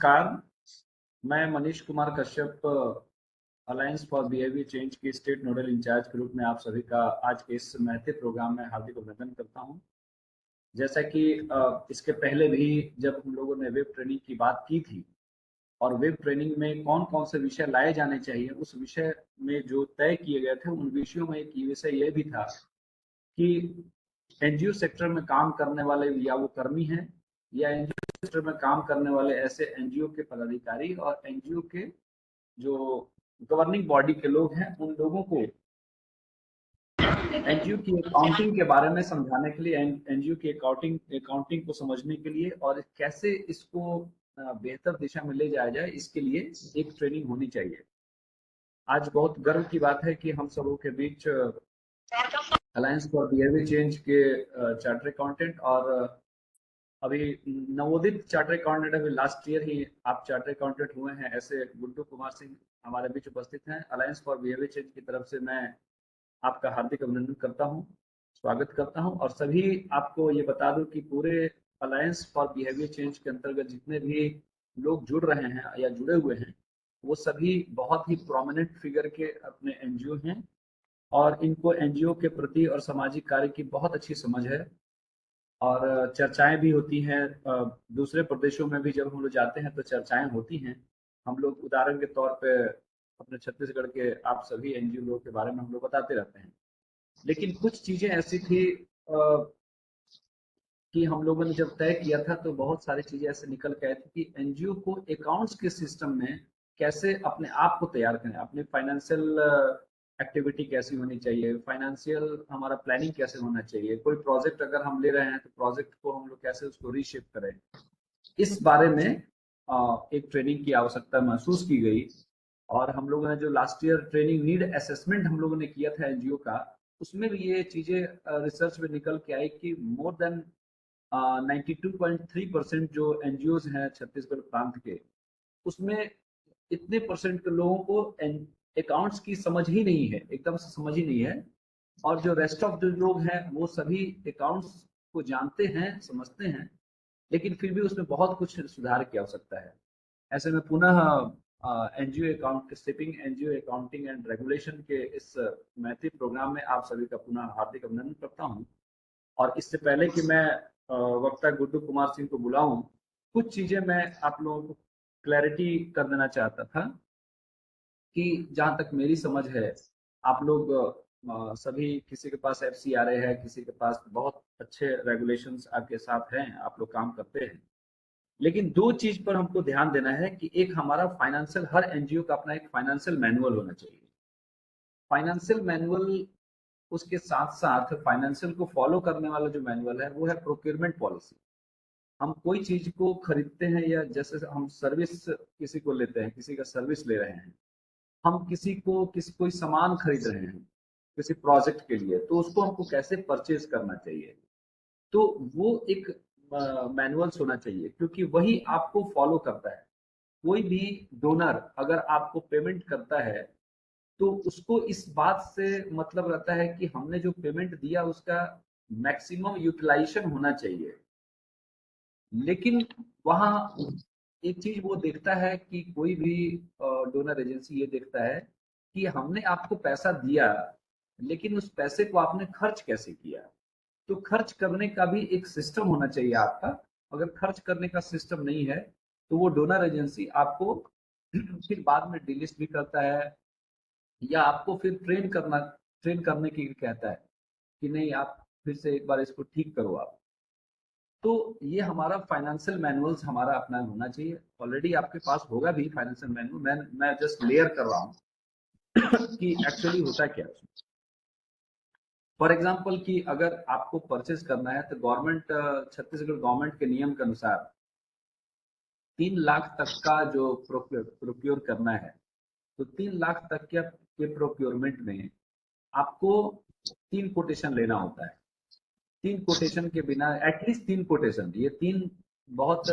नमस्कार, मैं Manish Kumar Kashyap alliance for behaviour change के स्टेट नोडल इंचार्ज के रूप में आप सभी का आज के इस महत्वपूर्ण प्रोग्राम में हार्दिक अभिनंदन करता हूं। जैसा कि इसके पहले भी जब हम लोगों ने वेब ट्रेनिंग की बात की थी और वेब ट्रेनिंग में कौन कौन से विषय लाए जाने चाहिए, उस विषय में जो तय किए गए थे उन विषयों में एक विषय यह भी था कि एनजीओ सेक्टर में काम करने वाले या वो कर्मी हैं या एनजीओ सेक्टर में काम करने वाले ऐसे एनजीओ के पदाधिकारी और एनजीओ के जो गवर्निंग बॉडी के लोग हैं, उन लोगों को एनजीओ की अकाउंटिंग के बारे में समझाने के लिए, एनजीओ की अकाउंटिंग को समझने के लिए और कैसे इसको बेहतर दिशा में ले जाया जाए, इसके लिए एक ट्रेनिंग होनी चाहिए। आज बहुत गर्व की बात है कि हम सबों के बीच अलायंस फॉर बिहेवियर चेंज के चार्टर अकाउंटेंट और अभी नवोदित चार्टर अकाउंटेंट, अभी लास्ट ईयर ही आप चार्टर अकाउंटेंट हुए हैं, ऐसे गुड्डू कुमार सिंह हमारे बीच उपस्थित हैं। अलायंस फॉर बिहेवियर चेंज की तरफ से मैं आपका हार्दिक अभिनंदन करता हूं, स्वागत करता हूं और सभी आपको ये बता दूं कि पूरे अलायंस फॉर बिहेवियर चेंज के अंतर्गत जितने भी लोग जुड़ रहे हैं या जुड़े हुए हैं, वो सभी बहुत ही प्रोमिनेंट फिगर के अपने एनजीओ हैं और इनको एनजीओ के प्रति और सामाजिक कार्य की बहुत अच्छी समझ है और चर्चाएं भी होती हैं। दूसरे प्रदेशों में भी जब हम लोग जाते हैं तो चर्चाएं होती हैं। हम लोग उदाहरण के तौर पे अपने छत्तीसगढ़ के आप सभी एनजीओ लोगों के बारे में हम लोग बताते रहते हैं, लेकिन कुछ चीजें ऐसी थी कि हम लोगों ने जब तय किया था तो बहुत सारी चीजें ऐसे निकल के आई थी कि एनजीओ को अकाउंट्स के सिस्टम में कैसे अपने आप को तैयार करें, अपने फाइनेंशियल एक्टिविटी कैसी होनी चाहिए, फाइनेंशियल हमारा प्लानिंग कैसे होना चाहिए, कोई प्रोजेक्ट अगर हम ले रहे हैं तो प्रोजेक्ट को हम लोग कैसे उसको रीशेप करें, इस बारे में एक ट्रेनिंग की आवश्यकता महसूस की गई। और हम लोगों ने जो last ear training need assessment हम लोगों ने किया था एनजीओ का, उसमें भी ये चीजें रिसर्च में निकल के आई कि मोर देन 92.3% जो एनजीओ हैं छत्तीसगढ़ प्रांत के, उसमें इतने परसेंट के लोगों को अकाउंट्स की समझ ही नहीं है, एकदम से समझ ही नहीं है। और जो रेस्ट ऑफ जो लोग हैं वो सभी अकाउंट्स को जानते हैं, समझते हैं, लेकिन फिर भी उसमें बहुत कुछ सुधार की आवश्यकता है। ऐसे में पुनः NGO account shipping NGO accounting and regulation के इस महत्वपूर्ण प्रोग्राम में आप सभी का पुनः हार्दिक अभिनंदन करता हूं। और इससे पहले कि मैं वक्ता गुड्डू कुमार सिंह को बुलाऊं, कुछ चीजें मैं आप लोगों को क्लैरिटी कर देना चाहता था कि जहां तक मेरी समझ है, आप लोग सभी, किसी के पास एफसीआरए है, किसी के पास बहुत अच्छे रेगुलेशंस आपके साथ हैं, आप लोग काम करते हैं, लेकिन दो चीज पर हमको ध्यान देना है कि एक हमारा फाइनेंशियल, हर एनजीओ का अपना एक फाइनेंशियल मैनुअल होना चाहिए। फाइनेंशियल मैनुअल, उसके साथ साथ फाइनेंशियल को फॉलो करने वाला जो मैनुअल है वो है प्रोक्योरमेंट पॉलिसी। हम कोई चीज को खरीदते हैं या जैसे हम सर्विस किसी को लेते हैं, किसी का सर्विस ले रहे हैं, हम किसी कोई सामान खरीद रहे हैं किसी प्रोजेक्ट के लिए, तो उसको हमको कैसे परचेज करना चाहिए, तो वो एक मैनुअल्स होना चाहिए, क्योंकि वही आपको फॉलो करता है। कोई भी डोनर अगर आपको पेमेंट करता है तो उसको इस बात से मतलब रहता है कि हमने जो पेमेंट दिया उसका मैक्सिमम यूटिलाइजेशन होना चाहिए। लेकिन वहां एक चीज वो देखता है कि कोई भी डोनर एजेंसी ये देखता है कि हमने आपको पैसा दिया, लेकिन उस पैसे को आपने खर्च कैसे किया। तो खर्च करने का भी एक सिस्टम होना चाहिए आपका। अगर खर्च करने का सिस्टम नहीं है तो वो डोनर एजेंसी आपको फिर बाद में डिलिस्ट भी करता है या आपको फिर ट्रेन करने की कहता है कि नहीं, आप फिर से एक बार इसको ठीक करो आप। तो ये हमारा फाइनेंशियल मैनुअल्स हमारा अपना होना चाहिए। ऑलरेडी आपके पास होगा भी फाइनेंशियल मैनुअल, मैं जस्ट लेयर कर रहा हूँ कि एक्चुअली होता क्या है। फॉर एग्जाम्पल कि अगर आपको परचेज करना है तो गवर्नमेंट, छत्तीसगढ़ गवर्नमेंट के नियम के अनुसार 3 लाख तक का जो प्रोक्योर करना है, तो 3 लाख तक के प्रोक्योरमेंट में आपको 3 कोटेशन लेना होता है। 3 कोटेशन के बिना, एटलीस्ट 3 कोटेशन, ये तीन बहुत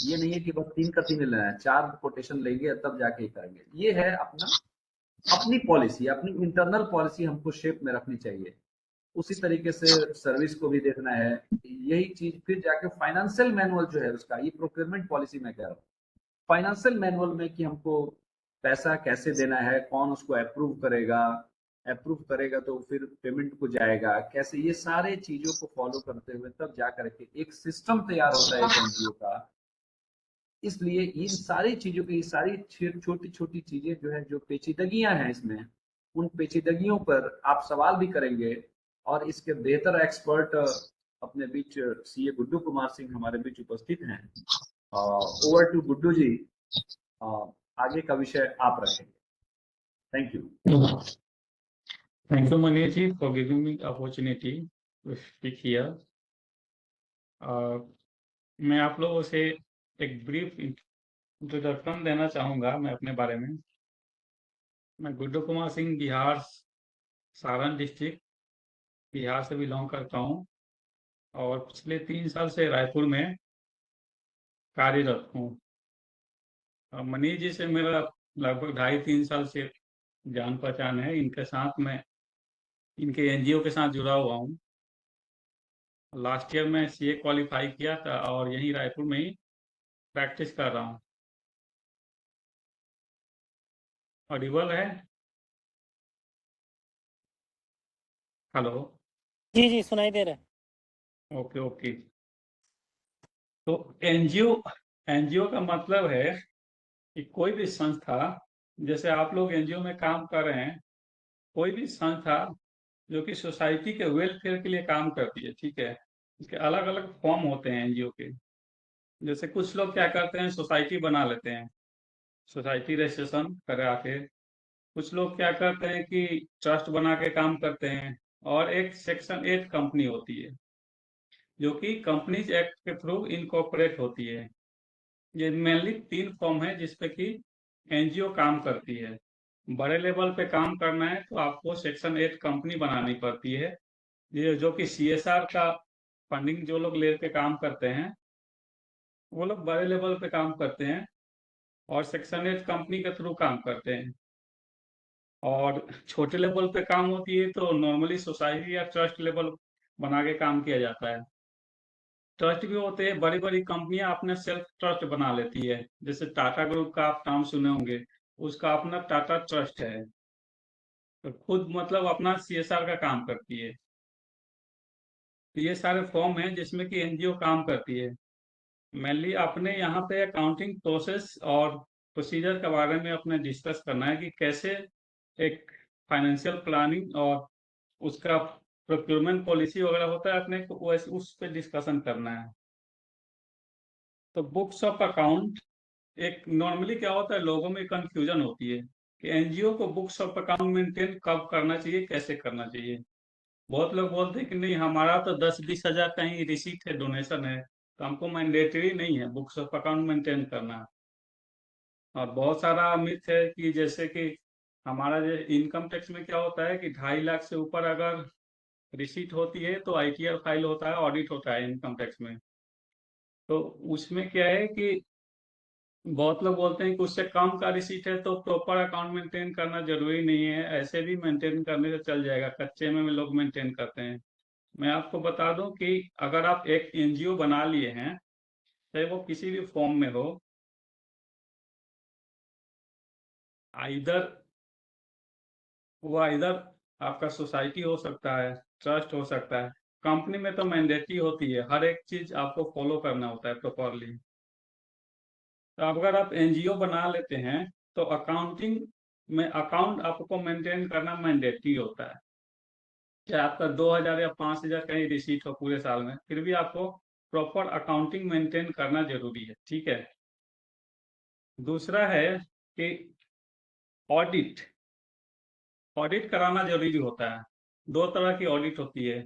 ये नहीं है कि बस 3 का 3 लेना है, 4 कोटेशन लेंगे तब जाके करेंगे। ये है अपना अपनी पॉलिसी, अपनी इंटरनल पॉलिसी हमको शेप में रखनी चाहिए। उसी तरीके से सर्विस को भी देखना है। यही चीज फिर जाके फाइनेंशियल मैनुअल जो है उसका, ये प्रोक्योरमेंट पॉलिसी में कह रहा हूँ, फाइनेंशियल मैनुअल में कि हमको पैसा कैसे देना है, कौन उसको अप्रूव करेगा, अप्रूव करेगा तो फिर पेमेंट को जाएगा कैसे, ये सारे चीजों को फॉलो करते हुए तब जा करके एक सिस्टम तैयार होता है एक एनजीओ का। इसलिए इन सारी चीजों की, सारी छोटी छोटी चीजें जो है, जो पेचीदगियां हैं इसमें, उन पेचीदगियों पर आप सवाल भी करेंगे और इसके बेहतर एक्सपर्ट अपने बीच सीए गुड्डू कुमार सिंह हमारे बीच उपस्थित हैं। ओवर टू गुड्डू जी, आगे का विषय आप रखेंगे। Thank you. Thank you, Manish ji, for giving me opportunity to speak here. मैं आप लोगों से एक ब्रीफ इंट्रोडक्शन देना चाहूँगा मैं अपने बारे में। मैं गुड्डू कुमार सिंह, बिहार, सारण डिस्ट्रिक्ट, बिहार से बिलोंग करता हूँ और पिछले 3 साल से रायपुर में कार्यरत हूँ। मनीष जी से मेरा लगभग 2.5-3 साल से जान पहचान है। इनके साथ मैं इनके एनजीओ के साथ जुड़ा हुआ हूँ। लास्ट ईयर में सीए क्वालिफाई किया था और यहीं रायपुर में ही प्रैक्टिस कर रहा हूँ। ऑडिबल है? हेलो? जी जी सुनाई दे रहा है। Okay okay. तो एनजीओ एनजीओ का मतलब है कि कोई भी संस्था, जैसे आप लोग एनजीओ में काम कर रहे हैं, कोई भी संस्था जो कि सोसाइटी के वेलफेयर के लिए काम करती है, ठीक है। इसके अलग अलग फॉर्म होते हैं एनजीओ के। जैसे कुछ लोग क्या करते हैं, सोसाइटी बना लेते हैं, सोसाइटी रजिस्ट्रेशन करा के। कुछ लोग क्या करते हैं कि ट्रस्ट बना के काम करते हैं। और एक सेक्शन 8 कंपनी होती है जो कि कंपनीज एक्ट के थ्रू इनकॉर्पोरेट होती है। ये मेनली 3 फॉर्म है जिसपे कि एनजीओ काम करती है। बड़े लेवल पे काम करना है तो आपको सेक्शन 8 कंपनी बनानी पड़ती है। ये जो कि सीएसआर का फंडिंग जो लोग लेके काम करते हैं, वो लोग बड़े लेवल पे काम करते हैं और सेक्शन 8 कंपनी के थ्रू काम करते हैं। और छोटे लेवल पे काम होती है तो नॉर्मली सोसाइटी या ट्रस्ट लेवल बना के काम किया जाता है। ट्रस्ट भी होते हैं, बड़ी बड़ी कंपनियां अपने सेल्फ ट्रस्ट बना लेती है। जैसे टाटा ग्रुप का आप नाम सुने होंगे, उसका अपना टाटा ट्रस्ट है, तो खुद मतलब अपना सीएसआर का काम करती है। तो ये सारे फॉर्म हैं जिसमें कि एनजीओ काम करती है। मेनली अपने यहाँ पे अकाउंटिंग प्रोसेस और प्रोसीजर के बारे में अपने डिस्कस करना है कि कैसे एक फाइनेंशियल प्लानिंग और उसका प्रोक्योरमेंट पॉलिसी वगैरह होता है, अपने को वैसे उस पर डिस्कशन करना है। तो बुक्स ऑफ अकाउंट, एक नॉर्मली क्या होता है, लोगों में कंफ्यूजन होती है कि एनजीओ को बुक्स ऑफ अकाउंट मेंटेन कब करना चाहिए, कैसे करना चाहिए। बहुत लोग बोलते हैं कि नहीं, हमारा तो 10-20 हजार का ही रिसीट है, डोनेशन है, तो हमको मैंडेटरी नहीं है बुक्स ऑफ अकाउंट मेंटेन करना। और बहुत सारा मिथ है कि जैसे कि हमारा जो इनकम टैक्स में क्या होता है कि 2.5 लाख से ऊपर अगर रिसीट होती है तो आईटीआर फाइल होता है, ऑडिट होता है इनकम टैक्स में। तो उसमें क्या है कि बहुत लोग बोलते हैं कि उससे कम का रिसीट है तो प्रॉपर अकाउंट मेंटेन करना जरूरी नहीं है, ऐसे भी मेंटेन करने से चल जाएगा, कच्चे में लोग मेंटेन करते हैं। मैं आपको बता दूं कि अगर आप एक एनजीओ बना लिए हैं, चाहे वो किसी भी फॉर्म में हो, आइदर वो आइदर आपका सोसाइटी हो सकता है, ट्रस्ट हो सकता है। कंपनी में तो मैंडेटरी होती है, हर एक चीज आपको फॉलो करना होता है प्रॉपरली। तो अगर आप एनजीओ बना लेते हैं तो अकाउंटिंग में अकाउंट आपको मेंटेन करना मैंडेटरी होता है। चाहे आपका 2,000 या 5,000 का ही रिसीट हो पूरे साल में, फिर भी आपको प्रॉपर अकाउंटिंग मेंटेन करना जरूरी है, ठीक है। दूसरा है कि ऑडिट ऑडिट कराना जरूरी होता है। 2 तरह की ऑडिट होती है।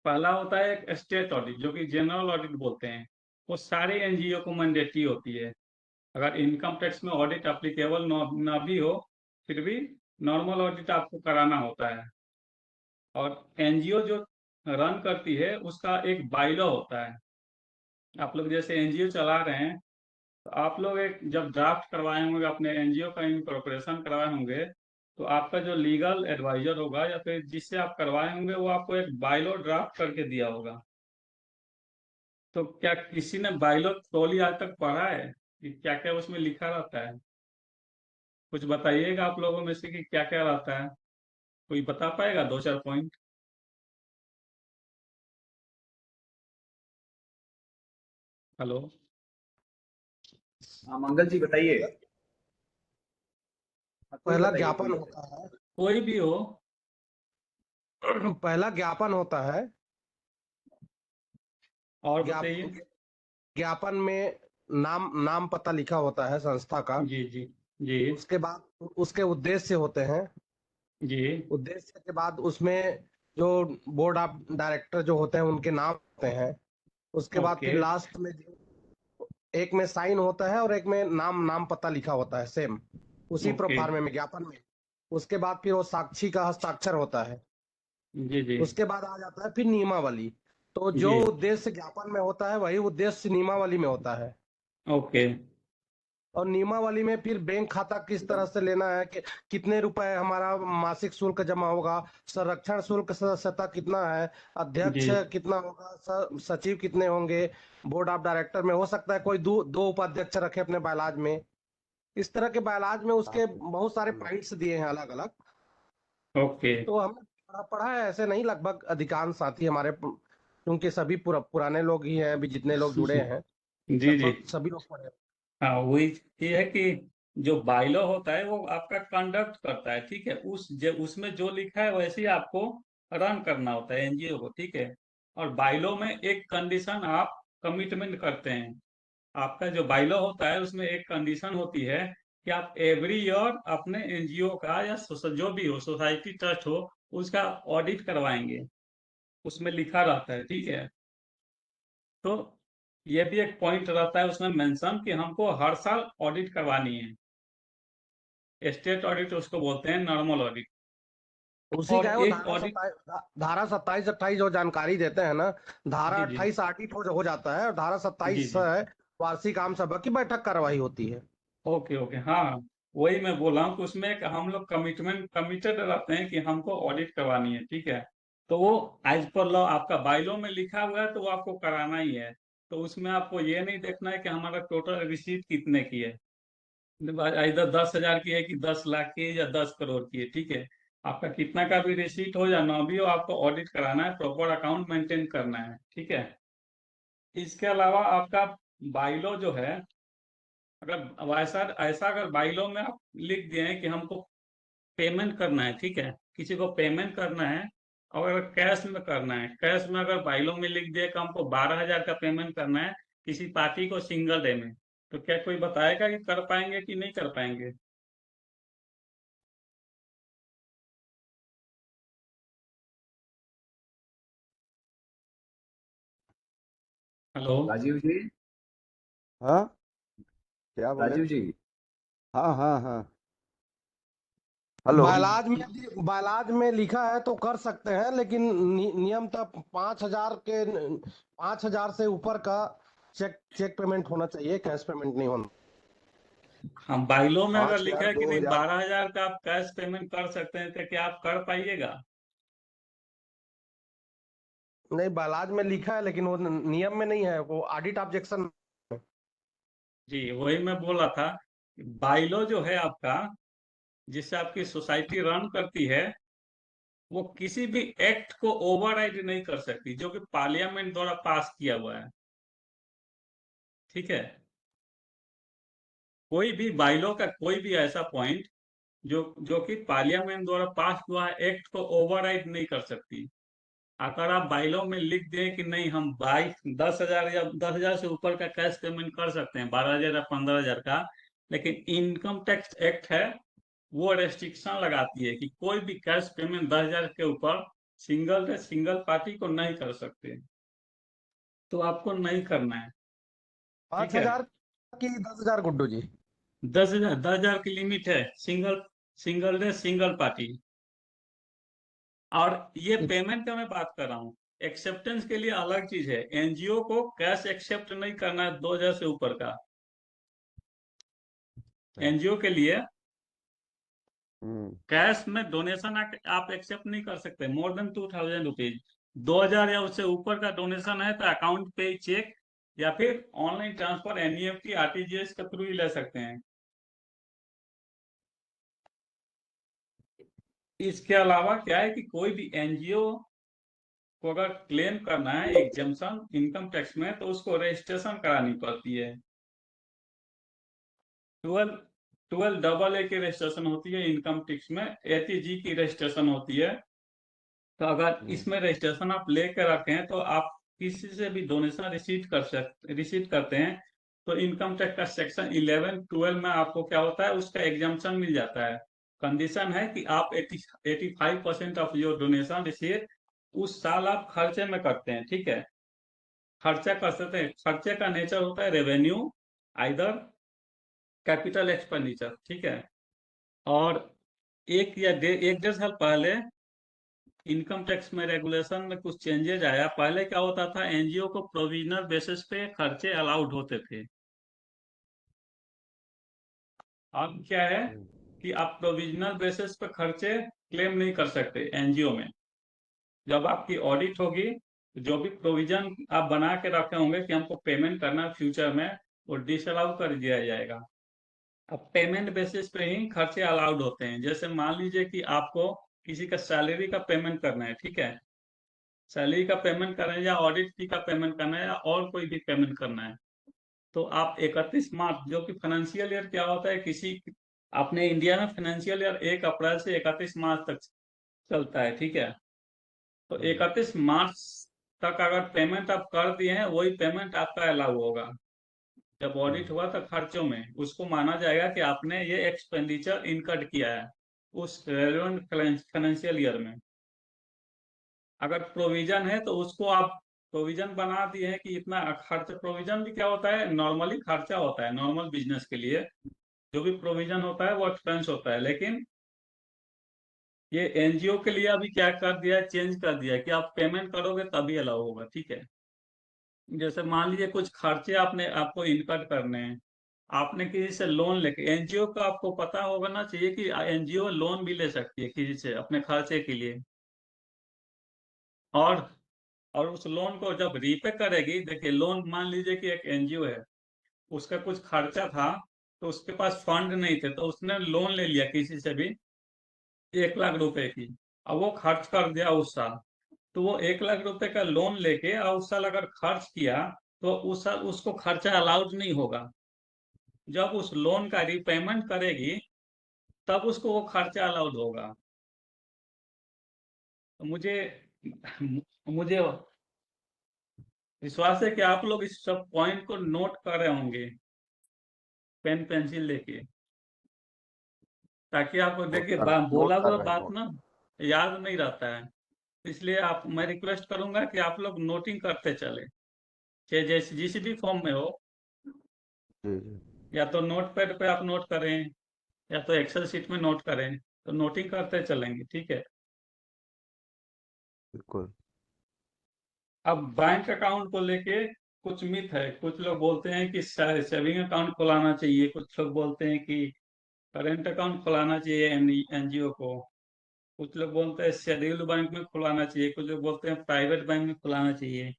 पहला होता है एक स्टेट ऑडिट, जो कि जनरल ऑडिट बोलते हैं, वो सारे एनजीओ को मैंडेटरी होती है। अगर इनकम टैक्स में ऑडिट अप्लीकेबल ना भी हो, फिर भी नॉर्मल ऑडिट आपको कराना होता है। और एनजीओ जो रन करती है उसका एक बायलॉ होता है। आप लोग जैसे एनजीओ चला रहे हैं तो आप लोग एक जब ड्राफ्ट करवाए होंगे, अपने एनजीओ का इनकॉर्पोरेशन करवाए होंगे, तो आपका जो लीगल एडवाइजर होगा या फिर जिससे आप करवाए होंगे वो आपको एक बायलॉ ड्राफ्ट करके दिया होगा। तो क्या किसी ने बायलॉ थ्योरी आज तक पढ़ा है कि क्या क्या उसमें लिखा रहता है? कुछ बताइएगा आप लोगों में से कि क्या क्या रहता है, कोई बता पाएगा 2-4 पॉइंट? हेलो। हाँ मंगल जी बताइए। हाँ, कोई पहला बताइए कोई ज्ञापन बताइए। होता है। कोई भी हो। पहला ज्ञापन होता है। और ज्ञापन बताइए। ज्ञापन में नाम नाम पता लिखा होता है संस्था का। जी जी। जी उसके बाद उसके उद्देश्य होते हैं। जी। उद्देश्य के बाद उसमें जो बोर्ड ऑफ डायरेक्टर जो होते हैं उनके नाम होते हैं। उसके बाद ओके फिर लास्ट में एक में साइन होता है और एक में नाम नाम पता लिखा होता है सेम उसी ओके। प्रोफार्मे में ज्ञापन में। उसके बाद फिर वो साक्षी का हस्ताक्षर होता है। जी जी। उसके बाद आ जाता है फिर नियमावली। तो जो जी। उद्देश्य ज्ञापन में होता है वही उद्देश्य नियमावली में होता है। ओके। और नियमावली में फिर बैंक खाता किस तरह से लेना है कि कितने रुपए हमारा मासिक शुल्क जमा होगा, संरक्षण शुल्क सदस्यता कितना है, जी अध्यक्ष कितना होगा, सचिव कितने होंगे, बोर्ड ऑफ डायरेक्टर में हो सकता है कोई दो दो उपाध्यक्ष रखे अपने बायलाज में। इस तरह के बायलाज में उसके बहुत सारे पॉइंट्स दिए हैं अलग अलग। ओके। तो हमने पढ़ा है, ऐसे नहीं लगभग अधिकांश साथी हमारे क्योंकि सभी पुराने लोग ही हैं, अभी जितने लोग जुड़े हैं जी जी। लगभग सभी लोग पढ़े हैं। हाँ वही। ये है कि जो बायलॉ होता है वो आपका कंडक्ट करता है, ठीक है। उसमें जो लिखा है वैसे ही आपको रन करना होता है एनजीओ को, ठीक है। और बायलॉ में एक कंडीशन आप कमिटमेंट करते हैं। आपका जो बायलॉ होता है उसमें एक कंडीशन होती है कि आप एवरी ईयर अपने एनजीओ का या जो भी हो, सोसाइटी ट्रस्ट हो, उसका ऑडिट करवाएंगे। उसमें लिखा रहता है, ठीक है। तो ये भी एक पॉइंट रहता है उसमें मेंशन कि हमको हर साल ऑडिट करवानी है। स्टेट ऑडिट उसको बोलते हैं, नॉर्मल ऑडिट। उसी का और है वो एक ऑडिट। धारा 27 28 जो जानकारी देते हैं ना। धारा जी जी। 28 ऑडिट हो जाता है और धारा जी 27 जी। है वार्षिक आम सभा की बैठक कार्रवाई होती है। Okay okay. हाँ वही मैं बोल रहा हूँ कि उसमें एक हम लोग कमिटेड रहते हैं कि हमको ऑडिट करवानी है, ठीक है। तो वो एज पर लॉ आपका बायलॉ में लिखा हुआ है तो वो आपको कराना ही है। तो उसमें आपको ये नहीं देखना है कि हमारा टोटल रिसीट कितने की है, इधर 10,000 की है कि 10 लाख की है या 10 करोड़ की है, ठीक है। आपका कितना का भी रिसीट हो या ना भी हो, आपको ऑडिट कराना है, प्रॉपर अकाउंट मेंटेन करना है, ठीक है। इसके अलावा आपका बायलॉ जो है, अगर अब ऐसा ऐसा अगर बायलॉ में आप लिख दिए हैं कि हमको पेमेंट करना है, ठीक है, किसी को पेमेंट करना है, और अगर कैश में करना है, कैश में अगर बायलॉ में लिख दिया कि हमको 12,000 का पेमेंट करना है किसी पार्टी को सिंगल डे में, तो क्या कोई बताएगा कि कर पाएंगे कि नहीं कर पाएंगे? हेलो। राजीव जी। हाँ, क्या बोले? राजीव जी। हाँ हाँ हाँ। हेलो। बायलाज में लिखा है तो कर सकते हैं, लेकिन नियम तो 5,000 से ऊपर का चेक चेक पेमेंट होना चाहिए, कैश पेमेंट नहीं होना। हम बाइलो में अगर पाँच लिखा हजार है कि दो नहीं हजार 12,000 का आप कैश पेमेंट कर सकते हैं, तो क्या आप कर पाइएगा? नहीं, बायलाज में लिखा है लेकिन वो नियम में नहीं है, वो ऑडिट ऑब्जेक्शन। जी वही मैं बोल रहा था। बाइलो जो है आपका, जिससे आपकी सोसाइटी रन करती है, वो किसी भी एक्ट को ओवरराइड नहीं कर सकती जो कि पार्लियामेंट द्वारा पास किया हुआ है, ठीक है। कोई भी बाइलो का कोई भी ऐसा पॉइंट जो जो कि पार्लियामेंट द्वारा पास हुआ है, एक्ट को ओवरराइड नहीं कर सकती। अगर आप बाइलॉ में लिख दें कि नहीं हम 10,000 या 10,000 से ऊपर का कैश पेमेंट कर सकते हैं, 12,000 या 15,000 का, लेकिन इनकम टैक्स एक्ट है वो रेस्ट्रिक्शन लगाती है कि कोई भी कैश पेमेंट 10,000 के ऊपर सिंगल पार्टी को नहीं कर सकते, तो आपको नहीं करना है, ठीक पांच है। हजार की 10,000 गुड्डू जी? 10,000 की लिमिट है, single single day single party. और ये पेमेंट का मैं बात कर रहा हूँ, एक्सेप्टेंस के लिए अलग चीज है। एनजीओ को कैश एक्सेप्ट नहीं करना है 2,000 से ऊपर का। एनजीओ के लिए कैश में डोनेशन आप एक्सेप्ट नहीं कर सकते मोर देन 2000 रुपीज। 2000 या उससे ऊपर का डोनेशन है तो अकाउंट पे चेक या फिर ऑनलाइन ट्रांसफर एनईएफटी आरटीजीएस के थ्रू ही ले सकते हैं। इसके अलावा क्या है कि कोई भी एनजीओ को अगर क्लेम करना है एग्जम्पशन इनकम टैक्स में तो उसको रजिस्ट्रेशन करानी पड़ती है। 12AA की रजिस्ट्रेशन होती है इनकम टैक्स में, 80G की रजिस्ट्रेशन होती है। तो अगर इसमें रजिस्ट्रेशन आप लेकर रखें तो आप किसी से भी डोनेशन रिसीव करते हैं तो इनकम टैक्स का सेक्शन 11-12 में आपको क्या होता है उसका एग्जाम्पशन मिल जाता है। कंडीशन है कि आप 85% ऑफ योर डोनेशन रिसीव उस साल आप खर्चे में करते हैं, ठीक है। खर्चा कर सकते हैं, खर्चे का नेचर होता है रेवेन्यू आइदर कैपिटल एक्सपेंडिचर, ठीक है। और एक 1-1.5 साल पहले इनकम टैक्स में रेगुलेशन में कुछ चेंजेस आया। पहले क्या होता था एनजीओ को प्रोविजनल बेसिस पे खर्चे अलाउड होते थे। अब क्या है कि आप प्रोविजनल बेसिस पे खर्चे क्लेम नहीं कर सकते एनजीओ में। जब आपकी ऑडिट होगी तो जो भी प्रोविजन आप बना के रखे होंगे कि हमको पेमेंट करना है फ्यूचर में वो डिसअलाउ कर दिया जाएगा। अब पेमेंट बेसिस पे ही खर्चे अलाउड होते हैं। जैसे मान लीजिए कि आपको किसी का सैलरी का पेमेंट करना है, ठीक है। सैलरी का पेमेंट करना है या ऑडिट फी का पेमेंट करना है या और कोई भी पेमेंट करना है तो आप 31 मार्च जो कि फाइनेंशियल ईयर क्या होता है किसी अपने इंडिया में फाइनेंशियल ईयर 1 अप्रैल से 31 मार्च तक चलता है, ठीक है। तो 31 मार्च तक अगर पेमेंट आप कर दिए हैं वही पेमेंट आपका अलाउ होगा। जब ऑडिट हुआ तो खर्चों में उसको माना जाएगा कि आपने ये एक्सपेंडिचर इनकर्ड किया है उस रेलेवेंट फाइनेंशियल ईयर में। अगर प्रोविजन है तो उसको आप प्रोविजन बना दिए हैं कि इतना खर्च। प्रोविजन भी क्या होता है नॉर्मली खर्चा होता है नॉर्मल बिजनेस के लिए जो भी प्रोविजन होता है वो एक्सपेंस होता है। लेकिन ये एनजीओ के लिए अभी क्या कर दिया है चेंज कर दिया है कि आप पेमेंट करोगे तभी अलाउ होगा, ठीक है। जैसे मान लीजिए कुछ खर्चे आपको इनकट करने हैं, आपने किसी से लोन लेके एनजीओ का आपको पता होगा ना चाहिए कि एनजीओ लोन भी ले सकती है किसी से अपने खर्चे के लिए। और उस लोन को जब रीपे करेगी, देखिए लोन मान लीजिए कि एक एनजीओ है उसका कुछ खर्चा था तो उसके पास फंड नहीं थे तो उसने लोन ले लिया किसी से भी 1 लाख रुपए की। अब वो खर्च कर दिया उस साल तो वो 1 लाख रुपए का लोन लेके और उस साल अगर खर्च किया तो उस साल उसको खर्चा अलाउड नहीं होगा। जब उस लोन का रिपेमेंट करेगी तब उसको वो खर्चा अलाउड होगा। तो मुझे विश्वास है कि आप लोग इस सब पॉइंट को नोट कर रहे होंगे पेन पेंसिल लेके, ताकि आपको देखिए बोला हुआ बात ना याद नहीं रहता है। इसलिए मैं रिक्वेस्ट करूंगा कि आप लोग नोटिंग करते चले, चाहे जैसे जिस भी फॉर्म में हो, जी जी या तो नोट पैड पे आप नोट करें या तो एक्सेल शीट में नोट करें, तो नोटिंग करते चलेंगे, ठीक है। बिल्कुल। अब बैंक अकाउंट को लेके कुछ मिथ है। कुछ लोग बोलते हैं कि सेविंग अकाउंट खुलाना चाहिए, कुछ लोग बोलते हैं कि करेंट अकाउंट खुलाना चाहिए एनजीओ को, कुछ लोग बोलते हैं शेड्यूल्ड बैंक में खुलाना चाहिए, कुछ लोग बोलते हैं प्राइवेट बैंक में खुलाना चाहिए।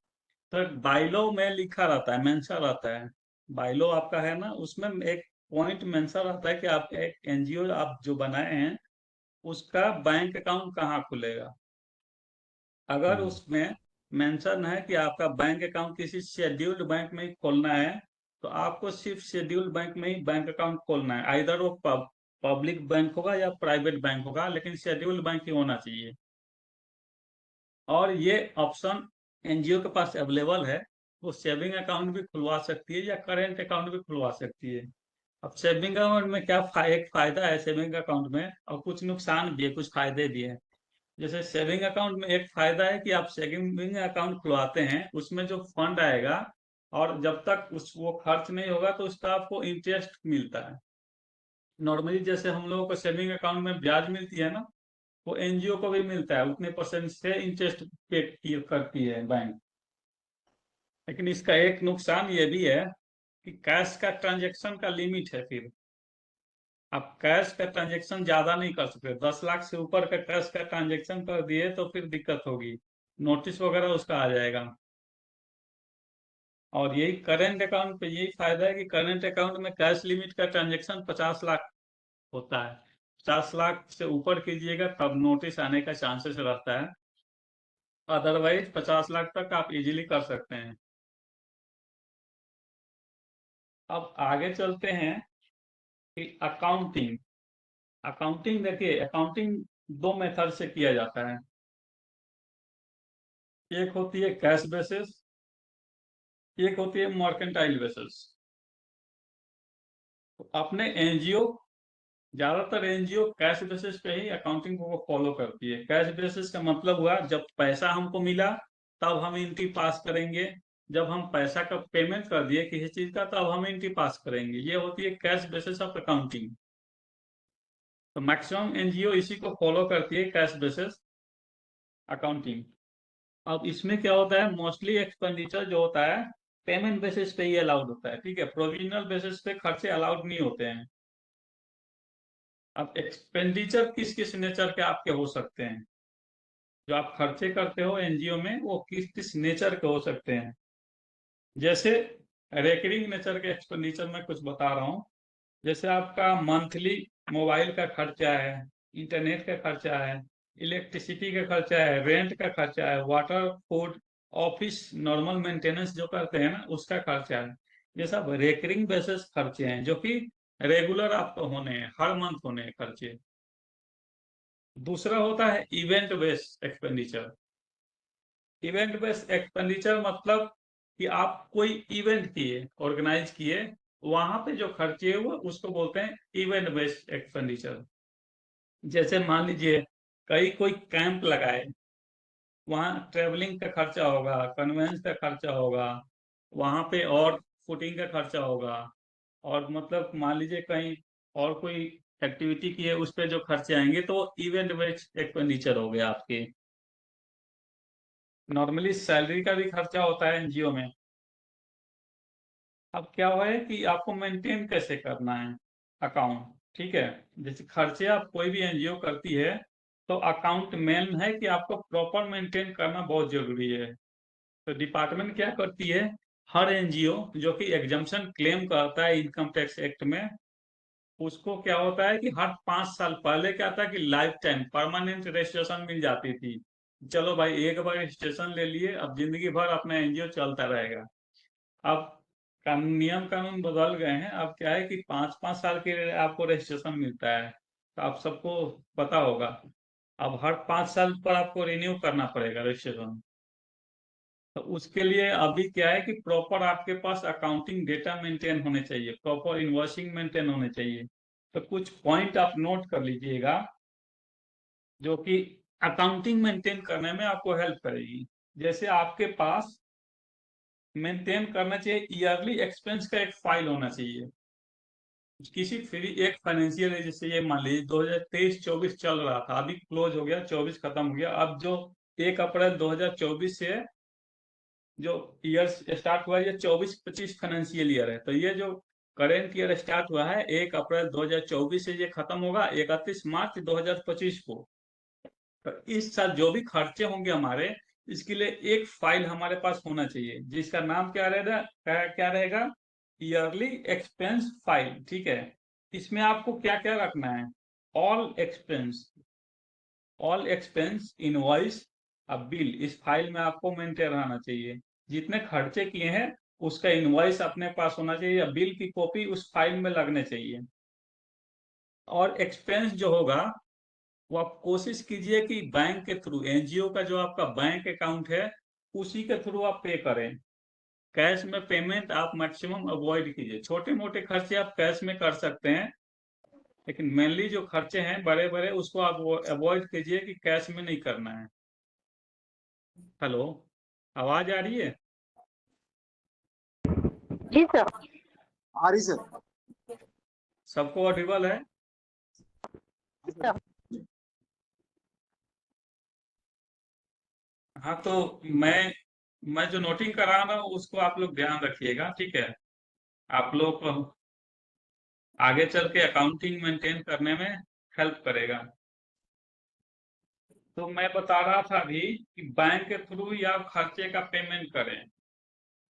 तो बाइलो में लिखा रहता है, मेंशन रहता है। बाइलो आपका है ना, उसमें एक पॉइंट मेंशन रहता है कि आप एक एनजीओ आप जो बनाए हैं उसका बैंक अकाउंट कहाँ खुलेगा। अगर उसमें मेंशन है कि आपका बैंक अकाउंट किसी शेड्यूल्ड बैंक में ही खोलना है तो आपको सिर्फ शेड्यूल्ड बैंक में ही बैंक अकाउंट खोलना है। आइदर वो पब्लिक बैंक होगा या प्राइवेट बैंक होगा, लेकिन शेड्यूल्ड बैंक ही होना चाहिए। और ये ऑप्शन एनजीओ के पास अवेलेबल है, वो सेविंग अकाउंट भी खुलवा सकती है या करेंट अकाउंट भी खुलवा सकती है। अब सेविंग अकाउंट में क्या एक फायदा है सेविंग अकाउंट में, और कुछ नुकसान भी है कुछ फायदे भी है। जैसे सेविंग अकाउंट में एक फायदा है कि आप सेविंग अकाउंट खुलवाते हैं उसमें जो फंड आएगा और जब तक वो खर्च नहीं होगा तो उसका आपको इंटरेस्ट मिलता है। नॉर्मली जैसे हम लोगों को सेविंग अकाउंट में ब्याज मिलती है ना, वो एनजीओ को भी मिलता है, उतने परसेंट से इंटरेस्ट पे करती है बैंक। लेकिन इसका एक नुकसान ये भी है कि कैश का ट्रांजैक्शन का लिमिट है। फिर आप कैश का ट्रांजेक्शन ज्यादा नहीं कर सकते, 10 लाख से ऊपर का कैश का ट्रांजेक्शन कर दिए तो फिर दिक्कत होगी, नोटिस वगैरह उसका आ जाएगा। और यही करेंट अकाउंट पे यही फायदा है कि करेंट अकाउंट में कैश लिमिट का ट्रांजेक्शन 50 लाख होता है। 50 लाख से ऊपर कीजिएगा तब नोटिस आने का चांसेस रहता है, अदरवाइज 50 लाख तक आप इजीली कर सकते हैं। अब आगे चलते हैं कि अकाउंटिंग। अकाउंटिंग देखिए, अकाउंटिंग दो मेथड से किया जाता है। एक होती है कैश बेसिस, एक होती है मर्केंटाइल बेसिस। तो अपने एनजीओ, ज्यादातर एनजीओ कैश बेसिस पे ही अकाउंटिंग को फॉलो करती है। कैश बेसिस का मतलब हुआ जब पैसा हमको मिला तब हम एंट्री पास करेंगे, जब हम पैसा का पेमेंट कर दिए किसी चीज का तब हम एंट्री पास करेंगे। ये होती है कैश बेसिस ऑफ अकाउंटिंग। तो मैक्सिमम एनजीओ इसी को फॉलो करती है, कैश बेसिस अकाउंटिंग। अब इसमें क्या होता है, मोस्टली एक्सपेंडिचर जो होता है पेमेंट बेसिस पे ही अलाउड होता है, ठीक है। प्रोविजनल बेसिस पे खर्चे अलाउड नहीं होते हैं। अब एक्सपेंडिचर किस किस नेचर के आपके हो सकते हैं, जो आप खर्चे करते हो एनजीओ में वो किस किस नेचर के हो सकते हैं। जैसे रेकरिंग नेचर के एक्सपेंडिचर में कुछ बता रहा हूँ। जैसे आपका मंथली मोबाइल का खर्चा है, इंटरनेट का खर्चा है, इलेक्ट्रिसिटी का खर्चा है, रेंट का खर्चा है, water, food, office normal maintenance जो करते हैं ना उसका खर्चा है। ये सब रेकरिंग बेसिस खर्चे हैं जो कि रेगुलर आपको होने हैं, हर मंथ होने हैं खर्चे। दूसरा होता है event based expenditure. Event based expenditure मतलब कि आप कोई इवेंट किए, ऑर्गेनाइज किए, वहां पे जो खर्चे हुए उसको बोलते हैं इवेंट बेस्ड एक्सपेंडिचर। जैसे मान लीजिए कहीं कोई कैंप लगाए, वहाँ ट्रेवलिंग का खर्चा होगा, कन्वेंस का खर्चा होगा, वहां पे और फुटिंग का खर्चा होगा, और मतलब मान लीजिए कहीं और कोई एक्टिविटी की है उस पे जो खर्चे आएंगे तो इवेंट बेस्ड एक्सपेंडिचर हो गया आपके। नॉर्मली सैलरी का भी खर्चा होता है एनजीओ में। अब क्या हुआ है कि आपको मेंटेन कैसे करना है अकाउंट, ठीक है। जैसे खर्चे आप कोई भी एनजीओ करती है तो अकाउंट मेन है कि आपको प्रॉपर मेंटेन करना बहुत जरूरी है। तो डिपार्टमेंट क्या करती है, हर एनजीओ जो कि एग्जम्पशन क्लेम करता है इनकम टैक्स एक्ट में, उसको क्या होता है कि हर 5 साल पहले क्या था कि लाइफ टाइम परमानेंट रजिस्ट्रेशन मिल जाती थी। चलो भाई एक बार रजिस्ट्रेशन ले लिए, अब जिंदगी भर अपना एनजीओ चलता रहेगा। अब नियम कानून बदल गए हैं, अब क्या है कि 5-5 साल के लिए आपको रजिस्ट्रेशन मिलता है, तो आप सबको पता होगा। अब हर 5 साल पर आपको रिन्यू करना पड़ेगा रजिस्ट्रेशन। तो उसके लिए अभी क्या है कि प्रॉपर आपके पास अकाउंटिंग डेटा मेंटेन होने चाहिए, प्रॉपर इनवॉइसिंग मेंटेन होने चाहिए। तो कुछ पॉइंट आप नोट कर लीजिएगा जो कि अकाउंटिंग मेंटेन करने में आपको हेल्प करेगी। जैसे आपके पास मेंटेन करना चाहिए ईयरली एक्सपेंस का एक फाइल होना चाहिए किसी फ्री एक फाइनेंशियल ईयर। जैसे ये मान लीजिए 2023-24 चल रहा था, अभी क्लोज हो गया, 24 खत्म हो गया। अब जो 1 अप्रैल 2024 से जो ईयर स्टार्ट हुआ है ये 24-25 फाइनेंशियल ईयर है। तो ये जो करेंट ईयर स्टार्ट हुआ है 1 अप्रैल 2024 से ये खत्म होगा 31 मार्च 2025 को। तो इस साल जो भी खर्चे होंगे हमारे, इसके लिए एक फाइल हमारे पास होना चाहिए जिसका नाम क्या रहेगा, क्या रहेगा, ईयरली एक्सपेंस फाइल, ठीक है। इसमें आपको क्या क्या रखना है, ऑल एक्सपेंस इनवॉइस, अब बिल, इस फाइल में आपको मेंटेन रहना चाहिए। जितने खर्चे किए हैं उसका इनवॉइस अपने पास होना चाहिए या बिल की कॉपी उस फाइल में लगने चाहिए। और एक्सपेंस जो होगा वो आप कोशिश कीजिए कि बैंक के थ्रू, एनजीओ का जो आपका बैंक अकाउंट है उसी के थ्रू आप पे करें। कैश में पेमेंट आप मैक्सिमम अवॉइड कीजिए। छोटे मोटे खर्चे आप कैश में कर सकते हैं, लेकिन मेनली जो खर्चे हैं बड़े बड़े उसको आप अवॉइड कीजिए कि कैश में नहीं करना है। हेलो, आवाज आ रही है? जी सर। आ रही सर। सबको ऑडिबल है? सर हाँ, तो मैं जो नोटिंग कर रहा हूँ उसको आप लोग ध्यान रखिएगा, ठीक है। आप लोग आगे चल के अकाउंटिंग मेंटेन करने में हेल्प करेगा। तो मैं बता रहा था अभी कि बैंक के थ्रू ही आप खर्चे का पेमेंट करें,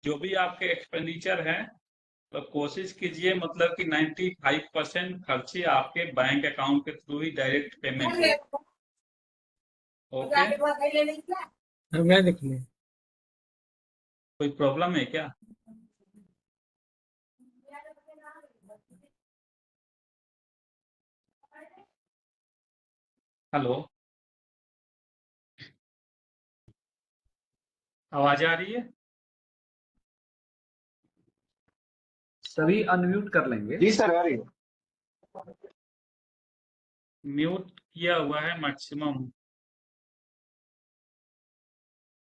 जो भी आपके एक्सपेंडिचर है तो कोशिश कीजिए मतलब कि 95% खर्चे आपके बैंक अकाउंट के थ्रू ही डायरेक्ट पेमेंट हो। ओके, मैं देख लिया। कोई प्रॉब्लम है क्या? हेलो, आवाज आ रही है? सभी अनम्यूट कर लेंगे। जी सर, आ रही है। म्यूट किया हुआ है मैक्सिमम।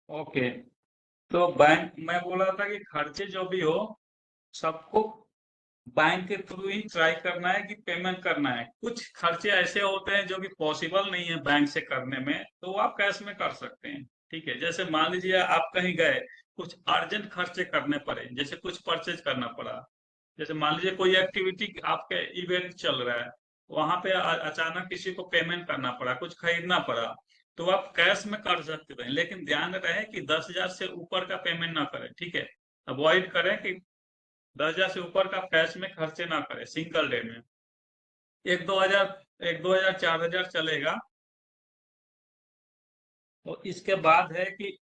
ओके, तो बैंक, मैं बोल रहा था कि खर्चे जो भी हो सबको बैंक के थ्रू ही ट्राई करना है कि पेमेंट करना है। कुछ खर्चे ऐसे होते हैं जो कि पॉसिबल नहीं है बैंक से करने में, तो वो आप कैश में कर सकते हैं। ठीक है, जैसे मान लीजिए आप कहीं गए, कुछ अर्जेंट खर्चे करने पड़े, जैसे कुछ परचेज करना पड़ा, जैसे मान लीजिए कोई एक्टिविटी आपके इवेंट चल रहा है, वहां पे अचानक किसी को पेमेंट करना पड़ा, कुछ खरीदना पड़ा, तो आप कैश में कर सकते हैं, लेकिन ध्यान रहे कि 10,000 से ऊपर का पेमेंट ना करें। ठीक है, अवॉइड करें कि 10,000 से ऊपर का कैश में खर्चे ना करें सिंगल डे में। 1-2 हजार 4,000 चलेगा। तो इसके बाद है कि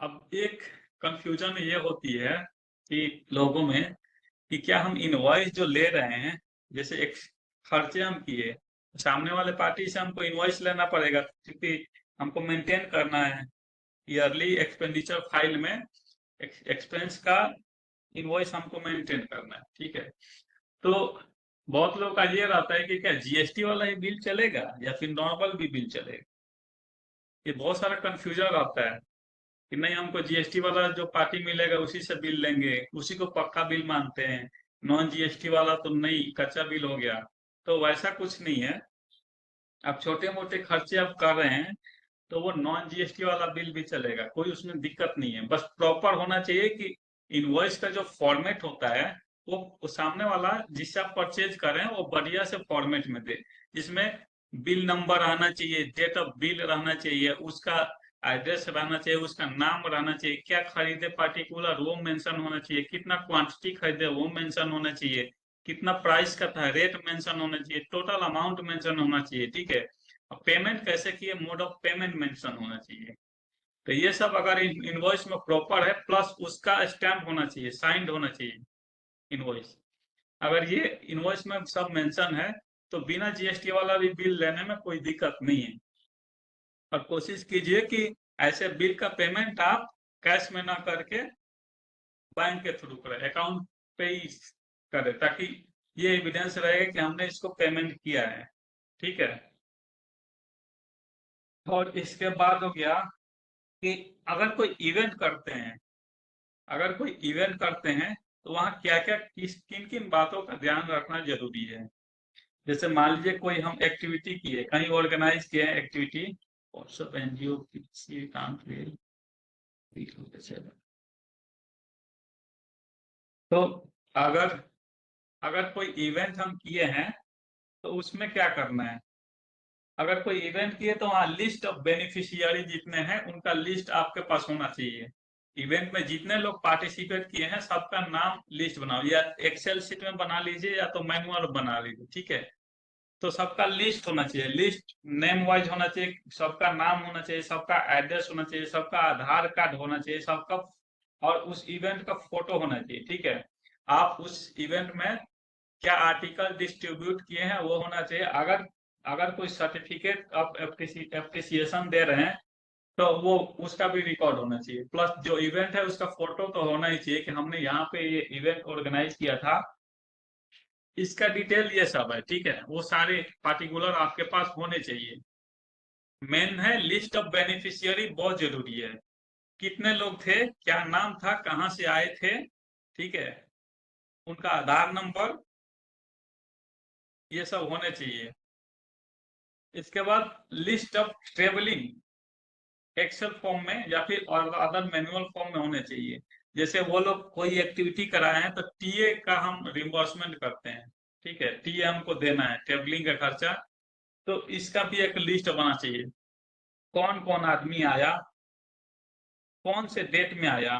अब एक कंफ्यूजन ये होती है कि लोगों में कि क्या हम इनवॉइस जो ले रहे हैं, जैसे एक खर्चे हम किए, सामने वाले पार्टी से हमको इनवॉइस लेना पड़ेगा क्योंकि हमको मेंटेन करना है ईयरली एक्सपेंडिचर फाइल में, एक्सपेंस का इनवॉइस हमको मेंटेन करना है। ठीक है, तो बहुत लोग का ये रहता है कि क्या जीएसटी वाला ही बिल चलेगा या फिर नॉर्मल भी बिल चलेगा। ये बहुत सारा कंफ्यूजन रहता है कि नहीं, हमको जीएसटी वाला जो पार्टी मिलेगा उसी से बिल लेंगे, उसी को पक्का बिल मानते हैं, नॉन जीएसटी वाला तो नहीं, कच्चा बिल हो गया। तो वैसा कुछ नहीं है। आप छोटे मोटे खर्चे आप कर रहे हैं तो वो नॉन जीएसटी वाला बिल भी चलेगा, कोई उसमें दिक्कत नहीं है। बस प्रॉपर होना चाहिए कि इनवॉइस का जो फॉर्मेट होता है वो सामने वाला जिससे आप परचेज कर रहे हैं वो बढ़िया से फॉर्मेट में दे, जिसमें बिल नंबर आना चाहिए, डेट ऑफ बिल रहना चाहिए, उसका एड्रेस रहना चाहिए, उसका नाम रहना चाहिए, क्या खरीदे पर्टिकुलर वो मेंशन होना चाहिए, कितना क्वांटिटी खरीदे वो मेंशन होना चाहिए, कितना प्राइस का था रेट मेंशन होना चाहिए, टोटल अमाउंट मेंशन होना चाहिए। ठीक है, पेमेंट कैसे किए, मोड ऑफ पेमेंट मेंशन होना चाहिए। तो ये सब अगर इनवॉइस में प्रॉपर है, प्लस उसका स्टैम्प होना चाहिए, साइंड होना चाहिए इनवॉइस। अगर ये इनवॉइस में सब मेंशन है तो बिना जीएसटी वाला भी बिल लेने में कोई दिक्कत नहीं है। और कोशिश कीजिए कि ऐसे बिल का पेमेंट आप कैश में ना करके बैंक के थ्रू करें, अकाउंट पे ही करें, ताकि ये एविडेंस रहेगा कि हमने इसको पेमेंट किया है। ठीक है, और इसके बाद हो गया कि अगर कोई इवेंट करते हैं, अगर कोई इवेंट करते हैं तो वहाँ क्या क्या किन किन बातों का ध्यान रखना जरूरी है। जैसे मान लीजिए कोई हम एक्टिविटी किए, कहीं ऑर्गेनाइज किए हैं एक्टिविटी, और सब एनजीओ किसी भी काम के लिए, तो अगर अगर कोई इवेंट हम किए हैं तो उसमें क्या करना है। अगर कोई इवेंट किए तो वहाँ लिस्ट ऑफ बेनिफिशियरी जितने हैं उनका लिस्ट आपके पास होना चाहिए। इवेंट में जितने लोग पार्टिसिपेट किए हैं सबका नाम लिस्ट बनाओ, या एक्सेल शीट में बना लीजिए या तो मैनुअल बना लीजिए। ठीक है, तो सबका लिस्ट होना चाहिए, लिस्ट नेम वाइज होना चाहिए, सबका नाम होना चाहिए, सबका एड्रेस होना चाहिए, सबका आधार कार्ड होना चाहिए, सबका, और उस इवेंट का फोटो होना चाहिए। ठीक है, आप उस इवेंट में क्या आर्टिकल डिस्ट्रीब्यूट किए हैं वो होना चाहिए। अगर अगर कोई सर्टिफिकेट ऑफ एप्रिसिएशन दे रहे हैं तो वो उसका भी रिकॉर्ड होना चाहिए, प्लस जो इवेंट है उसका फोटो तो होना ही चाहिए कि हमने यहाँ पे ये इवेंट ऑर्गेनाइज किया था, इसका डिटेल ये सब है। ठीक है, वो सारे पार्टिकुलर आपके पास होने चाहिए। मेन है लिस्ट ऑफ बेनिफिशियरी, बहुत जरूरी है, कितने लोग थे, क्या नाम था, कहाँ से आए थे, ठीक है, उनका आधार नंबर, ये सब होने चाहिए। इसके बाद list of travelling Excel form में या फिर अदर मैनुअल फॉर्म में होने चाहिए। जैसे वो लोग कोई एक्टिविटी कराए हैं तो टीए का हम रिम्बर्समेंट करते हैं, ठीक है, टीए हमको देना है, ट्रेवलिंग का खर्चा, तो इसका भी एक लिस्ट बना चाहिए, कौन कौन आदमी आया, कौन से डेट में आया,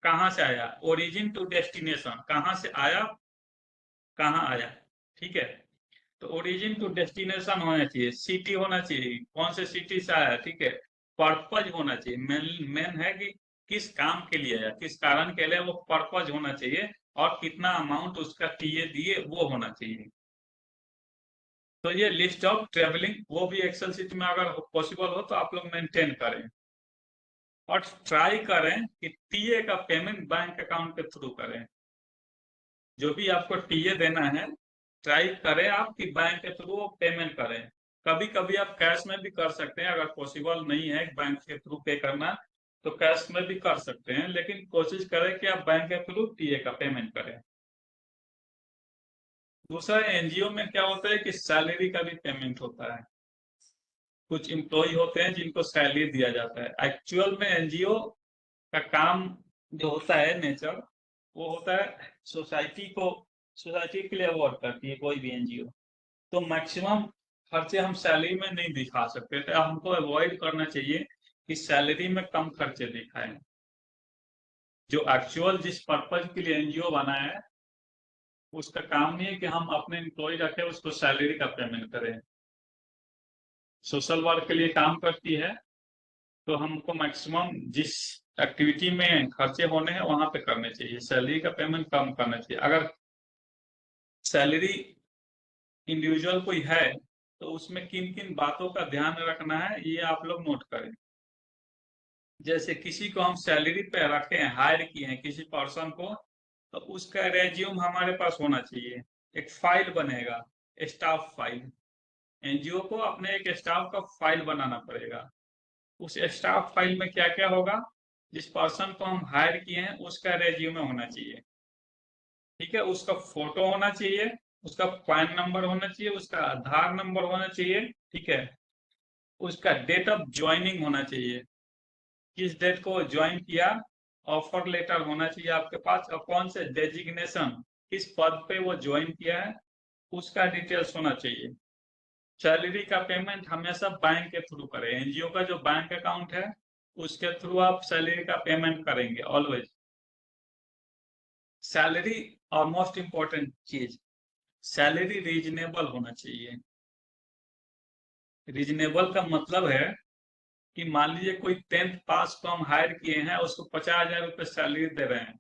कहाँ से आया, ओरिजिन टू डेस्टिनेशन, कहाँ से आया कहाँ आया, ठीक है। तो ओरिजिन टू डेस्टिनेशन होना चाहिए, सिटी होना चाहिए, कौन से सिटी से आया, ठीक है, पर्पज होना चाहिए, मेन है कि किस काम के लिए आया, किस कारण के लिए, वो पर्पज होना चाहिए, और कितना अमाउंट उसका टीए दिए वो होना चाहिए। तो ये लिस्ट ऑफ ट्रेवलिंग वो भी एक्सेल शीट में अगर पॉसिबल हो तो आप लोग मेंटेन करें, और ट्राई करें कि टीए का पेमेंट बैंक अकाउंट के थ्रू करें। जो भी आपको टीए देना है ट्राई करें आप कि बैंक के थ्रू पेमेंट करें। कभी कभी आप कैश में भी कर सकते हैं, अगर पॉसिबल नहीं है बैंक के थ्रू पे करना तो कैश में भी कर सकते हैं, लेकिन कोशिश करें कि आप बैंक के थ्रू टीए का पेमेंट करें। दूसरा, एनजीओ में क्या होता है कि सैलरी का भी पेमेंट होता है, कुछ एम्प्लॉय होते हैं जिनको सैलरी दिया जाता है। एक्चुअल में एनजीओ का काम जो होता है नेचर, वो होता है सोसाइटी के लिए वर्क करती है कोई भी एनजीओ, तो मैक्सिमम खर्चे हम सैलरी में नहीं दिखा सकते, तो हमको अवॉइड करना चाहिए कि सैलरी में कम खर्चे दिखाएं। जो एक्चुअल जिस पर्पज के लिए एनजीओ बना है उसका काम नहीं है कि हम अपने एम्प्लॉय रखें उसको सैलरी का पेमेंट करें। सोशल वर्क के लिए काम करती है तो हमको मैक्सिमम जिस एक्टिविटी में खर्चे होने हैं वहां पे करने चाहिए, सैलरी का पेमेंट कम करना चाहिए। अगर सैलरी इंडिविजुअल कोई है तो उसमें किन किन बातों का ध्यान रखना है ये आप लोग नोट करें। जैसे किसी को हम सैलरी पे रखे हैं, हायर किए हैं किसी पर्सन को, तो उसका रेज्यूम हमारे पास होना चाहिए, एक फाइल बनेगा, स्टाफ फाइल। एनजीओ को अपने एक स्टाफ का फाइल बनाना पड़ेगा। उस स्टाफ फाइल में क्या क्या होगा, जिस पर्सन को हम हायर किए हैं उसका रेज्यूमे होना चाहिए, ठीक है, उसका फोटो होना चाहिए, उसका पैन नंबर होना चाहिए, उसका आधार नंबर होना चाहिए, ठीक है, उसका डेट ऑफ ज्वाइनिंग होना चाहिए, किस डेट को ज्वाइन किया, ऑफर लेटर होना चाहिए आपके पास, और कौन से डेजिग्नेशन किस पद पे वो ज्वाइन किया है उसका डिटेल्स होना चाहिए। सैलरी का पेमेंट हमेशा बैंक के थ्रू करें, एनजीओ का जो बैंक अकाउंट है उसके थ्रू आप सैलरी का पेमेंट करेंगे ऑलवेज। सैलरी और मोस्ट इंपॉर्टेंट चीज, सैलरी रीजनेबल होना चाहिए। रीजनेबल का मतलब है कि मान लीजिए कोई 10th पास को हम हायर किए हैं, उसको 50,000 रुपये सैलरी दे रहे हैं,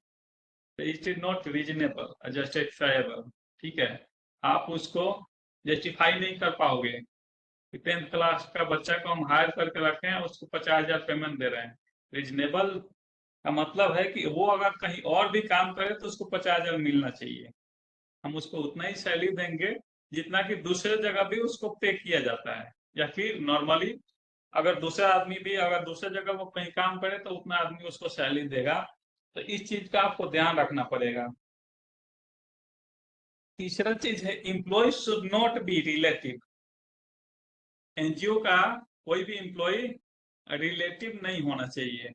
तो it is not reasonable, justifiable, ठीक है। आप उसको जस्टिफाई नहीं कर पाओगे। 10th क्लास का बच्चा को हम हायर करके रखे हैं, उसको 50,000 पेमेंट दे रहे हैं। रीजनेबल का मतलब है कि वो अगर कहीं और भी काम करे तो उसको 50,000 मिलना चाहिए, हम उसको उतना ही सैलरी देंगे जितना कि दूसरे जगह भी उसको पे किया जाता है, या फिर नॉर्मली अगर दूसरा आदमी भी अगर दूसरे जगह वो कहीं काम करे तो उतना आदमी उसको सैलरी देगा। तो इस चीज का आपको ध्यान रखना पड़ेगा। तीसरा चीज है, employ should not be relative. NGO का कोई भी एम्प्लॉय रिलेटिव नहीं होना चाहिए।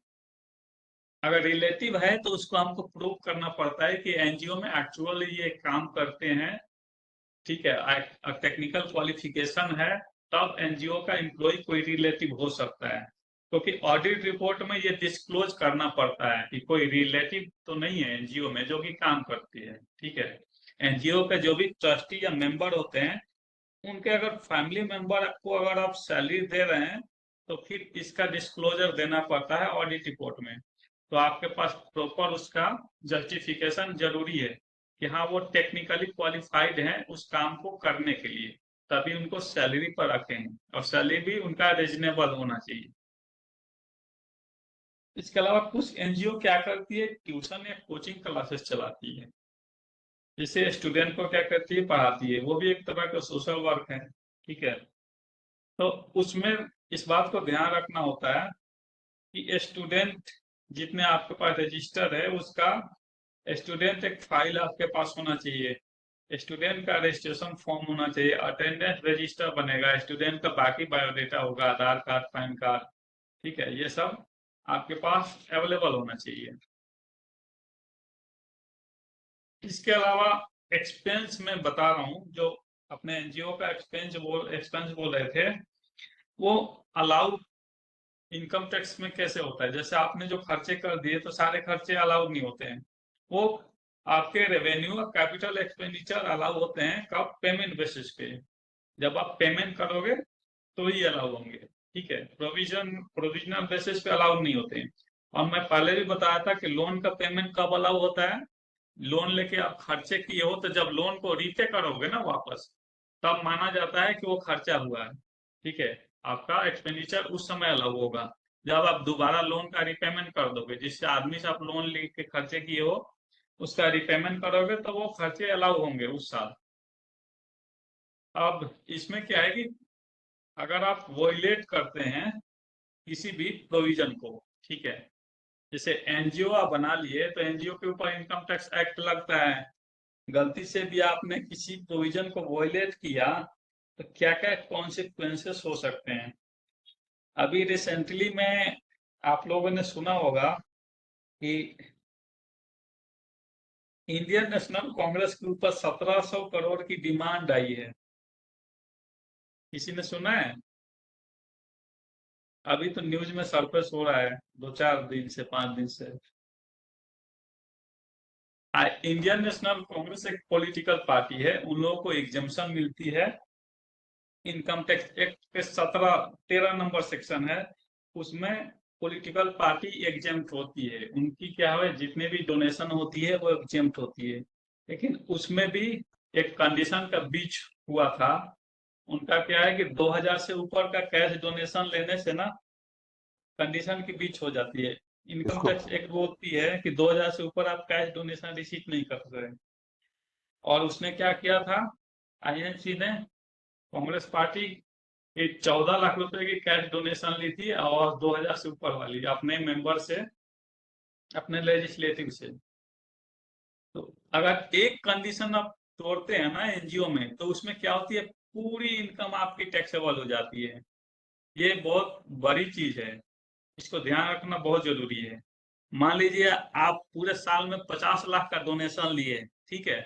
अगर रिलेटिव है तो उसको हमको प्रूव करना पड़ता है कि एनजीओ में एक्चुअली ये काम करते हैं, ठीक है, टेक्निकल क्वालिफिकेशन है, तब एनजीओ का एम्प्लॉय कोई रिलेटिव हो सकता है। क्योंकि ऑडिट रिपोर्ट में ये डिस्क्लोज करना पड़ता है कि कोई रिलेटिव तो नहीं है एनजीओ में जो कि काम करती है, ठीक है। एनजीओ के जो भी ट्रस्टी या मेंबर होते हैं उनके अगर फैमिली मेंबर को अगर आप सैलरी दे रहे हैं तो फिर इसका डिस्क्लोजर देना पड़ता है ऑडिट रिपोर्ट में। तो आपके पास प्रॉपर उसका जस्टिफिकेशन जरूरी है कि हाँ वो टेक्निकली क्वालिफाइड हैं उस काम को करने के लिए, तभी उनको सैलरी पर रखें, और सैलरी भी उनका रीजनेबल होना चाहिए। इसके अलावा कुछ एनजीओ क्या करती है, ट्यूशन या कोचिंग क्लासेस चलाती है, जिससे स्टूडेंट को क्या करती है, पढ़ाती है, वो भी एक तरह का सोशल वर्क है, ठीक है। तो उसमें इस बात को ध्यान रखना होता है कि स्टूडेंट जितने आपके पास रजिस्टर है उसका स्टूडेंट एक फाइल आपके पास होना चाहिए, स्टूडेंट का रजिस्ट्रेशन फॉर्म होना चाहिए, अटेंडेंस रजिस्टर बनेगा, स्टूडेंट का बाकी बायोडेटा होगा, आधार कार्ड, पैन कार्ड, ठीक है, ये सब आपके पास अवेलेबल होना चाहिए। इसके अलावा एक्सपेंस में बता रहा हूँ, जो अपने एनजीओ का एक्सपेंस बोल रहे थे, वो अलाउ इनकम टैक्स में कैसे होता है। जैसे आपने जो खर्चे कर दिए तो सारे खर्चे अलाउ नहीं होते हैं, वो आपके रेवेन्यू और कैपिटल एक्सपेंडिचर अलाउ होते हैं कब, पेमेंट बेसिस पे। जब आप पेमेंट करोगे तो ही अलाउ होंगे, ठीक है। प्रोविजनल बेसिस पे अलाउ नहीं होते हैं। और मैं पहले भी बताया था कि लोन का पेमेंट कब अलाउ होता है, लोन लेके आप खर्चे किए हो तो जब लोन को रीपे करोगे ना वापस, तब माना जाता है कि वो खर्चा हुआ है, ठीक है। आपका एक्सपेंडिचर उस समय अलाउ होगा जब आप दोबारा लोन का रिपेमेंट कर दोगे, जिससे आदमी से आप लोन लेके खर्चे किए हो उसका रिपेमेंट करोगे तो वो खर्चे अलाउ होंगे उस साल। अब इसमें क्या है कि अगर आप वॉयलेट करते हैं किसी भी प्रोविजन को, ठीक है, जैसे एनजीओ आप बना लिए तो एनजीओ के ऊपर इनकम टैक्स एक्ट लगता है, गलती से भी आपने किसी प्रोविजन को वॉयलेट किया तो क्या क्या कॉन्सिक्वेंसेस हो सकते हैं। अभी रिसेंटली में आप लोगों ने सुना होगा कि इंडियन नेशनल कांग्रेस के ऊपर 1700 करोड़ की डिमांड आई है। किसी ने सुना है? अभी तो न्यूज में सरफेस हो रहा है 2-4 दिन से 5 दिन से। इंडियन नेशनल कांग्रेस एक पॉलिटिकल पार्टी है, उन लोगों को एग्जम्पशन मिलती है इनकम टैक्स एक्ट के 13 नंबर सेक्शन है, उसमें पॉलिटिकल पार्टी एग्जेम्प्ट होती है। उनकी क्या है, जितने भी डोनेशन होती है वो एग्जेम्प्ट होती है। लेकिन उसमें भी एक कंडीशन का बीच हुआ था। उनका क्या है कि 2000 से ऊपर का कैश डोनेशन लेने से ना कंडीशन की बीच हो जाती है। इनकम टैक्स एक्ट बोलती है कि 2000 से ऊपर आप कैश डोनेशन रिसीव नहीं कर सकते। और उसने क्या किया था, आईएनसी ने, कांग्रेस पार्टी, ये 14 लाख रुपए की कैश डोनेशन ली थी और 2000 से ऊपर वाली अपने मेंबर से, अपने लेजिस्लेटिव से। तो अगर एक कंडीशन आप तोड़ते हैं ना एनजीओ में, तो उसमें क्या होती है, पूरी इनकम आपकी टैक्सेबल हो जाती है। ये बहुत बड़ी चीज है, इसको ध्यान रखना बहुत जरूरी है। मान लीजिए आप पूरे साल में 50 लाख का डोनेशन लिए, ठीक है,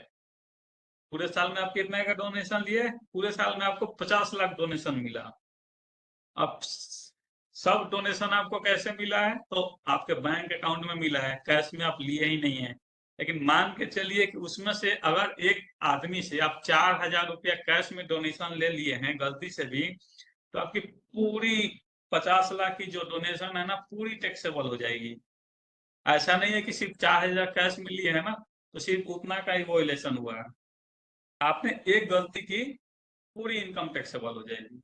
पूरे साल में आप कितने का डोनेशन लिए, पूरे साल में आपको 50 लाख डोनेशन मिला। अब सब डोनेशन आपको कैसे मिला है, तो आपके बैंक अकाउंट में मिला है, कैश में आप लिए ही नहीं है। लेकिन मान के चलिए कि उसमें से अगर एक आदमी से आप 4000 रुपया कैश में डोनेशन ले लिए हैं गलती से भी, तो आपकी पूरी 50 लाख की जो डोनेशन है ना, पूरी टैक्सेबल हो जाएगी। ऐसा नहीं है कि सिर्फ 4000 कैश में लिए है ना तो सिर्फ उतना का ही वॉयलेशन हुआ है। आपने एक गलती की, पूरी इनकम टैक्सेबल हो जाएगी,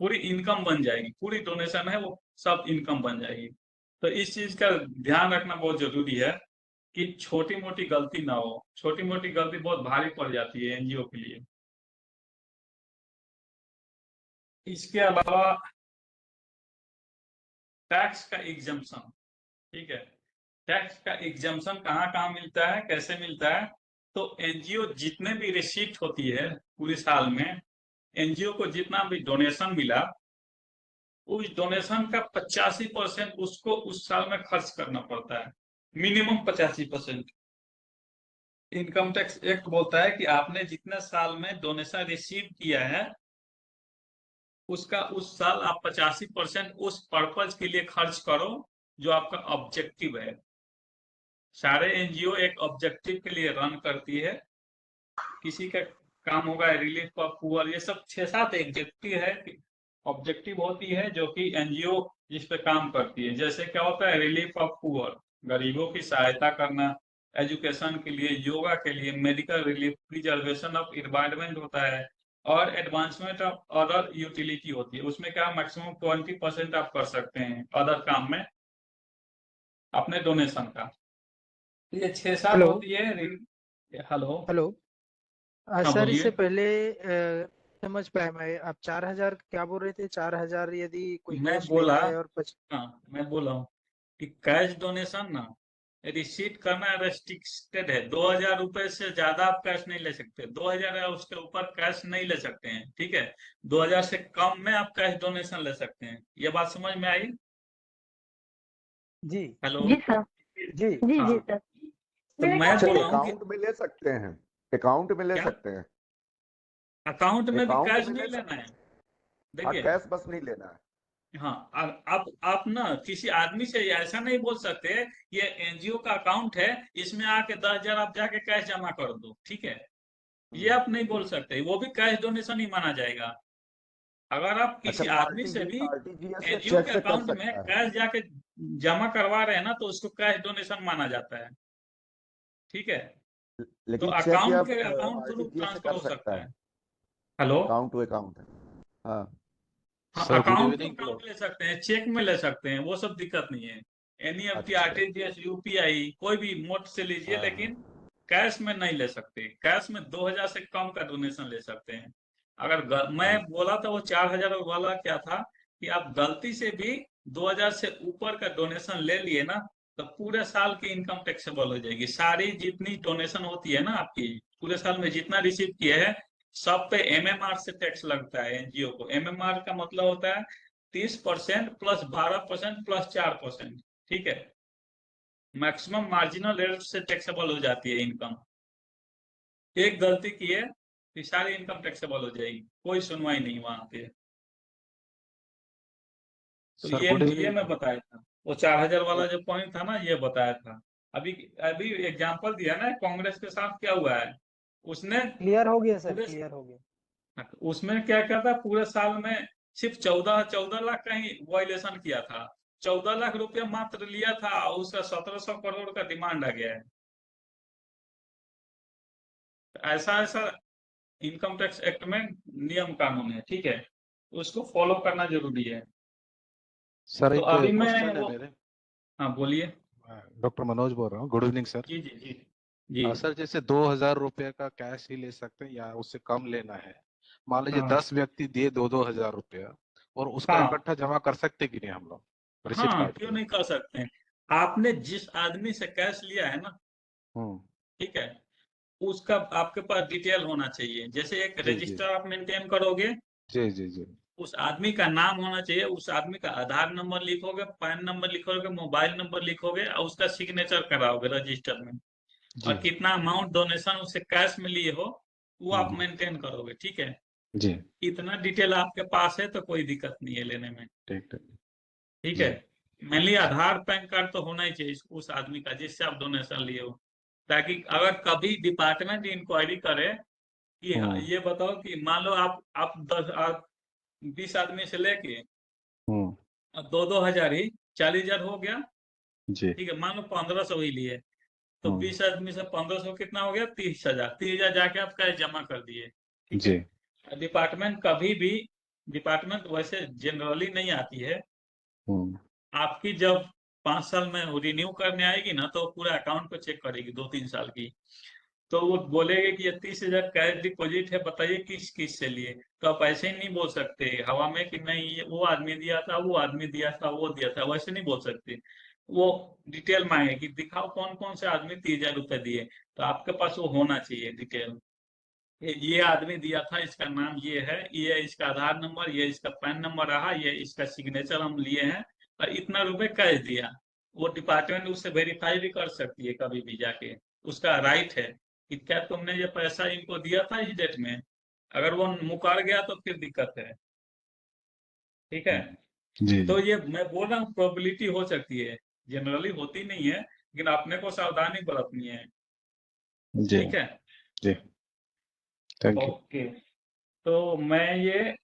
पूरी इनकम बन जाएगी, पूरी डोनेशन है वो सब इनकम बन जाएगी। तो इस चीज का ध्यान रखना बहुत जरूरी है कि छोटी मोटी गलती ना हो। छोटी मोटी गलती बहुत भारी पड़ जाती है एनजीओ के लिए। इसके अलावा टैक्स का एग्जम्पशन, ठीक है, टैक्स का एग्जम्पशन कहाँ कहाँ मिलता है, कैसे मिलता है। तो एनजीओ जितने भी रिसीट होती है पूरे साल में, एनजीओ को जितना भी डोनेशन मिला, उस डोनेशन का 85% उसको उस साल में खर्च करना पड़ता है, मिनिमम 85%। इनकम टैक्स एक्ट बोलता है कि आपने जितने साल में डोनेशन रिसीव किया है उसका उस साल आप 85% उस पर्पज के लिए खर्च करो जो आपका ऑब्जेक्टिव है। सारे एनजीओ एक ऑब्जेक्टिव के लिए रन करती है। किसी का काम होगा रिलीफ ऑफ पुअर, ये सब 6-7 ऑब्जेक्टिव है, ऑब्जेक्टिव होती है जो कि एनजीओ जिस पे काम करती है। जैसे क्या होता है, रिलीफ ऑफ पुअर, गरीबों की सहायता करना, एजुकेशन के लिए, योगा के लिए, medical relief, preservation of environment होता है, और एडवांसमेंट ऑफ अदर यूटिलिटी होती है। उसमें क्या मैक्सिमम 20% आप कर सकते हैं अदर काम में अपने डोनेशन का। ये 6-7 हेलो होती है। हेलो, हेलो हाँ सर, बोलिए। इससे पहले समझ पाया मैं, आप 4000 क्या बोल रहे थे? 4000 यदि कोई मैं कैश बोला, लेता है और हाँ मैं बोला हूँ कि कैश डोनेशन ना रिसीट करना रेस्ट्रिक्टेड है। 2000 रुपए से ज्यादा आप कैश नहीं ले सकते, 2000 या उसके ऊपर कैश नहीं ले सकते हैं, ठीक है। 2000 से कम में आप कैश डोनेशन ले सकते हैं। ये बात समझ में आई? जी हेलो, जी सर। जी जी हाँ। जी सर। तो मैं अच्छा, बोल रहा हूँ कि अकाउंट में ले सकते हैं, अकाउंट में ले क्या सकते हैं, अकाउंट में भी अकाउंट कैश में नहीं ले लेना सकते है। हैं। हाँ, देखिए, कैश बस नहीं लेना है। हाँ, आप ना किसी आदमी से ऐसा नहीं बोल सकते ये एनजीओ का अकाउंट है, इसमें आके 10,000 आप जाके कैश जमा कर दो, ठीक है, ये हम्म। आप नहीं बोल सकते, वो भी कैश डोनेशन ही माना जाएगा। अगर आप अच्छा, किसी वो आदमी से भी आरटीजीएस या एनजीओ चेक के से कर अकाउंट में सकता है। कैश जाके जमा करवा रहे हैं ना, तो उसको कैश डोनेशन माना जाता है, ठीक है। तो लेकिन चेक या अकाउंट के अकाउंट थ्रू आरटीजीएस से ट्रांसफर कर हो सकता सकता है। है, हेलो, अकाउंट टू अकाउंट है। हाँ। हाँ, sir good account to evening. Account ले सकते हैं, चेक में ले सकते हैं, वो सब दिक्कत नहीं है। एनईएफटी, अच्छा। आरटीजीएस, यूपीआई कोई भी मोड से लीजिए, हाँ हाँ। लेकिन कैश में नहीं ले सकते। कैश में 2,000 से कम का डोनेशन ले सकते हैं। अगर मैं बोला था वो 4,000 वाला क्या था कि आप गलती से भी 2,000 से ऊपर का डोनेशन ले लिए ना, तो पूरे साल की इनकम टैक्सेबल हो जाएगी। सारी जितनी डोनेशन होती है ना आपकी, पूरे साल में जितना रिसीव किए हैं, सब पे एमएमआर से टैक्स लगता है। एनजीओ को एमएमआर का मतलब होता है 30% प्लस 12% प्लस 4%, ठीक है। मैक्सिमम मार्जिनल रेट से टैक्सेबल हो जाती है इनकम। एक गलती की है कि सारी इनकम टैक्सेबल हो जाएगी, कोई सुनवाई नहीं वहां पे। तो सर ये गुड ये इवनिंग। मैं बताया था, वो 4,000 वाला जो पॉइंट था ना, ये बताया था। अभी अभी एग्जांपल दिया ना, कांग्रेस के साथ क्या हुआ है, उसने क्लियर हो गया सर, पूरे, क्लियर हो गया। उसमें क्या क्या था, पूरे साल में सिर्फ 14 लाख का ही वायलेशन किया था। 14 लाख रुपया मात्र लिया था, उसका 1,700 करोड़ का डिमांड आ गया है। ऐसा ऐसा इनकम टैक्स एक्ट में नियम कानून है, ठीक है, उसको फॉलो करना जरूरी है। सर तो एक अभी मैं क्वेश्चन है वो, मेरे। हाँ बोलिए। डॉक्टर मनोज बोल रहा हूँ। Good evening sir. जी जी जी जी। सर जैसे 2,000 रुपये का कैश ही ले सकते हैं या उससे कम लेना है? मान लीजिए हाँ 10 व्यक्ति दिए 2-2 हजार रुपया, और उसका हाँ इकट्ठा जमा कर सकते कि नहीं हम लोग रिसिप्ट हाँ, काट क्यों के? नहीं कर सकते हैं। आपने जिस आदमी से कैश लिया है ना, हम्म। ठीक है, उसका आपके पास डिटेल होना चाहिए। जैसे एक जी जी रजिस्टर आप मेंटेन करोगे, जी जी जी उस आदमी का नाम होना चाहिए, उस आदमी का आधार नंबर लिखोगे, पैन नंबर लिखोगे, मोबाइल नंबर लिखोगे, और उसका सिग्नेचर कराओगे रजिस्टर में। जी। और कितना अमाउंट डोनेशन उससे कैश में लिए हो, वो आप हम्म। मेंटेन करोगे, ठीक है। जी। इतना डिटेल आपके पास है तो कोई दिक्कत नहीं है लेने में, ठीक ठीक। ठीक है। जी मेनली आधार पैन कार्ड तो होना ही चाहिए उस आदमी का जिससे आप डोनेशन लिए हो, ताकि अगर कभी डिपार्टमेंट इंक्वायरी करे कि हाँ, हम्म ये बताओ कि मान लो आप 20 आदमी से लेके हम्म। 2-2 हजार ही 40,000 हो गया, जी। ठीक है। मान लो 1,500 ही लिए, तो हम्म। 20 आदमी से 1,500 कितना हो गया, 30,000। 30,000 जाके आप कैश जमा कर दिए, ठीक जी। है। डिपार्टमेंट कभी भी, डिपार्टमेंट वैसे जनरली नहीं आती है, हम्म। आपकी जब 5 साल में रिन्यू करने आएगी ना, तो पूरा अकाउंट को चेक करेगी 2-3 साल की। तो वो बोलेगे कि ये 30,000 कैश डिपॉजिट है, बताइए किस किस से लिए। तो आप ऐसे ही नहीं बोल सकते हवा में कि नहीं ये वो आदमी दिया था, वो आदमी दिया था, वो दिया था, वैसे नहीं बोल सकते। वो डिटेल मांगे कि दिखाओ कौन कौन से आदमी 30,000 रुपए दिए, तो आपके पास वो होना चाहिए डिटेल। ये आदमी दिया था, इसका नाम ये है, ये इसका आधार नंबर, ये इसका पैन नंबर रहा, ये इसका सिग्नेचर हम लिए हैं, और इतना रुपए कैश दिया। वो डिपार्टमेंट उससे वेरीफाई भी कर सकती है कभी भी जाके, उसका राइट है कि क्या तुमने ये पैसा इनको दिया था इस डेट में। अगर वो मुकर गया तो फिर दिक्कत है, ठीक है। जी तो जी ये मैं बोल रहा हूँ प्रोबेबिलिटी हो सकती है, जनरली होती नहीं है, लेकिन अपने को सावधानी बरतनी है, जी ठीक है। जी। Thank you. ओके, तो मैं ये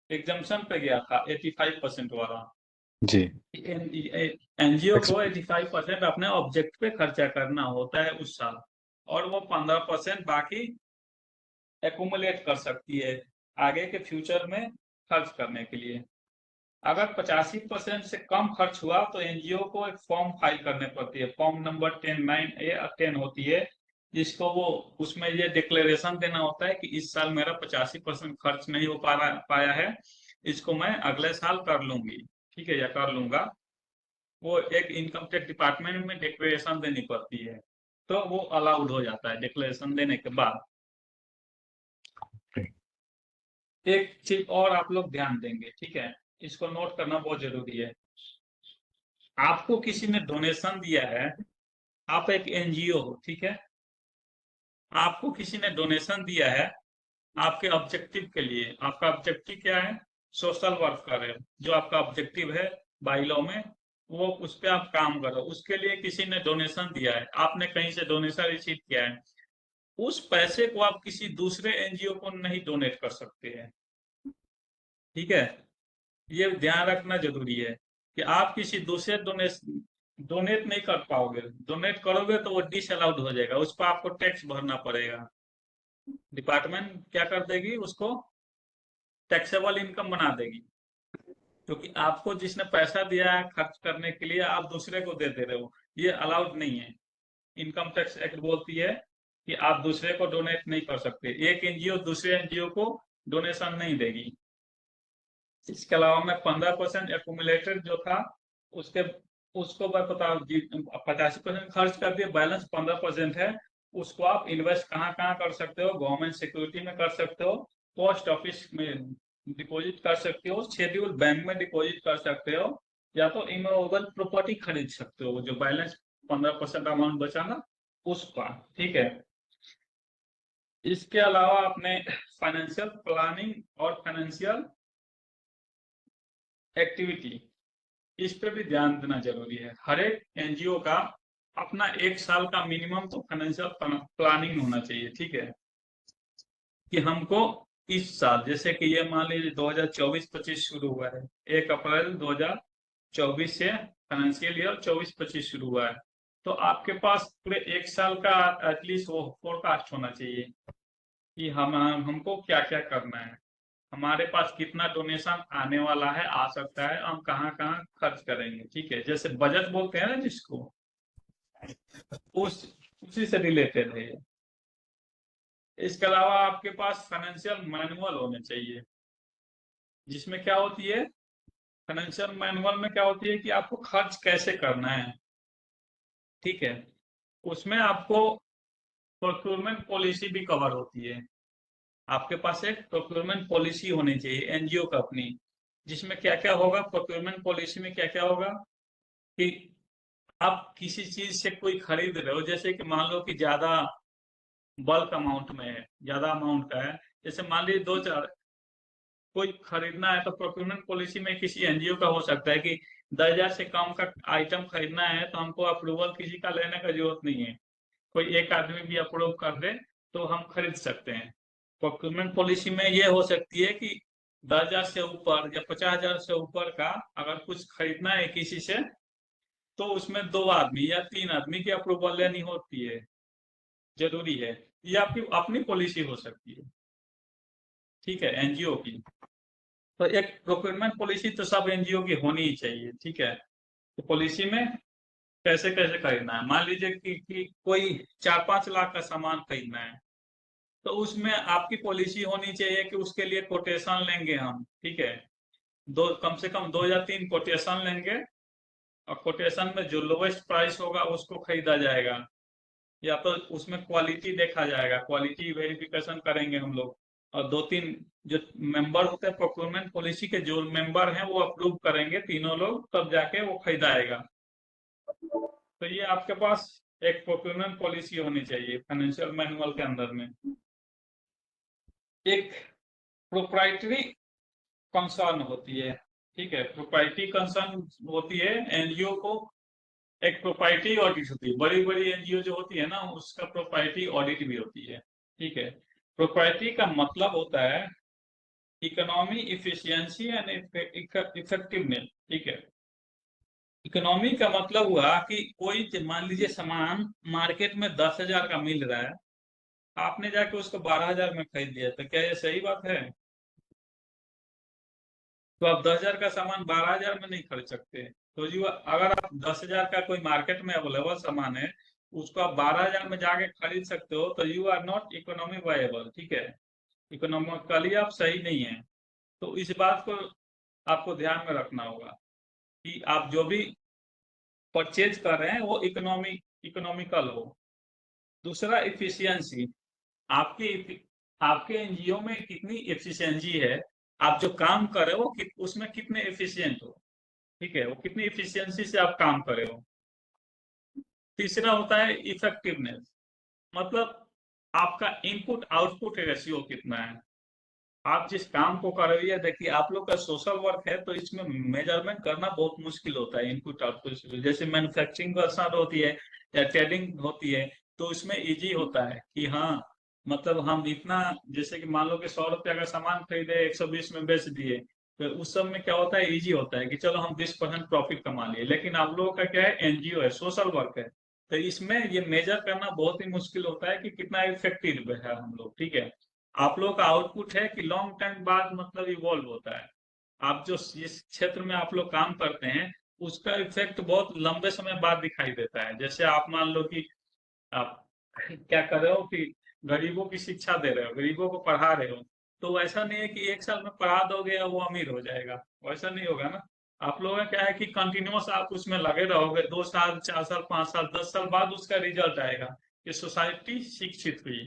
एग्जाम्शन पे गया था 85% वाला। जी। एनजीओ को 85% अपने ऑब्जेक्ट पे खर्चा करना होता है उस साल, और वो 15% बाकी एक्यूमुलेट कर सकती है आगे के फ्यूचर में खर्च करने के लिए। अगर 85% से कम खर्च हुआ तो एनजीओ को एक फॉर्म फाइल करने पड़ती है, फॉर्म नंबर 10 होती है, जिसको वो, उसमें ये डिक्लेरेशन देना होता है कि इस साल मेरा 85% खर्च नहीं हो पाया है, इसको मैं अगले साल कर लूंगी, ठीक है, या कर लूंगा। वो एक इनकम टैक्स डिपार्टमेंट में डिक्लेरेशन देनी पड़ती है, तो वो अलाउड हो जाता है डिक्लेरेशन देने के बाद। एक चीज और आप लोग ध्यान देंगे, ठीक है, इसको नोट करना बहुत जरूरी है। आपको किसी ने डोनेशन दिया है, आप एक एनजीओ हो, ठीक है, आपको किसी ने डोनेशन दिया है आपके ऑब्जेक्टिव के लिए। आपका ऑब्जेक्टिव क्या है? सोशल वर्क कर रहे हो, जो आपका ऑब्जेक्टिव है बाई लॉ में, वो उस पे आप काम करो। उसके लिए किसी ने डोनेशन दिया है, आपने कहीं से डोनेशन रिसीव किया है, उस पैसे को आप किसी दूसरे एनजीओ को नहीं डोनेट कर सकते हैं, ठीक है। ये ध्यान रखना जरूरी है कि आप किसी दूसरे डोनेट नहीं कर पाओगे। डोनेट करोगे तो वो डिसअलाउड हो जाएगा, उस पर आपको टैक्स भरना पड़ेगा। डिपार्टमेंट क्या कर देगी, उसको टैक्सेबल इनकम बना देगी, क्योंकि आपको जिसने पैसा दिया है खर्च करने के लिए आप दूसरे को दे दे रहे हो, ये अलाउड नहीं है। इनकम टैक्स एक्ट बोलती है कि आप दूसरे को डोनेट नहीं कर सकते, एक एनजीओ दूसरे एनजीओ को डोनेशन नहीं देगी। इसके अलावा मैं 15% एक्यूमुलेटेड जो था उसके उसको मैं बता 85% खर्च कर दिया, बैलेंस 15% है। उसको आप इन्वेस्ट कहाँ कहाँ कर सकते हो? गवर्नमेंट सिक्योरिटी में कर सकते हो, पोस्ट ऑफिस में डिपॉजिट कर सकते हो, शेड्यूल बैंक में डिपॉजिट कर सकते हो, या तो इमूवेबल प्रॉपर्टी खरीद सकते हो, जो बैलेंस 15% अमाउंट बचा ना उसका, ठीक है। इसके अलावा आपने फाइनेंशियल प्लानिंग और फाइनेंशियल एक्टिविटी, इस पे भी ध्यान देना जरूरी है। हर एक एनजीओ का अपना 1 साल का मिनिमम तो फाइनेंशियल प्लानिंग होना चाहिए, ठीक है, कि हमको इस साल, जैसे कि ये मान लीजिए 2024-25 शुरू हुआ है, 1 अप्रैल 2024 से फाइनेंशियल ईयर 24-25 शुरू हुआ है, तो आपके पास पूरे 1 साल का एटलीस्ट वो फोरकास्ट होना चाहिए कि हमको क्या क्या करना है, हमारे पास कितना डोनेशन आने वाला है, आ सकता है, हम कहाँ कहाँ खर्च करेंगे, ठीक है। जैसे बजट बोलते हैं ना जिसको, उसी से रिलेटेड है ये। इसके अलावा आपके पास फाइनेंशियल मैनुअल होने चाहिए, जिसमें क्या होती है, फाइनेंशियल मैनुअल में क्या होती है कि आपको खर्च कैसे करना है, ठीक है। उसमें आपको प्रोक्योरमेंट पॉलिसी भी कवर होती है। आपके पास एक प्रोक्योरमेंट पॉलिसी होनी चाहिए एनजीओ का अपनी, जिसमें क्या क्या होगा, प्रोक्योरमेंट पॉलिसी में क्या क्या होगा कि आप किसी चीज से कोई खरीद रहे हो, जैसे कि मान लो कि ज्यादा बल्क अमाउंट में है, ज्यादा अमाउंट का है, जैसे मान लीजिए 2-4 कोई खरीदना है, तो प्रोक्योरमेंट पॉलिसी में किसी एनजीओ का हो सकता है कि 10,000 से कम का आइटम खरीदना है तो हमको अप्रूवल किसी का लेने का जरूरत नहीं है, कोई एक आदमी भी अप्रूव कर दे तो हम खरीद सकते हैं। प्रोक्योरमेंट पॉलिसी में ये हो सकती है कि 10,000 से ऊपर या 50,000 से ऊपर का अगर कुछ खरीदना है किसी से, तो उसमें 2 आदमी या 3 आदमी की अप्रूवल लेनी होती है, जरूरी है। ये आपकी अपनी पॉलिसी हो सकती है, ठीक है, एनजीओ की। तो एक प्रोक्योरमेंट पॉलिसी तो सब एनजीओ की होनी ही चाहिए, ठीक है। तो पॉलिसी में कैसे कैसे खरीदना है, मान लीजिए कि कोई 4-5 लाख का सामान खरीदना है, तो उसमें आपकी पॉलिसी होनी चाहिए कि उसके लिए कोटेशन लेंगे हम, ठीक है, कम से कम 2 या 3 कोटेशन लेंगे, और कोटेशन में जो लोवेस्ट प्राइस होगा उसको खरीदा जाएगा, या तो उसमें क्वालिटी देखा जाएगा, क्वालिटी वेरिफिकेशन करेंगे हम लोग, और 2-3 जो मेंबर होते हैं प्रोक्योरमेंट पॉलिसी के, जो मेंबर हैं वो अप्रूव करेंगे, तीनों लोग, तब जाके वो खरीदाएगा। तो ये आपके पास एक प्रोक्योरमेंट पॉलिसी होनी चाहिए फाइनेंशियल मैनुअल के अंदर में। एक प्रोप्राइटरी कंसर्न होती है, ठीक है, प्रोप्राइटरी कंसर्न होती है एनजीओ को, एक प्रोप्राइटरी ऑडिट होती है, बड़ी बड़ी एनजीओ जो होती है ना उसका प्रोप्राइटरी ऑडिट भी होती है, ठीक है। प्रोप्राइटरी का मतलब होता है इकोनॉमी, इफिशियंसी एंड इफेक्टिवनेस, ठीक है। इकोनॉमी का मतलब हुआ कि कोई मान लीजिए सामान मार्केट में 10,000 का मिल रहा है, आपने जाके उसको 12,000 में खरीद लिया, तो क्या ये सही बात है? तो आप 10,000 का सामान 12,000 में नहीं खरीद सकते। तो जी अगर आप 10,000 का कोई मार्केट में अवेलेबल सामान है, उसको आप 12,000 में जाके खरीद सकते हो, तो you are not economy viable, ठीक है, इकोनॉमिकली आप सही नहीं है। तो इस बात को आपको ध्यान में रखना होगा कि आप जो भी परचेज कर रहे हैं वो इकोनॉमिकल हो। दूसरा इफिशियंसी, आपके एनजीओ में कितनी एफिशिएंसी है, आप जो काम कर रहे हो उसमें कितने एफिशिएंट हो, ठीक है, वो कितनी एफिशिएंसी से आप काम कर रहे हो। तीसरा होता है इफेक्टिवनेस, मतलब आपका इनपुट आउटपुट रेशियो कितना है, आप जिस काम को कर रही है। देखिए आप लोग का सोशल वर्क है तो इसमें मेजरमेंट करना बहुत मुश्किल होता है इनपुट आउटपुट। जैसे मैन्युफैक्चरिंग का साथ होती है या ट्रेडिंग होती है तो इसमें इजी होता है कि हाँ मतलब हम इतना, जैसे कि मान लो कि 100 रुपया का सामान खरीदे 120 में बेच दिए, तो उस सब में क्या होता है, इजी होता है कि चलो हम 20% प्रॉफिट कमा लिए। लेकिन आप लोगों का क्या है, एनजीओ है, सोशल वर्क है, तो इसमें ये मेजर करना बहुत ही मुश्किल होता है कि कितना इफेक्टिव है हम लोग। ठीक है, आप लोगों का आउटपुट है कि लॉन्ग टाइम बाद मतलब इवॉल्व होता है। आप जो इस क्षेत्र में आप लोग काम करते हैं उसका इफेक्ट बहुत लंबे समय बाद दिखाई देता है। जैसे आप मान लो कि आप क्या कर रहे हो कि गरीबों की शिक्षा दे रहे हो, गरीबों को पढ़ा रहे हो, तो ऐसा नहीं है कि 1 साल में पढ़ा दोगे और वो अमीर हो जाएगा, वैसा नहीं होगा ना। आप लोगों का क्या है कि कंटिन्यूअस आप उसमें लगे रहोगे, 2 साल 4 साल 5 साल 10 साल बाद उसका रिजल्ट आएगा कि सोसाइटी शिक्षित हुई।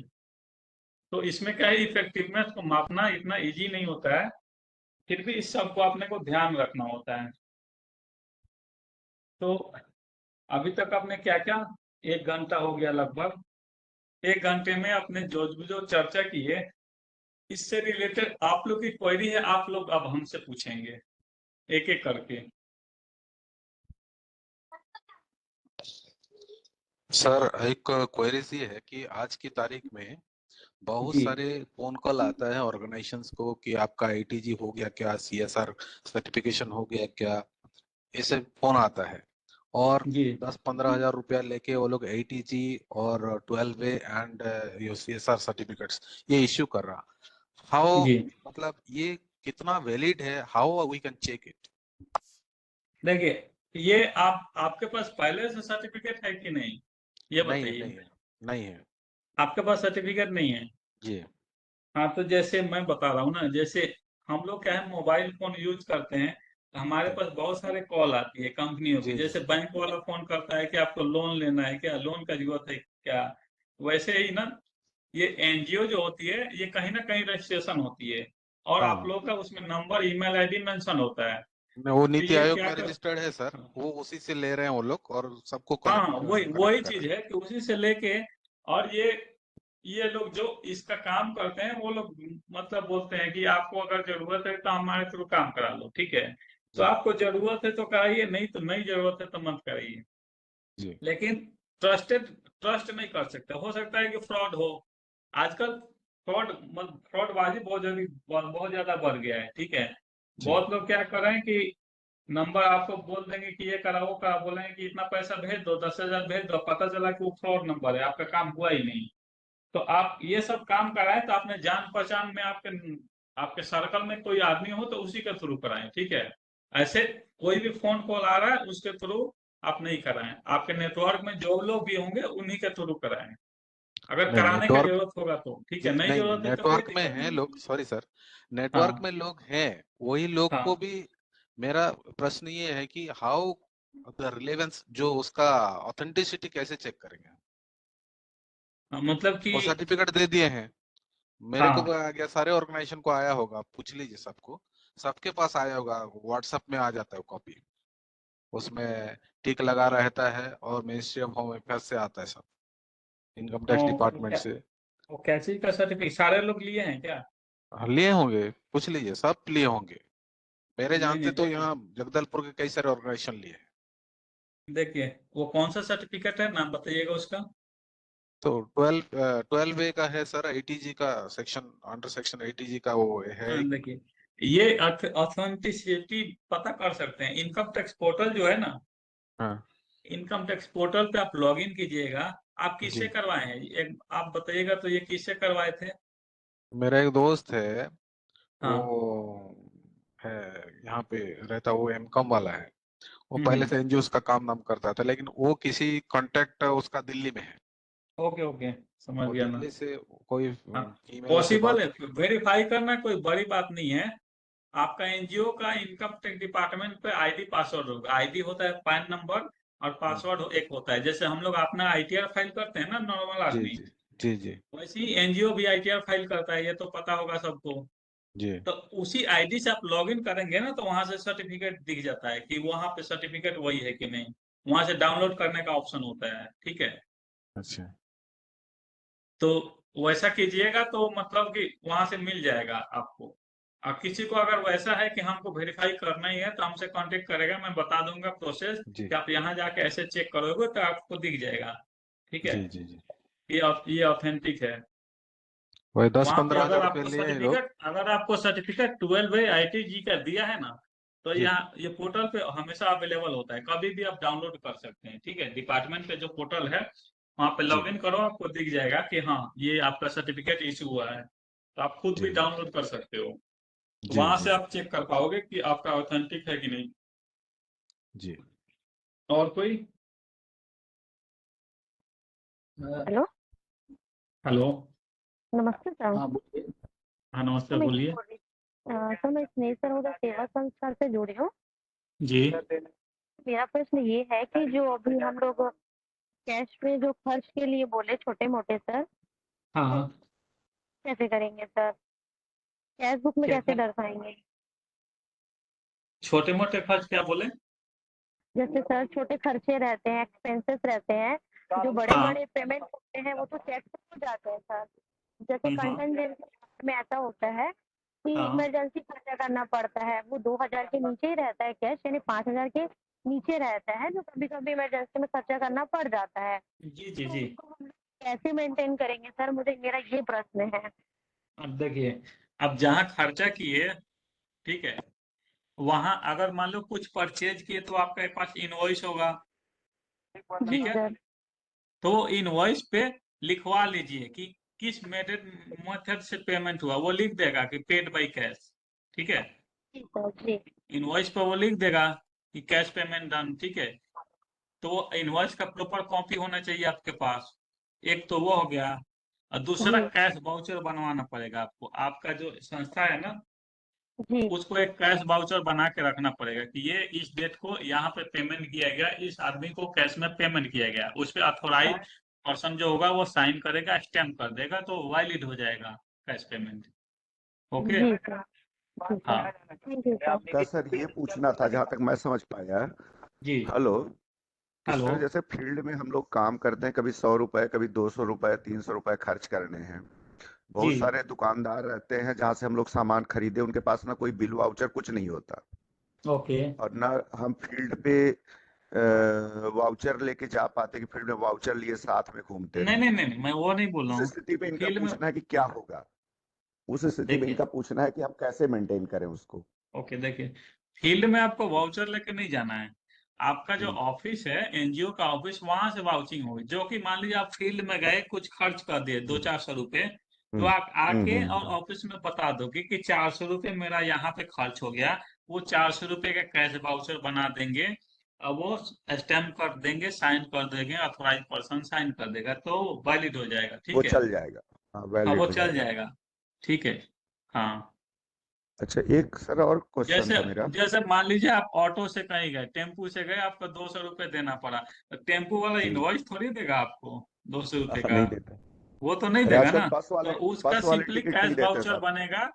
तो इसमें क्या है, इफेक्टिवनेस को मापना इतना इजी नहीं होता है, फिर भी इस सब को अपने को ध्यान रखना होता है। तो अभी तक आपने क्या क्या, 1 घंटा हो गया लगभग, 1 घंटे में आपने जो जो चर्चा की है इससे रिलेटेड आप लोग की क्वेरी है, आप लोग अब हमसे पूछेंगे एक एक करके। सर एक क्वेरी ये है कि आज की तारीख में बहुत जी सारे फोन कॉल आता है ऑर्गेनाइजेशंस को कि आपका आईटीजी हो गया क्या, सीएसआर सर्टिफिकेशन हो गया क्या, ऐसे फोन आता है। और जी 10-15 हजार रुपया लेके वो लोग आईटीजी और 12वे एंड यो सीएसआर सर्टिफिकेट्स ये इश्यू कर रहा। हाउ, जी मतलब ये कितना वैलिड है, how we can check it? देखिए ये आपके पास पहले से सर्टिफिकेट है कि नहीं, ये नहीं है, बताइए। नहीं है, नहीं है आपके पास सर्टिफिकेट नहीं है? जी। हाँ तो जैसे मैं बता रहा हूँ ना, जैसे हम लोग क्या है मोबाइल फोन यूज करते हैं तो हमारे जी पास बहुत सारे कॉल आती है कंपनियों की। जी जैसे बैंक वाला फोन करता है कि आपको लोन लेना है क्या, लोन का जरूरत है क्या, वैसे ही ना ये एनजीओ जो होती है ये कहीं ना कहीं रजिस्ट्रेशन होती है और आप हाँ, लोग का उसमें नंबर ईमेल आईडी मेंशन होता है। वो तो नीति ये आयोग क्या में कर, रजिस्टर्ड है सर, वो उसी से ले रहे हैं वो लोग और सबको हाँ कनेक्ट वही कनेक्ट वही कर चीज रहे है कि उसी से लेके, और ये लोग जो इसका काम करते हैं वो लोग मतलब बोलते हैं कि आपको अगर जरूरत है तो हमारे थ्रू काम करा लो। ठीक है, तो हैं। आपको जरूरत है तो कराइए, नहीं तो नहीं जरूरत है तो मत कराइए। जी जी लेकिन ट्रस्ट नहीं कर सकते, हो सकता है कि फ्रॉड हो। आजकल फ्रॉडबाजी बहुत ज्यादा बढ़ गया है। ठीक है, जी बहुत लोग क्या कर रहे हैं कि नंबर आपको बोल देंगे कि ये करा वो करा, बोलेंगे कि इतना पैसा भेज दो, 10,000 भेज दो, पता चला कि वो फ्रॉड नंबर है, आपका काम हुआ ही नहीं। तो आप ये सब काम कराएं तो आपने जान पहचान में आपके आपके सर्कल में कोई आदमी हो तो उसी के थ्रू कराएं। ठीक है, ऐसे कोई भी फोन कॉल आ रहा है उसके थ्रू आप नहीं कराएं, आपके नेटवर्क में जो लोग भी होंगे उन्हीं के थ्रू कराएं, अगर नहीं, कराने का नेटवर्क, जरूरत होगा तो। ठीक जी है, नहीं नहीं नहीं, जरूरत है तो कोई नेटवर्क में दिक्कत हैं नहीं। लोग, सॉरी सर, नेटवर्क हाँ में लोग हैं, वही लोग को हाँ भी मेरा प्रश्न ये है कि हाउ द रिलेवेंस, जो उसका ऑथेंटिसिटी कैसे चेक करेंगे? हाँ, मतलब कि वो सर्टिफिकेट दे दिए हैं, मेरे को भी हाँ आ गया, सारे ऑर्गेनाइजेशन को आया होगा, पूछ लीजिए सबको, सबके पास आया होगा, व्हाट्सएप में आ जाता है कॉपी, उसमें टिक लगा रहता है और मिनिस्ट्री ऑफ होम अफेयर्स से आता है सब, इनकम टैक्स डिपार्टमेंट से। वो कैसे का सर्टिफिकेट सारे लोग लिए हैं क्या? हाँ, लिए होंगे, पूछ लीजिए, सब लिए होंगे, मेरे नहीं जानते नहीं तो देखिए, यहाँ जगदलपुर के कई सारे ऑर्गेनाइजेशन लिए हैं। देखिए वो कौन सा सर्टिफिकेट है, नाम बताइएगा उसका। तो 12 ए का है सर, एटीजी का सेक्शन, अंडर सेक्शन एटीजी का वो है हाँ एक। देखिए, ये ऑथेंटिसिटी पता कर सकते हैं, इनकम टैक्स पोर्टल जो है ना, हाँ इनकम टैक्स पोर्टल पे आप लॉग इन कीजिएगा। आप किससे जी, करवाए हैं, एक आप बताइएगा तो, ये किससे करवाए थे? मेरा एक दोस्त है, वो हाँ है यहाँ पे रहता, वो एमकॉम वाला है, वो पहले हम्म, से एनजीओ का काम नाम करता था, लेकिन वो किसी कांटेक्ट उसका दिल्ली में है, ओके ओके, समझ वो गया ना। दिल्ली से कोई हाँ ईमेल से पॉसिबल बात। है, वेरीफाई करना कोई बड़ी बात नहीं है। आपका एनजीओ का इनकम टैक्स डिपार्टमेंट पे आईडी पासवर्ड होगा, आईडी होता है पैन नंबर, और हम्म, पासवर्ड एक होता है। जैसे हम लोग अपना आईटीआर फाइल करते हैं ना नॉर्मल जी आदमी, जी जी जी वैसे ही एनजीओ भी आईटीआर फाइल करता है, ये तो पता होगा सबको। जी तो उसी आईडी से आप लॉगिन करेंगे ना तो वहां से सर्टिफिकेट दिख जाता है कि वहां पे सर्टिफिकेट वही है कि नहीं। वहां से डाउनलोड करने का ऑप्शन होता है, ठीक है। अच्छा तो वैसा कीजिएगा तो मतलब कि वहां से मिल जाएगा आपको। और किसी को अगर वैसा है कि हमको वेरीफाई करना ही है तो हमसे कांटेक्ट करेगा, मैं बता दूंगा प्रोसेस जी कि आप यहाँ जाके ऐसे चेक करोगे तो आपको दिख जाएगा, ठीक है। जी जी जी। ये ऑथेंटिक है। वही दस वहां पे पंद्रह हजार अगर रुपये आपको लिए हैं लोग। सर्टिफिकेट 12/IIT का दिया है ना, तो जी यहाँ ये पोर्टल पे हमेशा अवेलेबल होता है, कभी भी आप डाउनलोड कर सकते हैं, ठीक है। डिपार्टमेंट पे जो पोर्टल है वहां पे जी लॉग इन करो, आपको दिख जाएगा कि हाँ ये आपका सर्टिफिकेट इशू हुआ है, तो आप खुद जी भी डाउनलोड कर सकते हो। तो जी वहां जी से आप चेक कर पाओगे कि आपका ऑथेंटिक है कि नहीं। जी। और कोई? Hello, hello. नमस्ते सर। हाँ बोलिए। हाँ सर नमस्ते, मैं ये बोलिए। बोल रही सर मैं स्नेह सरोवर सेवा संस्थान से जुड़ी हूँ। जी। मेरा प्रश्न ये है कि जो अभी हम लोग कैश में जो खर्च के लिए बोले छोटे मोटे सर, हाँ। कैसे करेंगे सर? कैश बुक में कैसे क्या दर्शाएंगे? छोटे मोटे खर्च क्या बोले? जैसे सर छोटे खर्चे रहते हैं, एक्सपेंसेस रहते हैं, जो बड़े हाँ। बड़े पेमेंट होते हैं वो तो चेक से हो जाते हैं सर। जैसे हाँ। कंटेंजेंसी में ऐसा होता है कि हाँ। इमरजेंसी खर्चा करना पड़ता है, वो 2000 के नीचे ही रहता है कैश, यानी 5000 के नीचे रहता है, जो कभी कभी इमरजेंसी में खर्चा करना पड़ जाता है। जी जी तो जी। उसको हम लोग कैसे मेंटेन करेंगे सर? मुझे मेरा ये प्रश्न है। अब देखिए, अब जहाँ खर्चा किए, ठीक है, वहां अगर मान लो कुछ परचेज किए तो आपके पास इनवॉइस होगा, जी ठीक है। सर। तो इनवॉइस पे लिखवा लीजिए कि किस मेथड से पेमेंट हुआ, वो लिख देगा कि पेड बाई कैश, ठीक है। जी सर। जी। इनवॉइस पे वो लिख देगा कि कैश पेमेंट डन, ठीक है। तो इनवॉइस का प्रॉपर कॉपी होना चाहिए आपके पास, एक तो वो हो गया। और दूसरा जी। कैश वाउचर बनवाना पड़ेगा आपको, आपका जो संस्था है ना, जी। उसको एक कैश वाउचर बना के रखना पड़ेगा कि ये इस डेट को यहाँ पे पेमेंट किया गया, इस आदमी को कैश में पेमेंट किया गया, उस पे अथोराइज पर्सन जो होगा वो साइन करेगा, स्टैम्प कर देगा, तो वैलिड हो जाएगा कैश पेमेंट। ओके। जी सर। जी हाँ। सर। Thank you sir. का सर ये पूछना था जहां तक मैं समझ पाया। जी। हेलो। कि हेलो। सर जैसे फील्ड में हम लोग काम करते हैं, कभी 100 रुपए, कभी 200 रुपए, 300 रुपए खर्च करने हैं। जी बहुत सारे दुकानदार रहते हैं जहां से हम लोग सामान खरीदे, उनके पास ना कोई बिल वाउचर कुछ नहीं होता, ओके। और ना हम फील्ड पे वाउचर लेके जा पाते कि फील्ड में वाउचर लिए साथ में घूमते नहीं रहें। नहीं नहीं नहीं, मैं वो नहीं बोल रहा उस हूँ। स्थिति में इनका फील्ड में पूछना है कि क्या होगा। उस स्थिति में देखिए, इनका पूछना है कि हम कैसे मेंटेन करें उसको। ओके देखिए, फील्ड में आपको वाउचर लेके नहीं जाना है। आपका जो हम्म ऑफिस है, एनजीओ का ऑफिस, वहां से वाउचिंग होगी। जो कि मान लीजिए आप फील्ड में गए, कुछ खर्च कर दिए हम्म 200-400 रुपए, तो हम्म आप आके और हम्म। ऑफिस में बता दोगे कि 400 रुपये मेरा यहाँ पे खर्च हो गया। वो 400 रुपये का कैश वाउचर बना देंगे, और वो स्टैम्प कर देंगे, साइन कर देंगे, अथोराइज पर्सन साइन कर देगा, तो वैलिड हो जाएगा, वो ठीक है। चल जाएगा। हाँ, हाँ वो वैलिड हो चल जाएगा। जाएगा, ठीक है। हाँ। अच्छा, एक सर और क्वेश्चन जैसे था मेरा। जैसे मान लीजिए आप ऑटो से कहीं गए, टेम्पू से गए, आपको 200 रुपये देना पड़ा, तो टेम्पू वाला हम्म। इनवॉइस थोड़ी देगा आपको 200 रुपये का, नहीं देता। वो तो नहीं अरे देगा आजकल ना। तो उसका बस वाले सिंपली टिकट कैश नहीं देते वाउचर सर। बनेगा,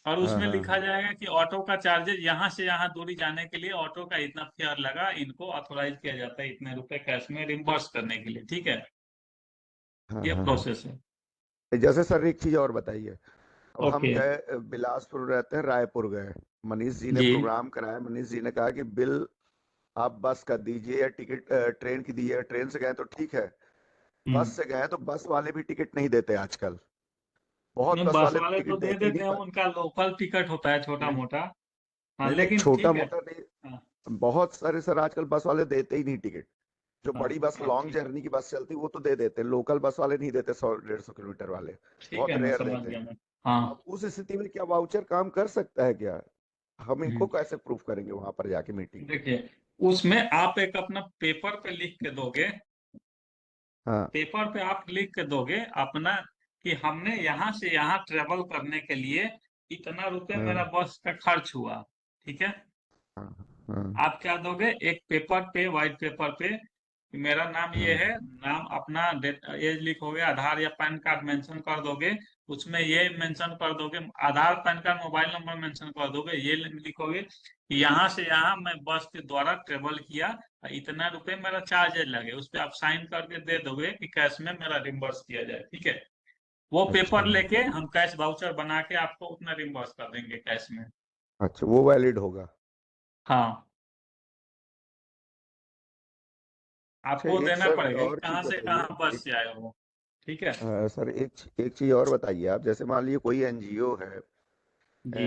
और हाँ उसमें हाँ लिखा हाँ जाएगा कि ऑटो का चार्जेस यहाँ से यहाँ दूरी जाने के लिए ऑटो का इतना फेयर लगा, इनको ऑथोराइज किया जाता है इतने रुपए कैश में रिम्बर्स करने के लिए, ठीक है। हाँ ये हाँ हाँ। प्रोसेस है। जैसे सर एक चीज और बताइए। अब हम ओके। गए, बिलासपुर रहते हैं, रायपुर गए। मनीष जी ने जी। प्रोग्राम कराया। मनीष जी ने कहा कि बिल आप बस का दीजिए या टिकट ट्रेन की दीजिए। ट्रेन से गए तो ठीक है, बस हम्म। से गए तो बस वाले भी टिकट नहीं देते आजकल। बहुत नहीं, बस बस वाले तो वाले तो टिकट दे देते ही नहीं देते हैं, उनका लोकल टिकट होता है छोटा नहीं मोटा। हाँ नहीं नहीं, लेकिन छोटा ठीक है। मोटा नहीं। हाँ। बहुत सारे सर आजकल बस वाले देते ही नहीं टिकट। जो हाँ। बड़ी बस, हाँ, लॉन्ग ठीक। जर्नी की बस चलती है, वो तो दे देते हैं। लोकल बस वाले नहीं देते, 100-150 किलोमीटर वाले ठीक बहुत है, मैं रेयर समझ देते गया हैं। मैं। हाँ। अब उस स्थिति में क्या वाउचर काम कर सकता है क्या? हम इनको हम्म। कैसे प्रूफ करेंगे वहां पर जाके मीटिंग में? देखिए, उसमें आप एक अपना पेपर पे लिख के दोगे, हाँ पेपर पे आप लिख के दोगे अपना कि हमने यहाँ से यहाँ ट्रेवल करने के लिए इतना रुपए मेरा हाँ बस का खर्च हुआ, ठीक है। हाँ हाँ आप क्या दोगे, एक पेपर पे, व्हाइट पेपर पे, कि मेरा नाम ये हाँ है, नाम अपना, डेट, एज लिखोगे, आधार या पैन कार्ड मेंशन कर दोगे, उसमें ये मेंशन कर दोगे, Aadhaar PAN card mobile number mention कर दोगे, ये लिखोगे कि यहाँ से यहाँ मैं बस के द्वारा ट्रेवल किया, इतना रुपए मेरा चार्जेज लगे, उस पर आप साइन करके दे दोगे कि कैश में मेरा रिम्बर्स किया जाए। ठीक है, वो पेपर अच्छा लेके हम कैश वाउचर बना के आपको उतना रिम्बर्स कर देंगे कैश में। अच्छा, वो वैलिड होगा। हाँ, अच्छा, आपको एक देना सर पड़ेगा और कहाँ चीज से कहाँ बताइए। बस से आए हो। ठीक है सर एक चीज और बताइए आप, जैसे मान लीजिए कोई एनजीओ है, जी।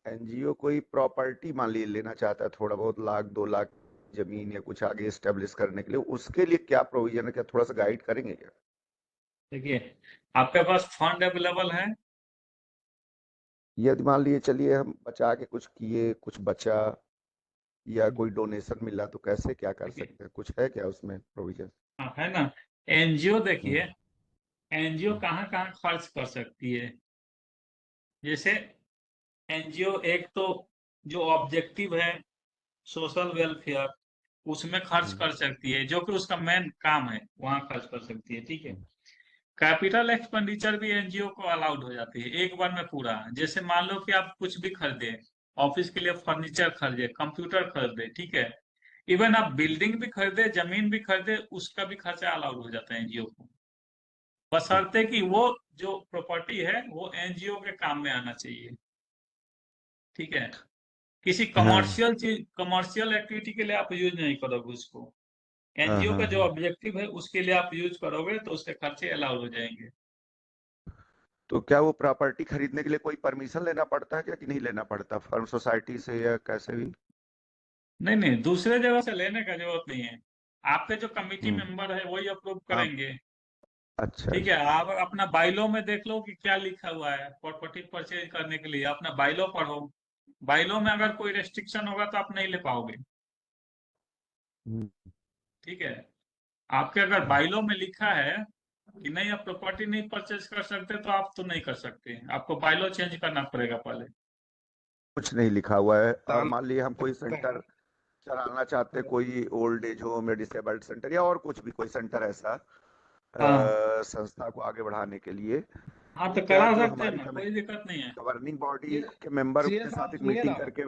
एनजीओ कोई प्रॉपर्टी मान लीजिए लेना चाहता है, थोड़ा बहुत 1-2 लाख जमीन या कुछ आगे स्टेब्लिश करने के लिए, उसके लिए क्या प्रोविजन है, क्या थोड़ा सा गाइड करेंगे क्या? देखिए, आपके पास फंड अवेलेबल है? यदि मान लीजिए चलिए हम बचा के कुछ किए, कुछ बचा या कोई डोनेशन मिला, तो कैसे क्या कर देखिए, सकते हैं, कुछ है क्या उसमें प्रोविजन? हाँ, है ना। एनजीओ देखिए, हम्म, एनजीओ हम्म, कहाँ कहाँ खर्च कर सकती है। जैसे एनजीओ एक तो जो ऑब्जेक्टिव है सोशल वेलफेयर, उसमें खर्च हम्म, कर सकती है, जो कि उसका मेन काम है, वहां खर्च कर सकती है। ठीक है, हम्म, कैपिटल एक्सपेंडिचर भी एनजीओ को अलाउड हो जाती है एक बार में पूरा। जैसे मान लो कि आप कुछ भी खरीदे, ऑफिस के लिए फर्नीचर खरीदे, कंप्यूटर खरीदे, ठीक है, इवन आप बिल्डिंग भी खरीदे, जमीन भी खरीदे, उसका भी खर्चा अलाउड हो जाता है एनजीओ को, हम्म। बशर्ते कि वो जो प्रॉपर्टी है वो एनजीओ के काम में आना चाहिए। ठीक है, किसी हाँ कमर्शियल एक्टिविटी के लिए आप यूज नहीं करोगे उसको। हाँ एनजीओ हाँ का जो हाँ। ऑब्जेक्टिव है उसके लिए आप यूज करोगे तो उसके खर्चे अलाउड हो जाएंगे। तो क्या वो प्रॉपर्टी खरीदने के लिए कोई परमिशन लेना पड़ता है क्या, कि नहीं लेना पड़ता, फर्म सोसाइटी से या कैसे भी? नहीं नहीं, दूसरे जगह से लेने का जरूरत नहीं है, आपके जो कमिटी हम्म। मेंबर है वही अप्रूव हाँ। करेंगे। अच्छा ठीक है, अच्छा। आप अपना बाइलो में देख लो कि क्या लिखा हुआ है प्रॉपर्टी परचेज करने के लिए, अपना बाइलो पढ़ो, बाइलो में अगर कोई रेस्ट्रिक्शन होगा तो आप नहीं ले पाओगे। हम्म, ठीक है, आपके अगर बाइलो में लिखा है कि नहीं आप प्रॉपर्टी नहीं परचेज कर सकते तो आप तो नहीं कर सकते, आपको बाइलो चेंज करना पड़ेगा पहले। कुछ नहीं लिखा हुआ है, और दान मान लीजिए हम कोई सकते सेंटर हैं। चलाना चाहते हैं, कोई ओल्ड एज होम या डिसेबल्ड सेंटर या और कुछ भी कोई सेंटर ऐसा, हाँ संस्था को आगे बढ़ाने के लिए, हाँ, तो तो क्या करा जो सकते हैं हमारी ना, कोई दिक्कत नहीं है। गवर्निंग बॉडी ये के मेंबर सीए के साहब साथ एक सुनिए मीटिंग ना। करके?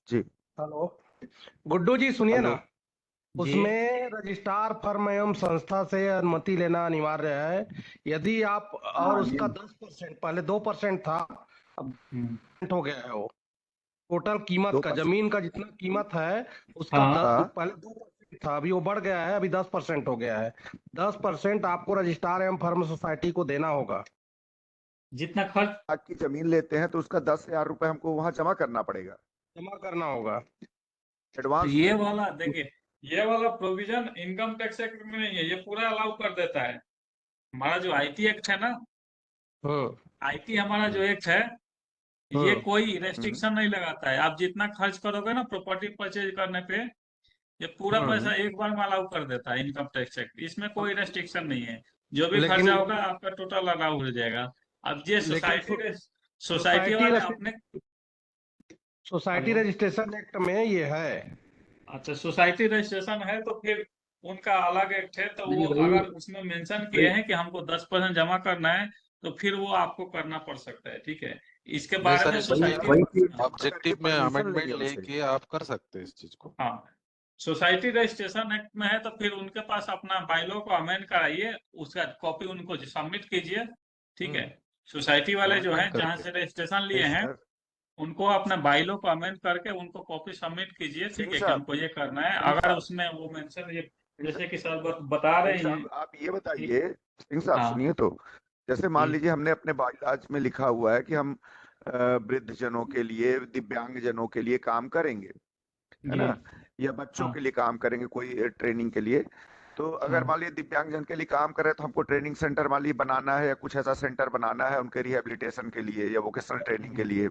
जी। हेलो, गुड्डू जी सुनिए हेलो। ना। जी उसमें रजिस्ट्रार फर्म एवं संस्था से अनुमति लेना अनिवार्य है। यदि आप, और हाँ उसका ये 10%, पहले 2% था, अब हम्म, हो गया है वो। टोटल कीमत दो का, परसेंट जमीन का जितना कीमत है उसका हाँ, पहले 2% था, अभी वो बढ़ गया है, अभी 10% हो गया है। 10% आपको रजिस्ट्रार एवं फर्म सोसाइटी को देना होगा। जितना खर्च, लाख की जमीन लेते हैं तो उसका 10,000 रुपए हमको वहां जमा करना पड़ेगा जमा करना होगा। तो एडवांस ये में। वाला देखिए, ये वाला प्रोविजन इनकम टैक्स एक्ट में नहीं है, ये पूरा अलाउ कर देता है। हमारा जो आईटी एक्ट है ना, हम्म आईटी हमारा जो हम्म एक्ट है, ये हम्म कोई हम्म रेस्ट्रिक्शन नहीं लगाता है। आप जितना खर्च करोगे ना प्रॉपर्टी परचेज करने पे, ये पूरा हम्म। पैसा एक बार में अलाउ कर देता है इनकम टैक्स एक्ट, इसमें कोई रेस्ट्रिक्शन नहीं है। जो भी लेकिन खर्चा होगा आपका टोटल अलाउ हो जाएगा। अब ये लेकिन सोसाइटी सोसाइटी वाले अपने, सोसाइटी हेलो, रजिस्ट्रेशन एक्ट में ये है। अच्छा सोसाइटी रजिस्ट्रेशन है तो फिर उनका अलग एक्ट है, तो नहीं वो वही अगर उसमें मेंशन किए वही हैं कि हमको 10% जमा करना है तो फिर वो आपको करना पड़ सकता है। ठीक है, इसके नहीं बारे सर, में तो इसमें वही सोसाइटी, वही चीज 10% जमा करके ऑब्जेक्टिव में परमिशन अमेंडमेंट लेंगे उनसे? लेके आप कर सकते हैं इस चीज को। हाँ, सोसाइटी रजिस्ट्रेशन एक्ट में है तो फिर उनके पास अपना बाइलॉ को अमेंड कराइए, उसका कॉपी उनको सबमिट कीजिए। ठीक है, हम्म सोसाइटी वाले जो गवर्नमेंट है जहाँ करके। से रजिस्ट्रेशन लिए नहीं हैं सर। उनको अपना बाइलॉ को अमेंड करके उनको कॉपी सबमिट कीजिए। ठीक सिंह है, कि साहब, हमको ये करना है, सिंह अगर साहब, उसमें वो मेंशन ये सिंह जैसे साहब, कि सर बता सिंह रहे हैं साहब, आप ये कि, बताइए, सिंह साहब हाँ सुनिए तो, जैसे मान जी लीजिए हमने अपने बाइलाज में लिखा हुआ है कि हम वृद्ध जनों के लिए, दिव्यांग जनों के लिए काम करेंगे, है जी, ना, या बच्चों हाँ के लिए काम करेंगे कोई ट्रेनिंग के लिए। तो अगर हाँ मान लीजिए दिव्यांग जन के लिए काम कर रहे हैं, तो हमको ट्रेनिंग सेंटर मान लीजिए बनाना है या कुछ ऐसा सेंटर बनाना है उनके रिहेबिलिटेशन के लिए या वोकेशनल ट्रेनिंग के लिए,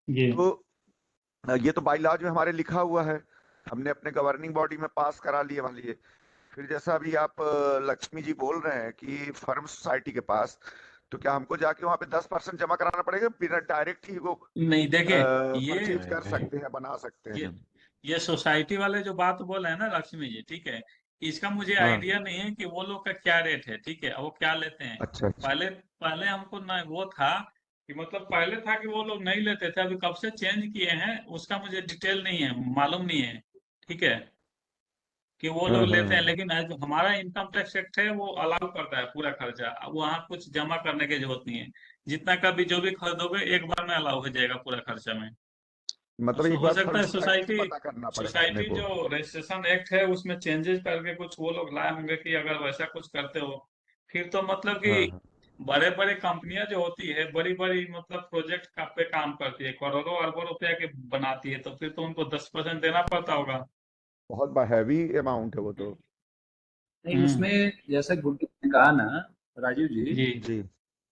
जी तो ये तो बाइलाज में हमारे लिखा हुआ है, हमने अपने गवर्निंग बॉडी में पास करा लिए मान लीजिए। फिर जैसा अभी आप लक्ष्मी जी बोल रहे हैं कि फर्म सोसाइटी के पास, तो क्या हमको जाके वहां पे 10% जमा कराना पड़ेगा, बिना डायरेक्ट ही वो नहीं देखे, ये परचेज नहीं कर नहीं, सकते हैं, बना सकते ये हैं? ये सोसाइटी वाले जो बात बोल रहे हैं ना लक्ष्मी जी, ठीक है, इसका मुझे हाँ आइडिया नहीं है कि वो लोग का क्या रेट है, ठीक है, वो क्या लेते हैं। अच्छा अच्छा पहले पहले हमको ना वो था कि मतलब पहले था कि वो लोग नहीं लेते थे, अभी कब से चेंज किए हैं उसका मुझे डिटेल नहीं है, मालूम नहीं है, ठीक है, कि वो लोग लेते हैं। हाँ लेकिन आज हमारा इनकम टैक्स एक्ट है वो अलाउ करता है पूरा खर्चा, अब वहाँ कुछ जमा करने की जरूरत नहीं है, जितना का भी जो भी खरीदोगे एक बार में अलाउ हो जाएगा पूरा खर्चा में। मतलब एक हो बार सकता है फर्म सोसाइटी से सोसाइटी पता करना पड़ेगा अपने सोसाइटी को। जो रजिस्ट्रेशन एक्ट है उसमें चेंजेस करके कुछ वो लोग लाए होंगे कि अगर वैसा कुछ करते हो फिर तो मतलब कि हाँ हाँ बड़े बड़े कंपनियां जो होती है बड़ी बड़ी मतलब प्रोजेक्ट का पे काम करती है, करोड़ों अरबों रुपया के बनाती है, तो फिर तो उनको 10% देना पड़ता होगा। बहुत हैवी अमाउंट है वो तो। नहीं, उसमें जैसे गुड्डू ने कहा ना, राजीव जी, जी जी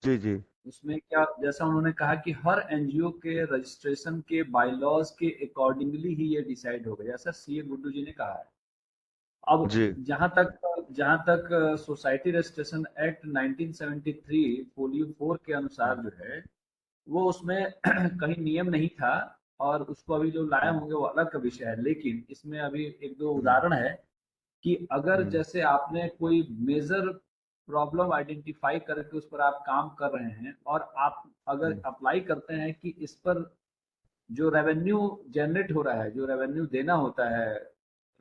जी जी उसमें क्या, जैसा उन्होंने कहा कि हर एनजीओ के रजिस्ट्रेशन के बायलॉज के अकॉर्डिंगली ही ये डिसाइड होगा, जैसा सीए गुड्डू जी ने कहा है। अब जी जहां तक सोसाइटी रजिस्ट्रेशन एक्ट 1973 फोलियो 4 के अनुसार जो है, वो उसमें कहीं नियम नहीं था, और उसको अभी जो लाए होंगे वो अलग का विषय है। लेकिन इसमें अभी एक दो उदाहरण है कि अगर हम्म जैसे आपने कोई मेजर प्रॉब्लम आइडेंटिफाई करके उस पर आप काम कर रहे हैं, और आप अगर हम्म अप्लाई करते हैं कि इस पर जो रेवेन्यू जनरेट हो रहा है, जो रेवेन्यू देना होता है,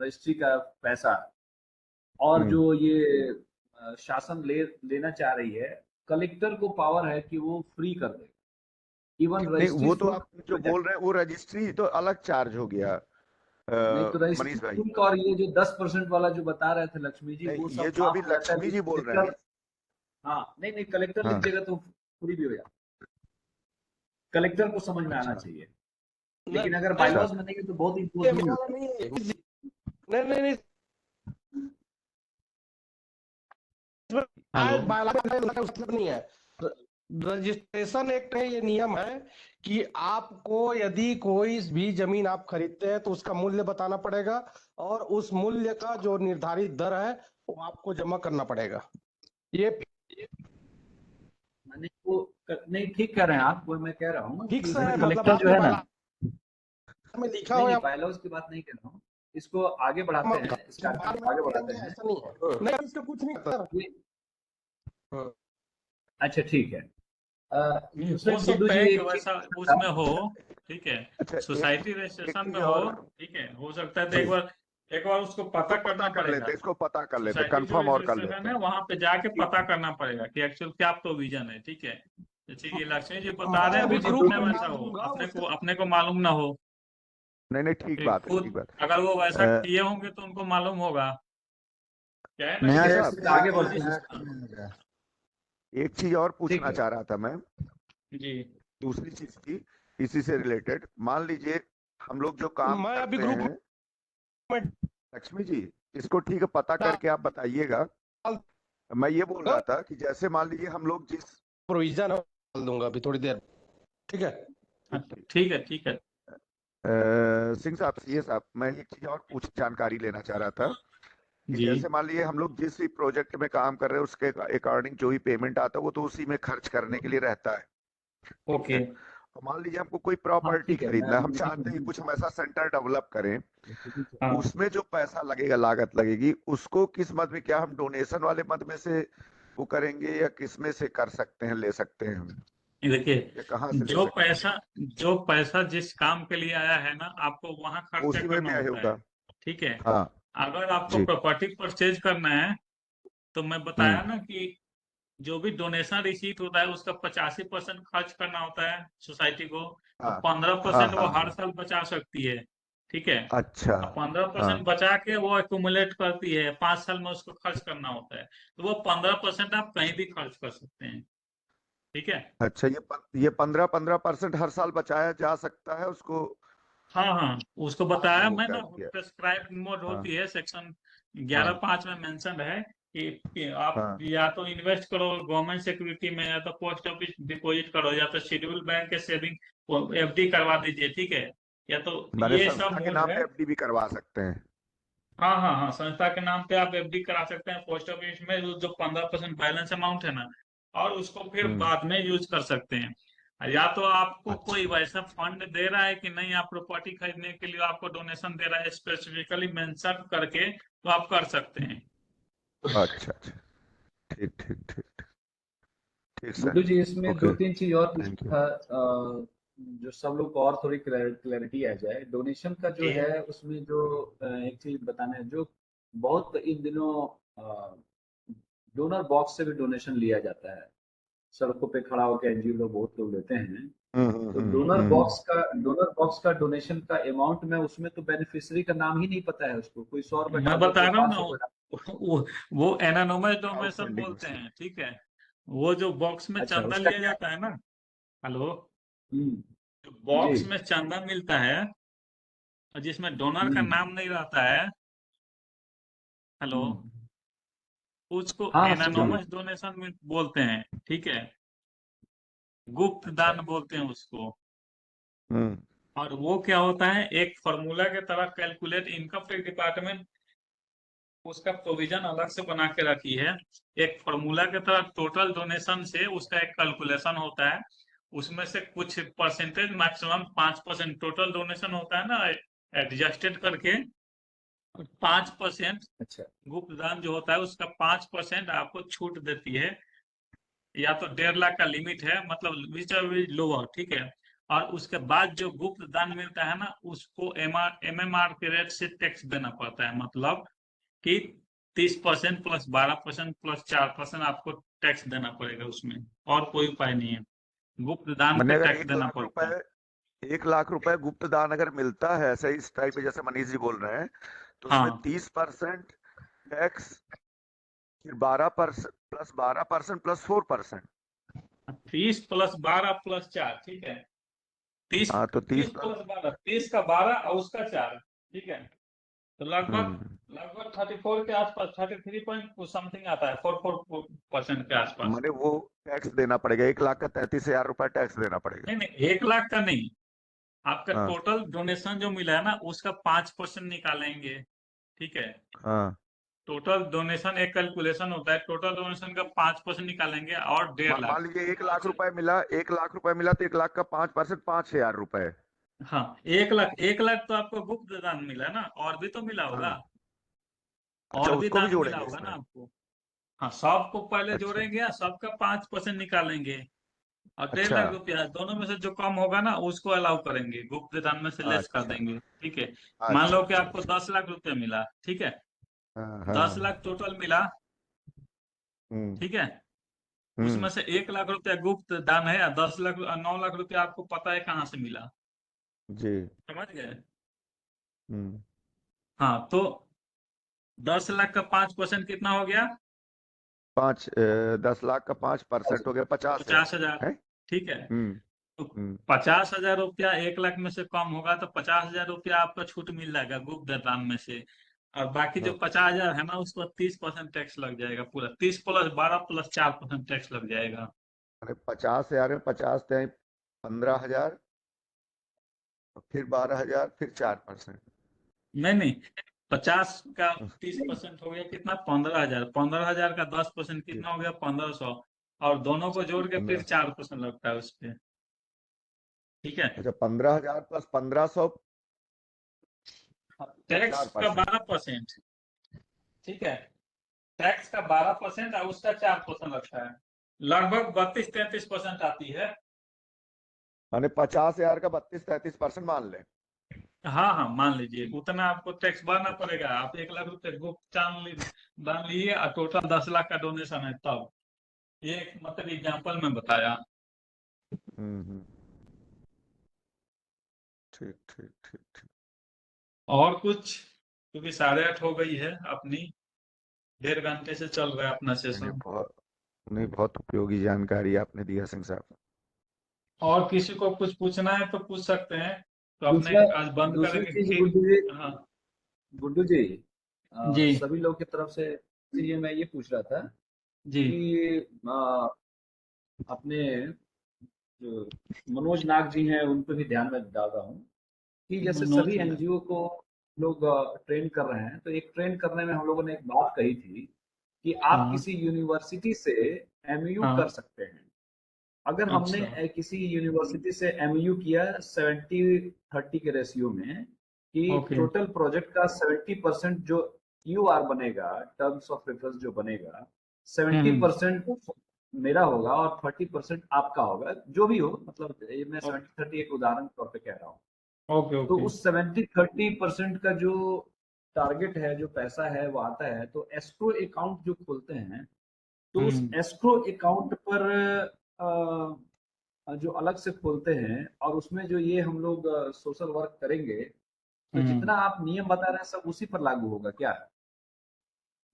रजिस्ट्री का पैसा, और हम्म। जो ये शासन लेना चाह रही है, कलेक्टर को पावर है कि वो फ्री कर दे, इवन नहीं रजिस्ट्री वो तो शुल्क आप जो बोल रहे हैं वो रजिस्ट्री तो अलग चार्ज हो गया नहीं तो रजिस्ट्री मनीष भाई। शुल्क और ये जो 10% वाला जो बता रहे थे लक्ष्मी जी, वो नहीं ये सब जो माफ अभी हो जाता है, लक्ष्मी क्योंकि जी बोल रहे हैं कलेक्टर, हाँ नहीं नहीं, कलेक्टर लिख हाँ देगा तो फ्री भी हो जाता, कलेक्टर को समझ में आना अच्छा चाहिए। नहीं लेकिन अगर नहीं, अच्छा बाईलॉज में नहीं है तो बहुत ये इम्पोर्टेंट वाला होता है। नहीं है। नहीं नहीं नहीं, इसमें हेलो मतलब नहीं है। रजिस्ट्रेशन एक्ट में ये नियम है कि आपको यदि कोई भी जमीन आप खरीदते हैं तो उसका मूल्य बताना पड़ेगा, और उस मूल्य का जो निर्धारित दर है वो आपको जमा करना पड़ेगा। ये मैंने वो नहीं, ठीक कह रहे हैं आप, वो मैं कह रहा हूँ कि फिक्स इसमें है, मतलब कलेक्टर जो आपने है ना, बायलॉज में लिखा नहीं हो नहीं, या बाईलॉज की बात नहीं कर रहा हूँ, इसको आगे बढ़ाते हैं, इस कार्यक्रम बाद को में आगे बढ़ाते करेंगे, हैं। ऐसा नहीं है। नहीं, इसका कुछ नहीं होता। ये अच्छा ठीक है। हो उसमें गुड्डू सकता जी है कि एक वैसा चीज उसमें हो, ठीक है, अच्छा सोसाइटी एक रजिस्ट्रेशन में चीज हो, और ठीक है, हो सकता है, तो जी एक बार उसको इसको पता पता करना कर लेते पड़ेगा। हैं, इसको पता कर लेते हैं, सोसाइटी जो कंफर्म और कर रजिस्ट्रेशन लेते है हैं। वहां पे जाके ठीक पता है, करना पड़ेगा कि एक्चुअल क्या प्रोविजन है, ठीक है। जैसे कि लक्ष्मी जी बता मैं रहे हैं अभी हो जी ग्रुप सकता है में वैसा डाल हो, दूंगा उसका। अपने को मालूम ना हो, नहीं नहीं ठीक फिर बात है ठीक खुद बात अगर वो वैसा अ, किए होंगे तो उनको मालूम होगा। क्या है ना ठीक नया कि है, साहब फिर एक आगे चीज बढ़ते हैं। एक चीज और ठीक पूछना है, चाह रहा था मैं, जी दूसरी चीज की, इसी से रिलेटेड। मान लीजिए हम लोग जो काम मैं अभी करते ग्रुप हैं, में लक्ष्मी जी इसको ठीक है पता डाल करके आप बताइएगा। मैं ये बोल रहा था कि जैसे मान लीजिए हम लोग जिस प्रोविजन है डाल दूंगा अभी थोड़ी देर। ठीक है। ठीक ठीक ठीक है, ठीक है। सिंह साहब, सीए साहब, मैं एक चीज और पूछ जानकारी लेना चाह रहा था कि जी जैसे मान लीजिए हम लोग जिस भी प्रोजेक्ट में काम कर रहे हैं उसके अकॉर्डिंग जो भी पेमेंट आता है वो तो उसी में खर्च करने के लिए रहता है, ठीक ओके। है। और मान लीजिए हमको कोई हाँ प्रॉपर्टी ठीक है, मैं खरीदना है, अभी हम मीटिंग चाहते हैं कि में कुछ हम ऐसा सेंटर डेवलप करें, हाँ उसमें जो पैसा लगेगा, लागत लगेगी, उसको किस मद में, क्या हम डोनेशन वाले मद में से वो करेंगे या किस में से कर सकते हैं, ले सकते हैं हम, ये देखिए, या कहाँ से ले जो सकते हैं? पैसा जो पैसा जिस काम के लिए आया है ना आपको वहां वो खर्चा उसी में करना व्यय होता है, होगा। ठीक है। हाँ अगर आपको जी प्रॉपर्टी परचेज करना है तो मैं बताया हम्म ना कि जो भी डोनेशन रिसीट होता है उसका 85% खर्च करना होता है सोसाइटी को, हाँ और पंद्रह हाँ परसेंट वो हाँ हर हाँ साल बचा सकती है, ठीक है। अच्छा अब 15% हाँ बचा के वो एक्यूमुलेट करती है, 5 साल में उसको खर्च करना होता है, तो वो 15% आप कहीं भी खर्च कर सकते हैं, ठीक है। अच्छा ये 15% हर साल बचाया जा सकता है उसको। हाँ हाँ, उसको हाँ बताया वो मैं ना, करके प्रेस्क्राइब मोड हाँ होती है, सेक्शन हाँ 11(5) में मेंशन है कि आप हाँ या तो इन्वेस्ट करो गवर्नमेंट सिक्योरिटी में, या तो पोस्ट ऑफिस डिपॉजिट करो, या तो शेड्यूल बैंक के सेविंग एफडी करवा दीजिए, ठीक है। या तो मैंने ये सब संस्था के मोड नाम है। पे एफडी भी करवा सकते हैं। हाँ हाँ हाँ, संस्था के नाम पे आप एफडी करा सकते हैं पोस्ट ऑफिस में, जो 15% बैलेंस अमाउंट है ना, और उसको फिर हम्म बाद में यूज कर सकते हैं। या तो आपको कोई अच्छा वैसा फंड दे रहा है कि नहीं, आप प्रॉपर्टी खरीदने के लिए आपको डोनेशन दे रहा है, स्पेसिफिकली मेंशन करके तो आप कर सकते हैं। अच्छा अच्छा, ठीक ठीक ठीक ठीक गुड्डू सर, जी, इसमें ओके, 2-3 चीज और थैंक पूछना यू। था, जो सब लोग को और थोड़ी क्लैरिटी आ जाए। डोनेशन का जो जी है उसमें जो एक चीज बताना है, जो बहुत इन दिनों डोनर बॉक्स से भी डोनेशन लिया जाता है। सड़कों पे खड़ा होकर एनजीओ लोग, बहुत लोग लेते हैं। तो डोनर बॉक्स का डोनेशन का अमाउंट में, उसमें तो बेनिफिशियरी का नाम ही नहीं पता है उसको। कोई 100 रुपए मैं डाल बता देते हैं, रहा हूँ 500 रुपए ना, वो एनोनिमस क्राउड डोनेशन फंडिंग बोलते से। हैं, ठीक है। वो जो बॉक्स में अच्छा, चंदा उसका लिया क्या? जाता है ना, हेलो, हम्म, जो जी। बॉक्स में चंदा मिलता है और जिसमें डोनर का हम्म, नाम नहीं रहता है, हेलो, हम्म। उसको हाँ, सुन रहा हूँ। एनोनिमस डोनेशन बोलते हैं, ठीक है। गुप्त अच्छा। दान बोलते हैं उसको। हम्म, और वो क्या होता है, एक फॉर्मूला के तरह कैलकुलेट, इनकम टैक्स डिपार्टमेंट उसका प्रोविजन अलग से बना के रखी है। एक फॉर्मूला के तरह टोटल डोनेशन से उसका एक कैलकुलेशन होता है। उसमें से कुछ परसेंटेज, मैक्सिमम 5% टोटल डोनेशन होता है ना, एडजस्टेड करके 5% अच्छा। गुप्त दान जो होता है उसका 5% आपको छूट देती है। या तो 1.5 लाख का लिमिट है, मतलब विच आर लोअर, ठीक है। और उसके बाद जो गुप्त दान मिलता है ना, उसको एमएमआर के रेट से टैक्स देना पड़ता है। मतलब कि 30% प्लस 12% प्लस 4% आपको टैक्स देना पड़ेगा उसमें, और कोई उपाय नहीं है। गुप्त दान मैंने पे अगर टैक्स देना पड़ता है। 1 लाख रुपए गुप्त दान अगर मिलता है ऐसे ही इस टाइप में जैसे मनीष जी बोल रहे हैं, तो उसमें हाँ, 30% टैक्स, फिर 12% प्लस 12% प्लस 4%। 30 प्लस 12 प्लस 4, ठीक है। तीस हाँ तो 30 तीस प्लस 12, 30 का 12 और उसका 4, ठीक है। तो लगभग हम्म, लगभग 34 के आसपास, 33 पॉइंट समथिंग आता है, 44% के आसपास। मैंने वो टैक्स देना पड़ेगा, 1 लाख का 33,000 रुपए टैक्स देना पड़ेगा। नहीं नहीं, 1 लाख का नहीं, आपका हाँ टोटल डोनेशन जो मिला है ना उसका 5% निकालेंगे, ठीक है। हाँ, टोटल डोनेशन एक कैलकुलेशन होता है, टोटल डोनेशन का 5% निकालेंगे और 1.5 लाख। मान लीजिए 1 लाख रुपए मिला, 1 लाख रुपए मिला तो 1 लाख का 5% 5,000 रुपए। हाँ, 1 लाख तो आपको गुप्त दान मिला ना, और भी तो मिला होगा, हाँ, अच्छा और भी उसको भी दान मिला जोड़ेंगे होगा ना इसमें। आपको। हाँ, सबको पहले अच्छा जोड़ेंगे, सबका 5% निकालेंगे, और डेढ़ अच्छा लाख रुपया दोनों में से जो कम होगा ना उसको अलाउ करेंगे, गुप्त दान में से लेस कर अच्छा देंगे, ठीक है। मान अच्छा लो कि अच्छा आपको अच्छा। 10 लाख रुपया मिला, ठीक है। हाँ 10 लाख हाँ। टोटल मिला, हम्म ठीक है। हम्म, उसमें से 1 लाख रुपया गुप्त दान है, 10 लाख 9 लाख रुपया आपको पता है कहाँ से मिला, जी। समझ गए। हम्म, हाँ, तो 10 लाख का 5% कितना हो गया? 10 लाख का 5% हो गया 50,000। 50,000, है। ठीक है। हम्म तो हम्म, 50,000 रुपया 1 लाख में से कम होगा तो 50,000 रुपया आपका छूट मिल जाएगा गुप्त दान में से। और बाकी जो हाँ 50,000 है ना, उस पर 30% टैक्स लग जाएगा, पूरा 30 प्लस 12 प्लस 4% टैक्स लग जाएगा। मैंने 50,000 में 50 थे, 15,000, फिर 12,000, फिर 4%। नहीं नहीं, 50 का 30% हो गया कितना, 15,000। 15,000 का 10% जी, कितना हो गया, 1,500। और दोनों को जोड़ के फिर 15। 4% लगता है उस पे, ठीक है। अच्छा 15,000 प्लस 1,500 का टैक्स का 4%। 12%, ठीक है। टैक्स का 12% और उसका 4% लगता है, लगभग 32-33% आती है। मैंने 50,000 का 32-33% मान ले। हाँ हाँ, मान लीजिए उतना आपको टैक्स भरना अच्छा। पड़ेगा। आप 1 लाख रुपए गुप्त दान लिए और टोटल 10 लाख का डोनेशन है, तब ये एक मतलब एग्जाम्पल में बताया। हम्म, ठीक ठीक ठीक ठीक। और कुछ, क्योंकि 8:30 हो गई है अपनी, 1.5 घंटे से चल रहा है अपना नहीं नहीं, सेशन। बहुत नहीं, बहुत उपयोगी जानकारी आपने दिया सिंह साहब। और किसी को कुछ पूछना है तो पूछ सकते हैं, तो अपने दूसरा आज बंद दूसरी करेंगे चीज, फिर। गुड्डू जी, हाँ गुड्डू जी, जी सभी लोग की तरफ से ये मैं ये पूछ रहा था जी। कि अपने जो मनोज नाग जी हैं उन पे भी ध्यान में डाल रहा हूँ कि जैसे सभी मनोज ना, एनजीओ को लोग ट्रेन कर रहे हैं, तो एक ट्रेन करने में हम लोगों ने एक बात कही थी कि आप हाँ किसी यूनिवर्सिटी से एमयू कर हाँ, सकते हैं। अगर हमने अच्छा, किसी यूनिवर्सिटी से एमयू किया 70-30 के रेशियो में, कि ओके, टोटल प्रोजेक्ट का 70% जो TOR बनेगा, टर्म्स ऑफ रेफरेंस जो बनेगा, 70% मेरा होगा और 30% आपका होगा, जो भी हो, मतलब ये मैं 70-30 एक उदाहरण के तौर पे कह रहा हूँ। ओके तो ओके। उस 70-30% का जो टारगेट है, जो पैसा है, वो आता है। तो एस्क्रो अकाउंट जो खोलते हैं, तो उस एस्क्रो अकाउंट पर जो अलग से खोलते हैं, और उसमें जो ये हम लोग सोशल वर्क करेंगे, तो जितना आप नियम बता रहे हैं सब उसी पर लागू होगा क्या?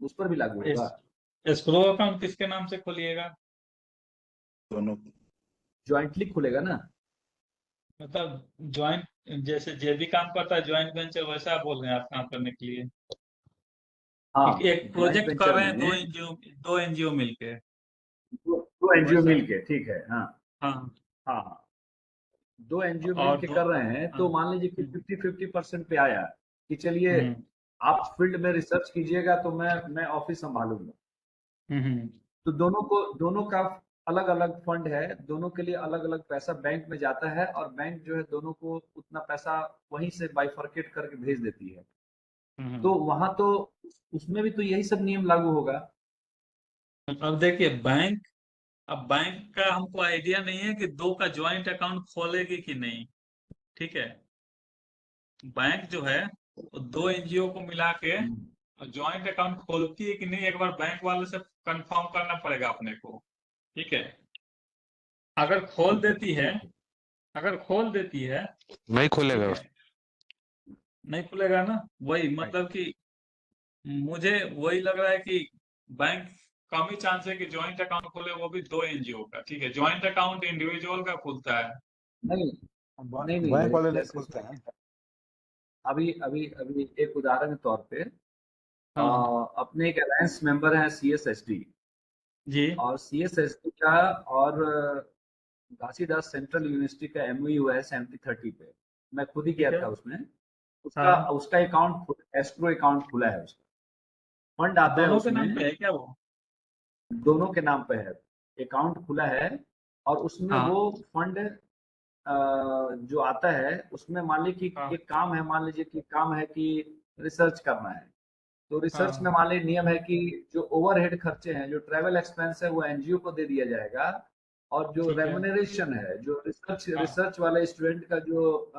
उस पर भी लागू होगा? एस्क्रो अकाउंट किसके नाम से खोलिएगा? दोनों ज्वाइंटली खुलेगा ना? मतलब ज्वाइंट, जैसे जेबी काम करता है ज्वाइंट वेंचर, वैसा आप बोल रहे हैं आप काम करने के लिए? हाँ, एक ज्वाइंट प्रोजेक्ट कर वेंचर रहे हैं में दो एनजीओ मिलके, दो एनजीओ वैसा? मिल के, ठीक है, हाँ हाँ। हाँ हाँ, दो एनजीओ मिल और के दो, कर रहे हैं। तो हाँ। मान लीजिए कि 50-50% पे आया कि चलिए हम्म आप फील्ड में रिसर्च कीजिएगा, तो मैं ऑफिस संभालूंगा। हम्म तो दोनों का अलग अलग फंड है, दोनों के लिए अलग अलग पैसा बैंक में जाता है, और बैंक जो है दोनों को उतना पैसा वहीं से बाइफरकेट करके भेज देती है। तो वहां तो उसमें भी तो यही सब नियम लागू होगा। अब देखिए अब बैंक का हमको आइडिया नहीं है कि दो का ज्वाइंट अकाउंट खोलेगी कि नहीं, ठीक है। बैंक जो है वो दो एनजीओ को मिला के ज्वाइंट अकाउंट खोलती है कि नहीं, एक बार बैंक वाले से कंफर्म करना पड़ेगा अपने को, ठीक है। अगर खोल देती है, अगर खोल देती है, नहीं ठीक खुलेगा। है, नहीं खुलेगा ना, वही मतलब कि मुझे वही लग रहा है कि बैंक कम ही चांस है कि ज्वाइंट अकाउंट खोले, वो भी दो एनजीओ का, ठीक है। ज्वाइंट अकाउंट इंडिविजुअल का खुलता है। नहीं नहीं नहीं, बैंक वाले नहीं जैसे खुलते हैं। अभी अभी अभी एक उदाहरण के तौर पे, हाँ अपने एक अलायंस मेंबर है CSST, जी। और CSST का और घासीदास सेंट्रल यूनिवर्सिटी का MOU है 70-30 पे। मैं खुद ही गया ठीक है। था उसमें। उसका हाँ, उसका अकाउंट, एस्क्रो अकाउंट खुला है, उसका फंड आता है दोनों के नाम उसमें, पे है क्या वो? दोनों के नाम पे है, अकाउंट खुला है। और उसमें हाँ वो फंड जो आता है, उसमें मान लीजिए कि हाँ एक काम है, मान लीजिए कि काम है कि रिसर्च करना है। तो रिसर्च में हाँ, मान लीजिए नियम है कि जो ओवरहेड खर्चे हैं, जो ट्रैवल एक्सपेंस है, वो एनजीओ को दे दिया जाएगा। और जो ठीक है। रेमुनरेशन है, जो रिसर्च हाँ रिसर्च वाले स्टूडेंट का जो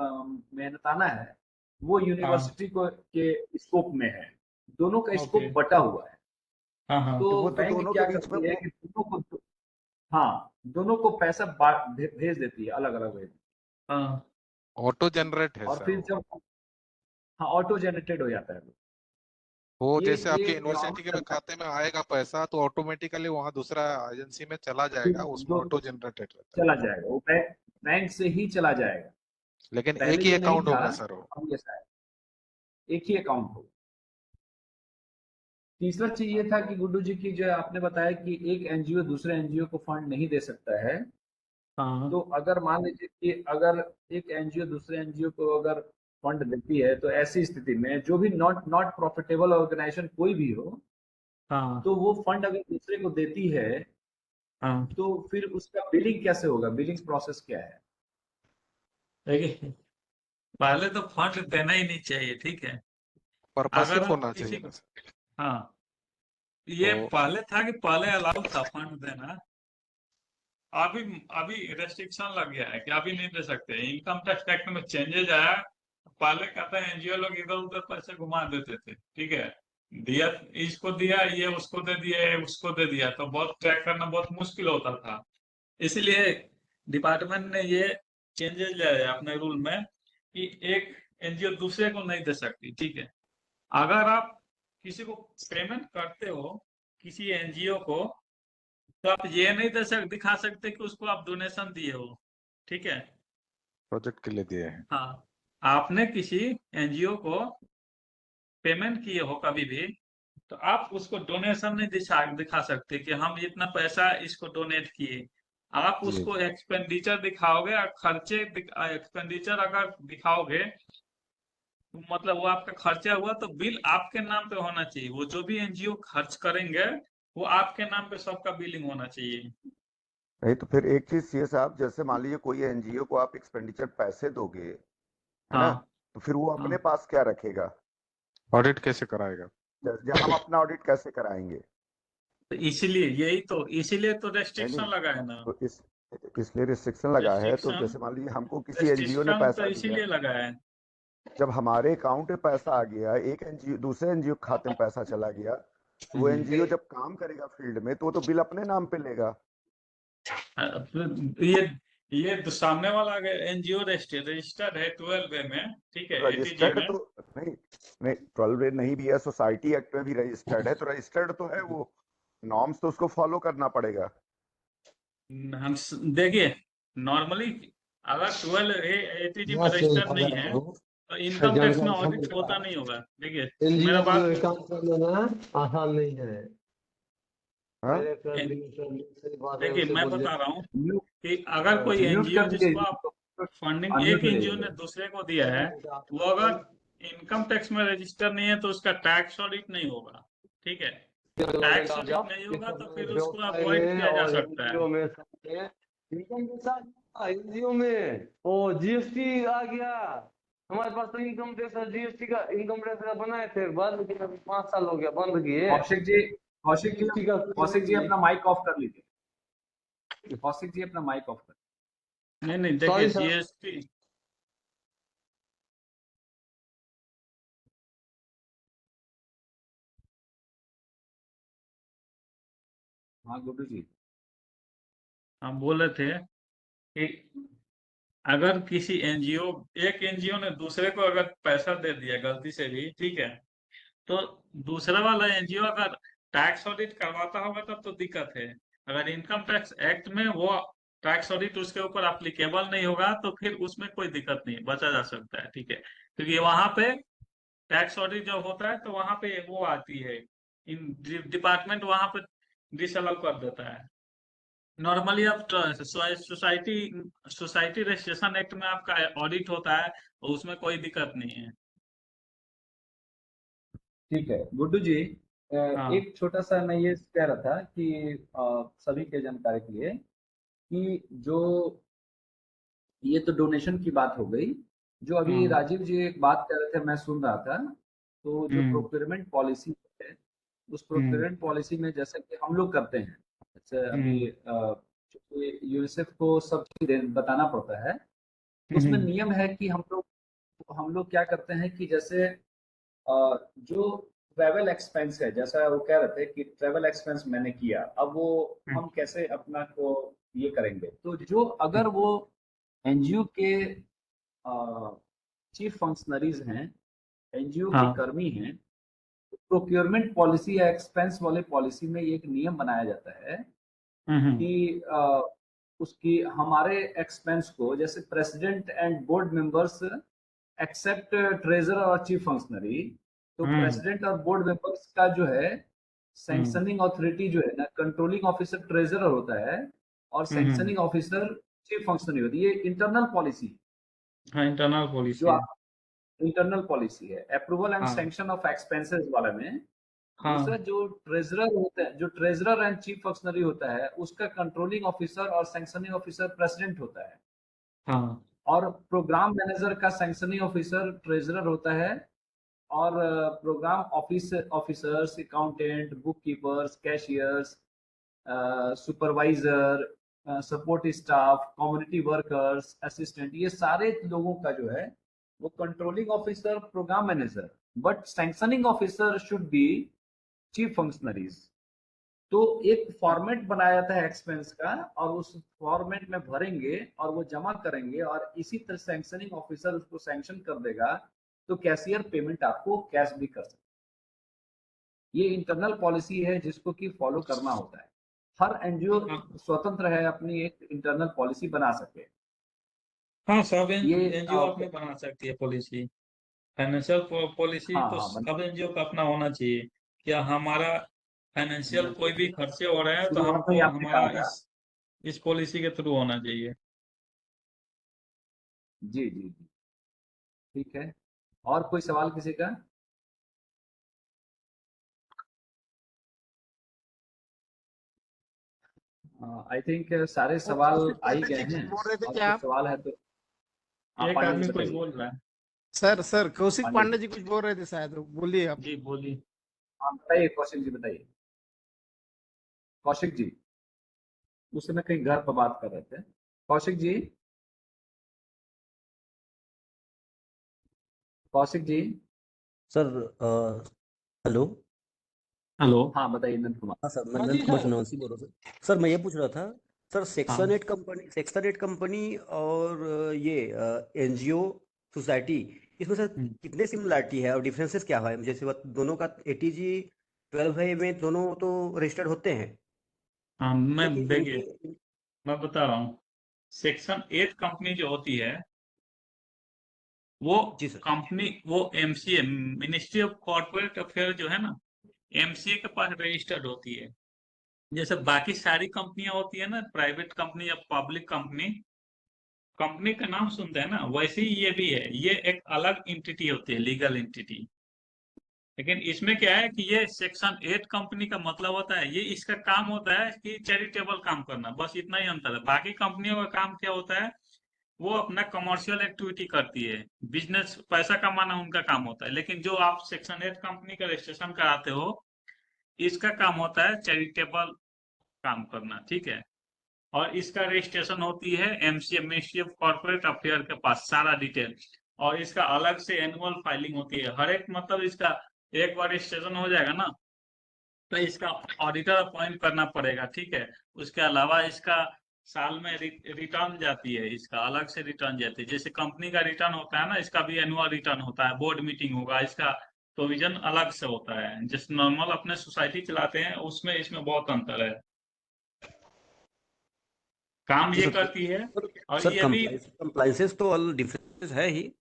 मेहनताना है, वो हाँ, यूनिवर्सिटी को के स्कोप में है। दोनों का ओके। स्कोप बटा हुआ है। हाँ हाँ तो वो तो बैंक दोनों के क्या बीच में करती है कि दोनों को, हाँ, दोनों को पैसा भेज देती है अलग अलग वे में। हाँ, ऑटो जनरेट है और सर फिर वो। जब, हाँ, ऑटो जनरेटेड हो जाता है वो। वो जैसे ये आपके काम यूनिवर्सिटी के में चलता खाते में आएगा पैसा तो ऑटोमेटिकली वहां दूसरा एजेंसी में चला है, जाएगा, उसमें दो ऑटो जनरेटेड रहता है। चला जाएगा, वो बैंक से ही चला जाएगा। लेकिन एक पहले ही ये नहीं अकाउंट था, होगा सर वो। अब ये शायद एक ही अकाउंट हो। तीसरा चीज ये था कि गुड्डू जी की, जो आपने बताया कि एक एनजीओ दूसरे एनजीओ को फंड नहीं दे सकता है। हाँ तो अगर मान लीजिए कि अगर एक एनजीओ दूसरे एनजीओ को अगर फंड देती है, तो ऐसी स्थिति में जो भी नॉट नॉट प्रॉफिटेबल ऑर्गेनाइजेशन कोई भी हो, हाँ तो वो फंड अगर दूसरे को देती है, हाँ। तो फिर उसका बिलिंग कैसे होगा? बिलिंग प्रोसेस क्या है? देखिए, पहले तो फंड देना ही नहीं चाहिए, ठीक है। पर्पसिव अगर आप होना किसी चाहिए ना को, सर। हाँ, ये तो पहले था कि पहले अलाउ था फंड देना, अभी अभी रेस्ट्रिक्शन लग गया है कि अभी नहीं दे सकते। इनकम टैक्स एक्ट में चेंजेस आया। पहले कहते हैं एनजीओ लोग इधर उधर पैसे घुमा देते थे, ठीक है। दिया, इसको दिया, ये उसको दे दिया, ये उसको दे दिया, तो बहुत ट्रैक करना बहुत मुश्किल होता था। इसलिए डिपार्टमेंट ने ये चेंजेस लाया है अपने रूल में कि एक एनजीओ दूसरे को नहीं दे सकती, ठीक है। अगर आप किसी को पेमेंट करते हो, किसी एनजीओ को, तो आप ये नहीं दिखा सकते कि उसको आप डोनेशन दिए हो, ठीक है। प्रोजेक्ट के लिए दिए हैं। हाँ, आपने किसी एनजीओ को पेमेंट किए हो कभी भी, तो आप उसको डोनेशन नहीं दिखा सकते कि हम इतना पैसा इसको डोनेट किए। आप जी उसको जी। एक्सपेंडिचर दिखाओगे, और खर्चे एक्सपेंडिचर अगर दिखाओगे, तो मतलब वो आपका खर्चा हुआ, तो बिल आपके नाम पे होना चाहिए। वो जो भी एनजीओ खर्च करेंगे, वो आपके नाम पे सबका बिलिंग होना चाहिए। नहीं तो फिर एक चीज ये साहब, जैसे मान लीजिए कोई एनजीओ को आप एक्सपेंडिचर पैसे दोगे, है ना, हाँ तो फिर वो अपने हाँ। पास क्या रखेगा? ऑडिट कैसे कराएगा? हम अपना ऑडिट कैसे कराएंगे? तो इसीलिए तो रेस्ट्रिक्शन नहीं, लगा है ना। तो इसलिए रिस्ट्रिक्शन लगा है। तो रेस्ट्रिक्शन जैसे मान लीजिए हमको किसी एनजीओ ने रेस्ट्रिक्शन तो पैसा दिया, इसीलिए लगा है। जब हमारे अकाउंट में पैसा आ गया, एक एनजीओ दूसरे एनजीओ खाते में पैसा चला गया, तो वो एनजीओ जब काम करेगा फील्ड में, तो वो तो बिल अपने नाम पे लेगा। ये तो सामने वाला एनजीओ रजिस्टर्ड है 12A में, ठीक है, ATG रजिस्टर्ड में। तो नहीं 12A नहीं भी है, सोसाइटी एक्ट में भी रजिस्टर्ड है, तो रजिस्टर्ड तो है, वो नॉर्म्स तो उसको फॉलो करना पड़ेगा। हम देखिए, नॉर्मली अगर 12A ATG में रजिस्टर्ड नहीं है तो इनकम टैक्स में ऑडिट होता नहीं होगा। देखिए मेरा एनजीओ बात, काम कर लेना आसान नहीं है। हाँ? देखिए मैं बता रहा हूँ कि अगर कोई म्यूट एनजीओ कर दीजिए जिसको आप फंडिंग, अनम्यूट एक हो एनजीओ ने जाइएगा। दूसरे को दिया है, वो अगर इनकम टैक्स में रजिस्टर नहीं है तो उसका टैक्स ऑडिट नहीं होगा, ठीक है। टैक्स ऑडिट नहीं होगा तो फिर उसको अवॉइड किया जा सकता है। इनकम के साथ एनजीओ में ओ जीएसटी आ गया। हमारे पास तो इनकम टैक्स और जीएसटी का इनकम टैक्स का बनाए थे, बंद किया, 5 साल हो गया बंद किए। कौशिक जी अपना माइक ऑफ कर लीजिए। कौशिक जी अपना माइक ऑफ कर। नहीं देखिए, सर। जीएसटी हाँ गुड्डू जी, हम बोले थे कि अगर किसी एनजीओ, एक एनजीओ ने दूसरे को अगर पैसा दे दिया गलती से भी, ठीक है, तो दूसरा वाला एनजीओ अगर टैक्स ऑडिट करवाता होगा तब तो दिक्कत है। अगर इनकम टैक्स एक्ट में वो टैक्स ऑडिट उसके ऊपर अप्लीकेबल नहीं होगा तो फिर उसमें कोई दिक्कत नहीं, बचा जा सकता है, ठीक है। क्योंकि वहां पे टैक्स ऑडिट जब होता है तो वहां पे वो आती है, इन डिपार्टमेंट वहां पे डिसअलाउ कर देता है। नॉर्मली आप सोसाइटी सोसाइटी रजिस्ट्रेशन एक्ट में आपका ऑडिट होता है और उसमें कोई दिक्कत नहीं है। ठीक है गुड्डू जी, हाँ। एक छोटा सा मैं ये कह रहा था कि सभी के जानकारी के लिए कि जो ये तो डोनेशन की बात हो गई, जो अभी राजीव जी एक बात कर रहे थे मैं सुन रहा था, तो जो प्रोक्योरमेंट पॉलिसी है, उस प्रोक्योरमेंट पॉलिसी में जैसे कि हम लोग करते हैं, जैसे अभी यूनिसेफ को सब चीज बताना पड़ता है, उसमें नियम है कि हम लोग क्या करते हैं कि जैसे जो ट्रेवल एक्सपेंस है, जैसा वो कह रहे थे कि ट्रेवल एक्सपेंस मैंने किया, अब वो हम कैसे अपना को ये करेंगे, तो जो अगर वो एनजीओ के चीफ फंक्शनरीज हैं, एनजीओ के कर्मी हैं, प्रोक्योरमेंट पॉलिसी या एक्सपेंस वाले पॉलिसी में एक नियम बनाया जाता है कि उसकी हमारे एक्सपेंस को, जैसे president and board members except treasurer और चीफ फंक्शनरी, तो प्रेसिडेंट और बोर्ड मेंबर्स का जो है सैंक्शनिंग अथॉरिटी जो है ना, कंट्रोलिंग ऑफिसर ट्रेजरर होता है और सैंक्शनिंग ऑफिसर चीफ फंक्शनरी होती है। ये इंटरनल पॉलिसी, हाँ इंटरनल पॉलिसी जो है, इंटरनल पॉलिसी है, approval and sanction of expenses वाले में। दूसरा जो ट्रेजरर होता है, जो ट्रेजरर एंड चीफ फंक्शनरी होता है, उसका कंट्रोलिंग ऑफिसर और सैंक्शनिंग ऑफिसर प्रेसिडेंट होता है। हाँ। और प्रोग्राम मैनेजर का सैंक्शनिंग ऑफिसर ट्रेजरर होता है, और programme officers, accountant, book keepers, cashiers, supervisor, support staff, community workers, assistant, ये सारे लोगों का जो है वो controlling officer, programme manager, but sanctioning officer should be chief functionaries. तो एक फॉर्मेट बनाया जाता है एक्सपेंस का, और उस फॉर्मेट में भरेंगे और वो जमा करेंगे, और इसी तरह सैंक्शनिंग ऑफिसर उसको सैंक्शन कर देगा, तो कैशियर पेमेंट आपको कैश भी कर सकते हैं। ये इंटरनल पॉलिसी है जिसको कि फॉलो करना होता है। हर एनजीओ स्वतंत्र है अपनी एक इंटरनल पॉलिसी बना सके। हाँ सब ये एनजीओ अपनी बना सकती है पॉलिसी, फाइनेंशियल पॉलिसी हाँ तो हाँ सब एनजीओ का अपना होना चाहिए। क्या हमारा फाइनेंशियल कोई भी खर्चे हो रहे हैं तो शुरुआत में हमको आपने हमारा कहा था। इस पॉलिसी के थ्रू होना चाहिए। जी जी जी, ठीक है। और कोई सवाल किसी का? आई थिंक सारे सवाल आ ही गए हैं। बोल रहे थे और क्या कुछ सवाल है तो आप एक पांडे आदमी जी कुछ बताइए। बोल रहा है। सर कौशिक पांडे पांडे जी कुछ बोल रहे थे शायद, बोलिए आप। जी बोलिए। हाँ बताइए कौशिक जी, बताइए कौशिक जी। उस समय कहीं घर पर बात कर रहे थे Kaushik ji. Kaushik ji. Sir hello. Hello. हाँ बताइए नंद कुमार। हाँ सर, मैं हाँ नंद जी कुमार सर। सोनवंशी बोल रहा हूँ सर। सर मैं ये पूछ रहा था सर, हाँ सेक्शन 8 कंपनी और ये एनजीओ सोसाइटी, इसमें सर कितने सिमिलरिटी है और डिफरेंसेस क्या है? जैसे दोनों का एटीजी 12 है में, दोनों तो रजिस्टर्ड होते हैं, हाँ, मैं लेकिन देखिए इनके। मैं बता रहा हूँ। सेक्शन 8 कंपनी जो होती है वो जी सर। कंपनी, वो MCA, ministry of corporate affair जो है ना, एमसीए के पास रजिस्टर्ड होती है। जैसे बाकी सारी कंपनियां होती है ना, प्राइवेट कंपनी या पब्लिक कंपनी, कंपनी का नाम सुनते हैं ना, वैसे ही ये भी है। ये एक अलग एंटिटी होती है, लीगल एंटिटी। लेकिन इसमें क्या है कि ये सेक्शन 8 कंपनी का मतलब होता है, ये इसका काम होता है कि चैरिटेबल काम करना, बस इतना ही अंतर है। बाकी कंपनियों का काम क्या होता है, वो अपना कमर्शियल एक्टिविटी करती है, बिजनेस, पैसा कमाना उनका काम होता है। लेकिन जो आप सेक्शन 8 कंपनी का रजिस्ट्रेशन कराते हो, इसका काम होता है चैरिटेबल काम करना, ठीक है। और इसका रजिस्ट्रेशन होती है MCA, ministry of corporate affair के पास, सारा डिटेल। और इसका अलग से एनुअल फाइलिंग होती है हर एक, मतलब इसका एक बार रजिस्ट्रेशन हो जाएगा ना, तो इसका ऑडिटर अपॉइंट करना पड़ेगा, ठीक है। उसके अलावा इसका साल में रिटर्न जाती है, इसका अलग से रिटर्न जाती है। जैसे कंपनी का रिटर्न होता है ना, इसका भी एनुअल रिटर्न होता है, बोर्ड मीटिंग होगा, इसका प्रोविजन अलग से होता है। जिस नॉर्मल अपने सोसाइटी चलाते हैं उसमें इसमें बहुत अंतर है, काम जी ये सर। करती है। सर, और सर ये भी, कंप्लाइंसेस तो ऑल डिफरेंसेस है ही।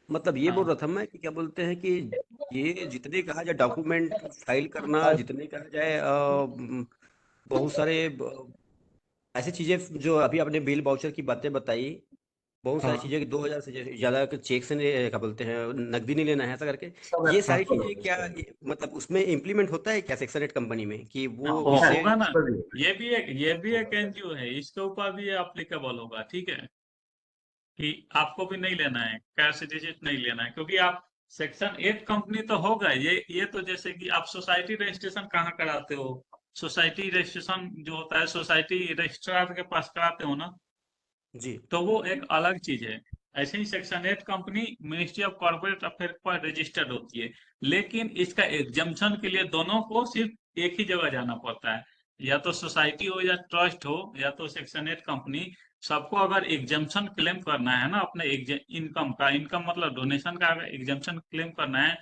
मतलब ये बोल हाँ रहा था मैं कि क्या बोलते हैं कि ये जितने कहा जाए डॉक्यूमेंट फाइल करना, जितने कहा जाए बहुत सारे ऐसी चीजें जो अभी आपने बिल वाउचर की बातें बताई, बहुत सारी हाँ चीजें कि 2000 से ज्यादा के चेक से क्या बोलते हैं, नकदी नहीं लेना है ऐसा करके। सब ये हाँ सारी एप्लीकेबल चीजें होगा इस क्या पर। मतलब उसमें इम्प्लीमेंट होता है क्या सेक्शन 8 कंपनी में कि हाँ, वो है, इससे? होगा ना। इस पर भी होगा। ये भी एक एनजीओ है, इसके ऊपर भी ये अप्लीकेबल होगा, ठीक है। कि आपको भी नहीं लेना है, कैश डिजिट नहीं लेना है, क्योंकि आप सेक्शन 8 कंपनी तो होगा। ये तो जैसे कि आप सोसाइटी रजिस्ट्रेशन कहाँ कराते हो, सोसाइटी रजिस्ट्रेशन जो होता है सोसाइटी रजिस्ट्रार के पास कराते हो ना, जी तो वो एक अलग चीज है। ऐसे ही section 8 company ministry of corporate affair पर रजिस्टर्ड होती है। लेकिन इसका एग्जम्पशन के लिए दोनों को सिर्फ एक ही जगह जाना पड़ता है, या तो सोसाइटी हो या ट्रस्ट हो या तो सेक्शन 8 कंपनी। सबको अगर एग्जम्पशन क्लेम करना है ना अपने इनकम का, इनकम मतलब डोनेशन का, अगर एग्जम्पशन क्लेम करना है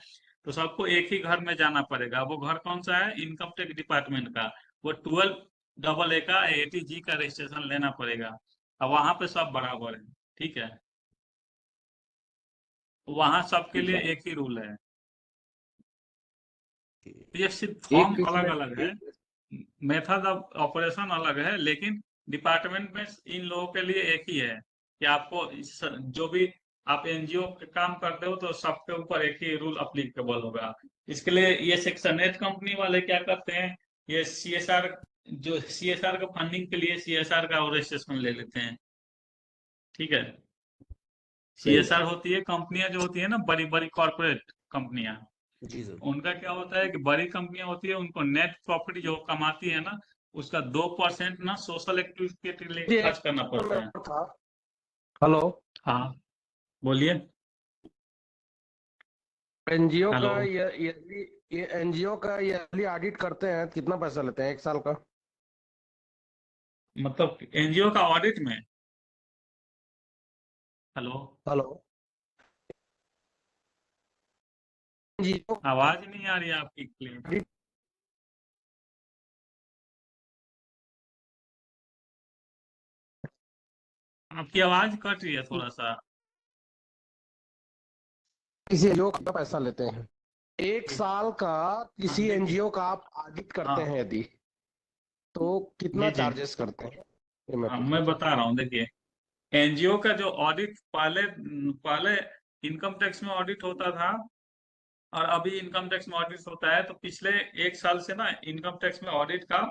तो सबको एक ही घर में जाना पड़ेगा। वो घर कौन सा है? इनकम टैक्स डिपार्टमेंट का। वो 12 AA का, ATG का रजिस्ट्रेशन लेना पड़ेगा। अब वहां पे सब बराबर है, ठीक है। वहां सबके ठीक लिए है। एक ही रूल है। ये सिर्फ एक फॉर्म अलग इसमें अलग है, मेथड ऑफ ऑपरेशन अलग है, लेकिन डिपार्टमेंट में इन लोगों के लिए एक ही है कि आपको जो भी आप एनजीओ के काम करते हो तो सबके ऊपर एक ही रूल अप्लीकेबल होगा। इसके लिए ये सेक्शन 8 कंपनी वाले क्या करते हैं, ये सीएसआर, जो सीएसआर का फंडिंग के लिए सीएसआर का रजिस्ट्रेशन ले लेते हैं, ठीक है। सही है। सीएसआर होती है कंपनियां जो होती है ना, बड़ी बड़ी कॉर्पोरेट कंपनियां, जी सर। उनका क्या होता है कि बड़ी कंपनियां होती है, उनको नेट प्रॉफिट जो कमाती है ना, उसका 2% ना सोशल एक्टिविटी के लिए जी खर्च एक करना और मैं पड़ता है। और था। हेलो। हाँ बोलिए। NGO hello. का ये एनजीओ का ईयरली ऑडिट करते हैं, कितना पैसा लेते हैं एक साल का? मतलब एनजीओ का ऑडिट में, हेलो, हेलो। एनजीओ आवाज नहीं आ रही है आपकी क्लियर। आपकी आवाज कट रही है थोड़ा सा। किसी एनजीओ का पैसा लेते हैं एक साल का, हाँ किसी देखिए, एनजीओ का आप ऑडिट करते हैं हाँ यदि, तो कितना जी जी, चार्जेस करते हैं? ये मैं हाँ पूछ मैं रहा था। बता रहा हूँ। देखिए, एनजीओ का जो ऑडिट पहले पहले इनकम टैक्स में ऑडिट होता था, और अभी इनकम टैक्स में ऑडिट होता है। तो पिछले एक साल से ना इनकम टैक्स में ऑडिट का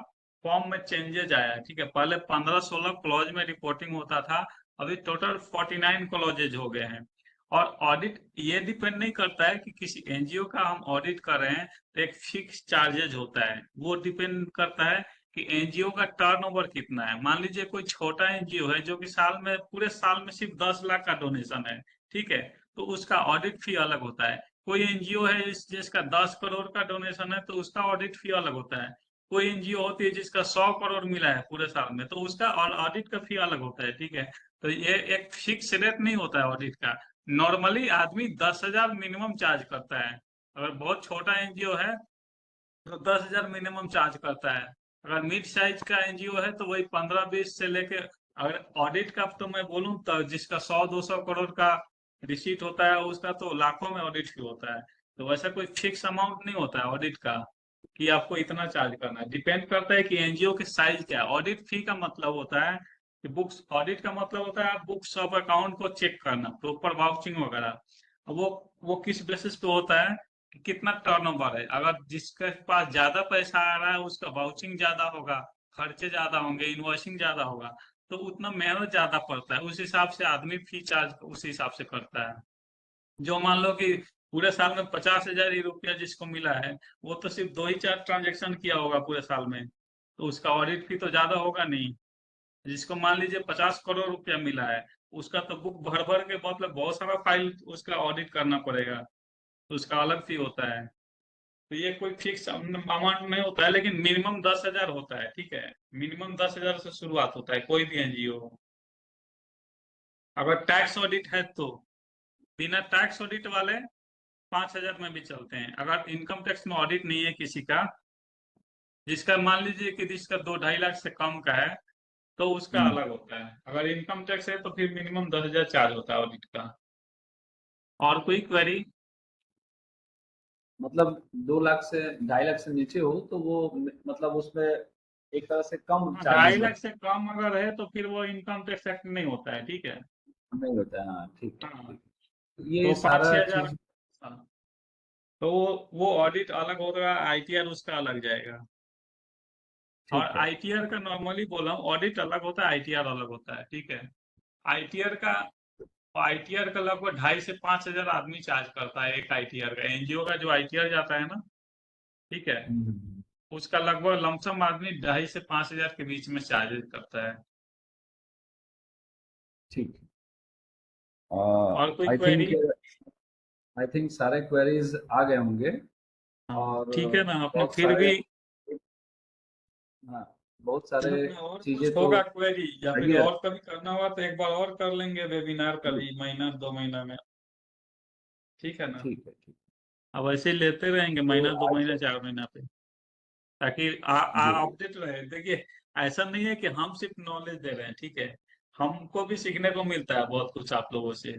फॉर्म में चेंजेज आया है, ठीक है। पहले 15-16 क्लॉज में रिपोर्टिंग होता था, अभी टोटल 49 क्लॉजेज हो गए हैं। और ऑडिट ये डिपेंड नहीं करता है कि किसी एनजीओ का हम ऑडिट कर रहे हैं तो एक फिक्स चार्जेज होता है। वो डिपेंड करता है कि एनजीओ का टर्नओवर कितना है। मान लीजिए कोई छोटा एनजीओ है जो कि साल में पूरे साल में सिर्फ 10 लाख का डोनेशन है, ठीक है, तो उसका ऑडिट फी अलग होता है। कोई एनजीओ है जिसका 10 करोड़ का डोनेशन है तो उसका ऑडिट फी अलग होता है। कोई एनजीओ होती है जिसका 100 करोड़ मिला है पूरे साल में तो उसका ऑडिट का फी अलग होता है, ठीक है। तो ये एक फिक्स रेट नहीं होता है ऑडिट का। नॉर्मली आदमी 10,000 मिनिमम चार्ज करता है। अगर बहुत छोटा एनजीओ है तो 10,000 मिनिमम चार्ज करता है। अगर मिड साइज का एनजीओ है तो वही 15-20 से लेके, अगर ऑडिट का तो मैं बोलूँ तो जिसका 100-200 करोड़ का रिसीट होता है उसका तो लाखों में ऑडिट फी होता है। तो वैसा कोई फिक्स अमाउंट नहीं होता है ऑडिट का कि आपको इतना चार्ज करना है। डिपेंड करता है कि एनजीओ के साइज क्या है। ऑडिट फी का मतलब होता है कि बुक्स, ऑडिट का मतलब होता है आप बुक्स ऑफ अकाउंट को चेक करना, प्रॉपर वाउचिंग वगैरह। वो किस बेसिस पे होता है कि कितना टर्नओवर है। अगर जिसके पास ज्यादा पैसा आ रहा है उसका वाउचिंग ज्यादा होगा, खर्चे ज्यादा होंगे, इनवॉइसिंग ज्यादा होगा, तो उतना मेहनत ज्यादा पड़ता है। उस हिसाब से आदमी फी चार्ज उस हिसाब से करता है। जो मान लो कि पूरे साल में 50,000 ही रुपया जिसको मिला है वो तो सिर्फ 2 ही 4 ट्रांजेक्शन किया होगा पूरे साल में, तो उसका ऑडिट फी तो ज्यादा होगा नहीं। जिसको मान लीजिए 50 करोड़ रुपया मिला है उसका तो बुक भर भर के मतलब बहुत सारा फाइल उसका ऑडिट करना पड़ेगा, तो उसका अलग फी होता है। तो ये कोई फिक्स अमाउंट नहीं होता है, लेकिन मिनिमम 10,000 होता है, ठीक है। मिनिमम 10,000 से शुरुआत होता है कोई भी एनजीओ। अगर टैक्स ऑडिट है तो बिना टैक्स ऑडिट वाले 5,000 में भी चलते हैं। अगर इनकम टैक्स में ऑडिट नहीं है किसी का, जिसका मान लीजिए कि जिसका 2-2.5 लाख से कम का है तो उसका अलग होता है। अगर इनकम टैक्स है तो फिर मिनिमम 10,000 चार्ज होता है ऑडिट का। और कोई क्वेरी? मतलब 2 लाख से 2.5 लाख से नीचे हो तो वो मतलब उसमें एक तरह से कम 2.5 चार्जेस लाख से कम अगर है तो फिर वो इनकम टैक्स एक्ट नहीं होता है, ठीक है। नहीं होता है। हाँ ठीक है, हाँ, ठीक। तो ये सारा 5-6 हजार। चीज हाँ, तो वो ऑडिट अलग होगा, आईटीआर उसका अलग जाएगा। और ठीक है। आईटीआर का नॉर्मली बोला हूँ, ऑडिट अलग होता है, आईटीआर अलग होता है, ठीक है। आईटीआर का लगभग 2.5 से 5,000 आदमी चार्ज करता है एक आईटीआर का। एनजीओ का जो आईटीआर जाता है ना, ठीक है, उसका लगभग लमसम आदमी 2.5 से 5,000 के बीच में चार्ज करता है। ठीक। और कोई आई क्वेरी? थिंक सारे क्वेरीज आ गए होंगे। हाँ, और ठीक है ना। अपने बहुत फिर सारे, भी हाँ बहुत सारे और चीजें कुछ तो होगा क्वेरी या सही फिर है। और कभी करना हुआ तो एक बार और कर लेंगे वेबिनार, कभी महीना 2 महीना में, ठीक है ना। ठीक है, ठीक। अब ऐसे ही लेते रहेंगे तो महीना 2 आज महीना 4 महीना पे, ताकि जी अपडेट रहे। देखिए, ऐसा नहीं है कि हम सिर्फ नॉलेज दे रहे हैं, ठीक है, हमको भी सीखने को मिलता है बहुत कुछ आप लोगों से।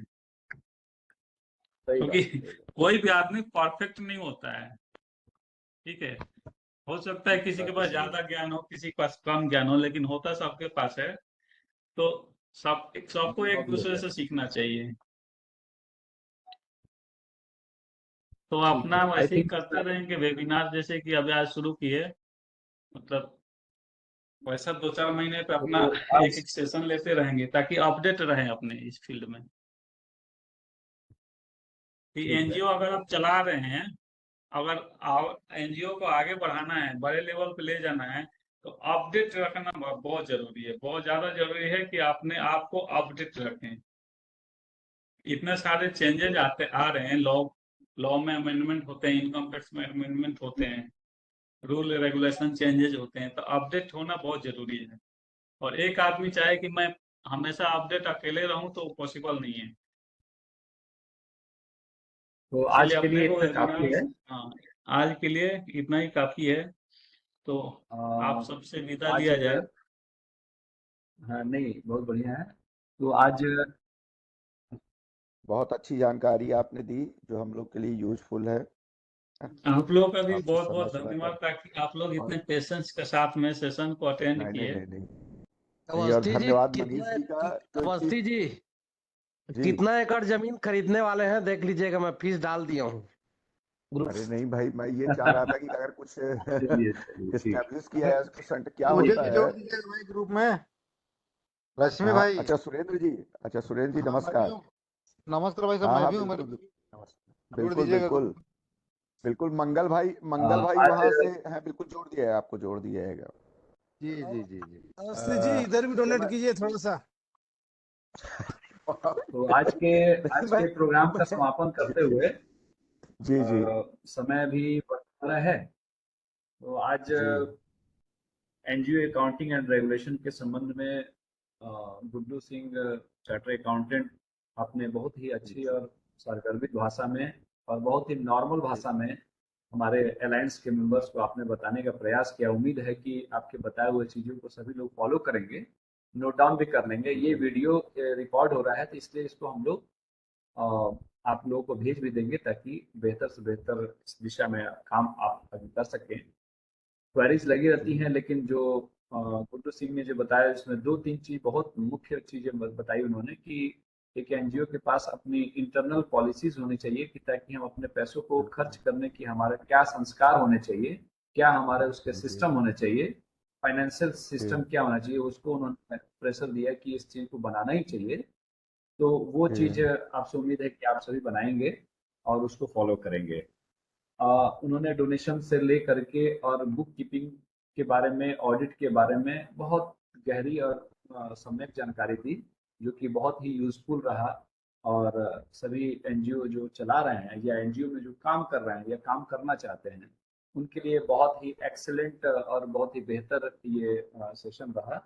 सही क्योंकि बात, सही बात। कोई भी आदमी परफेक्ट नहीं होता है, ठीक है। हो सकता है किसी के बात तो पास सही है। ज्यादा ज्ञान हो, किसी के पास कम ज्ञान हो, लेकिन होता सबके पास है। तो सबको एक हॉबी हो दूसरे गया। से सीखना चाहिए। तो ठीक अपना है, आई वैसे ही थिंक करते रहेंगे वेबिनार, जैसे कि अभी आज शुरू किए, मतलब वैसा 2-4 महीने पे अपना तो एक आज एक सेशन लेते रहेंगे ताकि अपडेट रहे अपने इस फील्ड में। कि ठीक है। एनजीओ अगर आप चला रहे हैं, अगर एनजीओ को आगे बढ़ाना है, बड़े लेवल पे ले जाना है, तो अपडेट रखना बहुत जरूरी है। बहुत ज्यादा जरूरी है कि आपने आपको अपडेट रखें। इतने सारे चेंजेज आ रहे हैं। लॉ में अमेंडमेंट होते हैं, इनकम टैक्स में अमेंडमेंट होते हैं, रूल रेगुलेशन चेंजेज होते हैं, तो अपडेट होना बहुत जरूरी है। और एक आदमी चाहे कि मैं हमेशा अपडेट अकेले रहूं तो पॉसिबल नहीं है। तो आज इसीलिए के अपने लिए को इतना काफी वेबिनार, है। हाँ, आज के लिए इतना ही काफी है। तो आप आ, सबसे विदा आज लिया जाए। हाँ नहीं, बहुत बढ़िया है। तो आज बहुत अच्छी जानकारी आपने दी जो हम लोग के लिए यूजफुल है। आप लोगों का भी आपसे बहुत समय बहुत समय धन्यवाद, पर ताकि आप लोग और इतने पेशेंस के साथ में सेशन को अटेंड नहीं नहीं किए। नहीं नहीं नहीं, और अवस्थी जी धन्यवाद मनीष कितना जी का क्योंकि अवस्थी जी जी। कितना एकड़ जमीन खरीदने वाले हैं देख लीजिएगा, मैं फीस डाल दिया हूँ ग्रुप। अरे नहीं भाई, मैं ये चाह रहा था कि अगर कुछ चलिए चलिए, ठीक। एस्टेब्लिश किया है तो सेंट क्या मुझे होता भी है। जोड़ दीजिएगा भाई ग्रुप में। रश्मि हाँ भाई। अच्छा सुरेंद्र जी, अच्छा सुरेंद्र जी हाँ मैं भी नमस्कार। हूँ। नमस्कार भाई साहब, हाँ मैं हाँ भी हूँ, बिल्कुल मेरे बिल्कुल जोड़ बिल्कुल दीजिएगा बिल्कुल कुछ। बिल्कुल मंगल भाई आज वहां से हैं, बिल्कुल जोड़ दिया है, आपको जोड़ दिया है। जी जी जी जी। अवस्थी जी इधर भी क्या डोनेट मैं कीजिए थोड़ा सा। तो आज नहीं के प्रोग्राम का मैं समापन करते हुए जी जी समय भी बढ़ रहा है, तो आज जी एनजीओ अकाउंटिंग एंड रेगुलेशन के संबंध में गुड्डू सिंह चार्टर अकाउंटेंट आपने बहुत ही अच्छी और सारगर्भित भाषा में और बहुत ही नॉर्मल भाषा में हमारे अलायंस के मेंबर्स को आपने बताने का प्रयास किया। उम्मीद है कि आपके बताए हुए चीज़ों को सभी लोग फॉलो करेंगे, नोट डाउन भी कर लेंगे। ये वीडियो रिकॉर्ड हो रहा है, तो इसलिए इसको हम लोग आप लोगों को भेज भी देंगे ताकि बेहतर से बेहतर इस दिशा में काम आप कर सकें। क्वेरीज लगी रहती हैं, लेकिन जो गुड्डू सिंह ने जो बताया इसमें दो तीन चीज बहुत मुख्य चीजें बताई उन्होंने कि एक एनजीओ के पास अपनी इंटरनल पॉलिसीज होनी चाहिए कि ताकि हम अपने पैसों को खर्च करने की हमारे क्या संस्कार होने चाहिए, क्या हमारे उसके सिस्टम होने चाहिए, फाइनेंशियल सिस्टम क्या होना चाहिए, उसको उन्होंने प्रेशर दिया कि इस चीज को बनाना ही चाहिए। तो वो चीज आपसे उम्मीद है कि आप सभी बनाएंगे और उसको फॉलो करेंगे। उन्होंने डोनेशन से ले करके और बुक कीपिंग के बारे में, ऑडिट के बारे में बहुत गहरी और सम्यक जानकारी दी, जो कि बहुत ही यूजफुल रहा। और सभी एनजीओ जो चला रहे हैं या एनजीओ में जो काम कर रहे हैं या काम करना चाहते हैं, उनके लिए बहुत ही एक्सीलेंट और बहुत ही बेहतर ये सेशन रहा।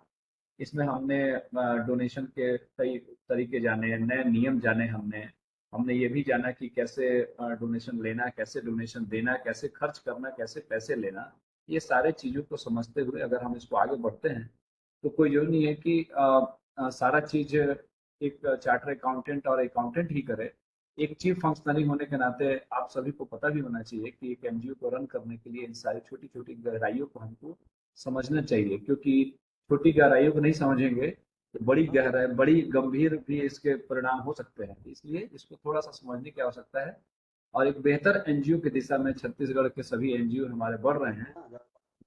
इसमें हमने डोनेशन के कई तरीके जाने, नए नियम जाने, हमने ये भी जाना कि कैसे डोनेशन लेना, कैसे डोनेशन देना, कैसे खर्च करना, कैसे पैसे लेना। ये सारे चीज़ों को समझते हुए अगर हम इसको आगे बढ़ते हैं तो कोई जरूरी नहीं है कि सारा चीज़ एक चार्टर अकाउंटेंट और अकाउंटेंट ही करे। एक चीफ फंक्शनरी होने के नाते आप सभी को पता भी होना चाहिए कि एक एनजीओ को रन करने के लिए इन सारी छोटी छोटी गहराइयों को हमको समझना चाहिए, क्योंकि छोटी गहराइयों को नहीं समझेंगे तो बड़ी गहराई, बड़ी गंभीर भी इसके परिणाम हो सकते हैं। इसलिए इसको थोड़ा सा समझने की आवश्यकता है। और एक बेहतर एनजीओ की दिशा में छत्तीसगढ़ के सभी एनजीओ हमारे बढ़ रहे हैं,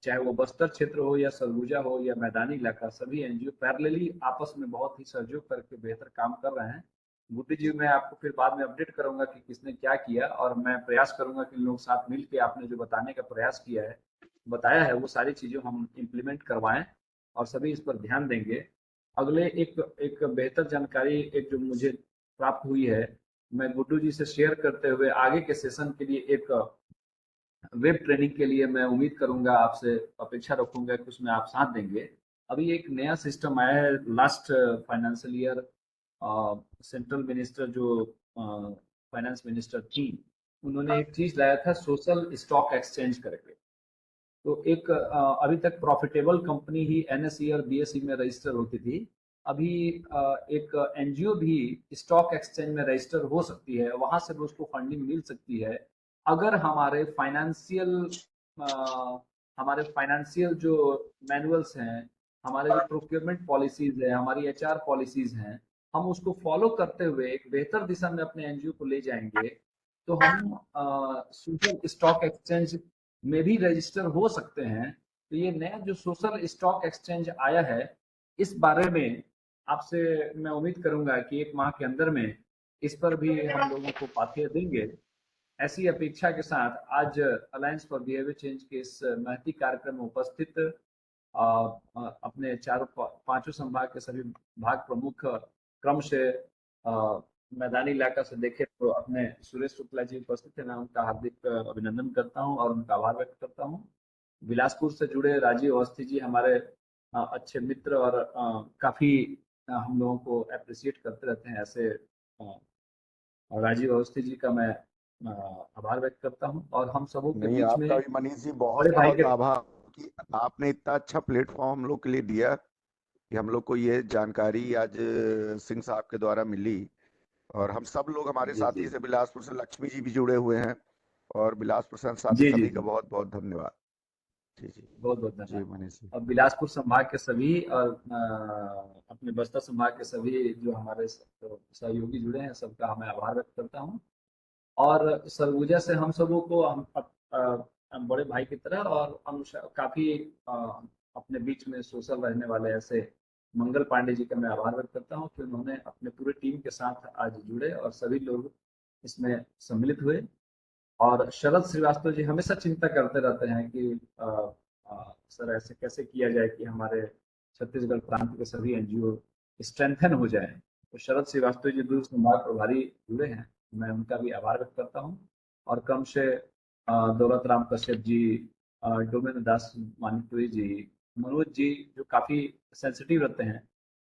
चाहे वो बस्तर क्षेत्र हो या सरगुजा हो या मैदानी इलाका, सभी एनजीओ पैरेलली आपस में बहुत ही सहयोग करके बेहतर काम कर रहे हैं। गुड्डी जी, मैं आपको फिर बाद में अपडेट करूंगा कि किसने क्या किया, और मैं प्रयास करूंगा कि लोग साथ मिल के आपने जो बताने का प्रयास किया है, बताया है, वो सारी चीज़ों हम इम्प्लीमेंट करवाएं और सभी इस पर ध्यान देंगे। अगले एक बेहतर जानकारी एक जो मुझे प्राप्त हुई है, मैं गुड्डू जी से शेयर करते हुए आगे के सेशन के लिए एक वेब ट्रेनिंग के लिए मैं उम्मीद करूंगा, आपसे अपेक्षा रखूंगा कि उसमें आप साथ देंगे। अभी एक नया सिस्टम आया है last financial year, central minister जो फाइनेंस मिनिस्टर थी, उन्होंने एक चीज लाया था सोशल स्टॉक एक्सचेंज करके। तो एक अभी तक प्रॉफिटेबल कंपनी ही एनएसई और बीएसई में रजिस्टर होती थी। अभी एक एनजीओ भी स्टॉक एक्सचेंज में रजिस्टर हो सकती है, वहां से भी उसको फंडिंग मिल सकती है अगर हमारे फाइनेंशियल जो मैनुअल्स हैं, हमारे जो प्रोक्योरमेंट पॉलिसीज है, हमारी एचआर पॉलिसीज हैं, हम उसको फॉलो करते हुए एक बेहतर दिशा में अपने एनजीओ को ले जाएंगे, तो हम सोशल स्टॉक एक्सचेंज में भी रजिस्टर हो सकते हैं। तो ये नया जो सोशल स्टॉक एक्सचेंज आया है, इस बारे में आपसे मैं उम्मीद करूंगा कि एक माह के अंदर में इस पर भी हम लोगों को पाठ्य देंगे। ऐसी अपेक्षा के साथ आज अलायंस फॉर बिहेवियर चेंज के इस महती कार्यक्रम में उपस्थित अपने पांचों संभाग के सभी भाग प्रमुख क्रम से मैदानी इलाका से देखे तो अपने सुरेश शुक्ला जी उपस्थित है, मैं उनका हार्दिक अभिनंदन करता हूं और उनका आभार व्यक्त करता हूं। बिलासपुर से जुड़े राजीव अवस्थी जी हमारे अच्छे मित्र और काफी हम लोगों को अप्रिशिएट करते रहते हैं, ऐसे राजीव अवस्थी जी का मैं आभार व्यक्त करता हूं। और हम सबों के नहीं, बीच में आपका भी मनीष जी बड़े बहुत भाई बहुत के आभार कि आपने इतना अच्छा प्लेटफॉर्म हम लोग के लिए दिया कि हम लोग को ये जानकारी आज सिंह साहब के द्वारा मिली। और हम सब लोग, हमारे जी साथी जी से बिलासपुर से लक्ष्मी जी भी जुड़े हुए हैं, और बिलासपुर से साथी जी जी सभी का जी बहुत बहुत धन्यवाद। जी जी बहुत बहुत जी धन्यवाद। मनीष जी। और बिलासपुर संभाग के सभी और अपने बस्तर संभाग के सभी जो हमारे सहयोगी जुड़े हैं, सबका मैं आभार व्यक्त करता हूं। और सरगुजा से हम सबों को हम बड़े भाई की तरह और हम काफी अपने बीच में सोशल रहने वाले ऐसे मंगल पांडे जी का मैं आभार व्यक्त करता हूँ कि उन्होंने अपने पूरे टीम के साथ आज जुड़े और सभी लोग इसमें सम्मिलित हुए। और शरद श्रीवास्तव जी हमेशा चिंता करते रहते हैं कि सर ऐसे कैसे किया जाए कि हमारे छत्तीसगढ़ प्रांत के सभी एनजीओ स्ट्रेंथन हो जाए। तो शरद श्रीवास्तव जी दूर संभाग प्रभारी जुड़े हैं, मैं उनका भी आभार व्यक्त करता हूँ। और क्रम से दौलत राम कश्यप जी, डोमेन दास मानिकपुरी जी, मनोज जी जो काफी सेंसिटिव रहते हैं,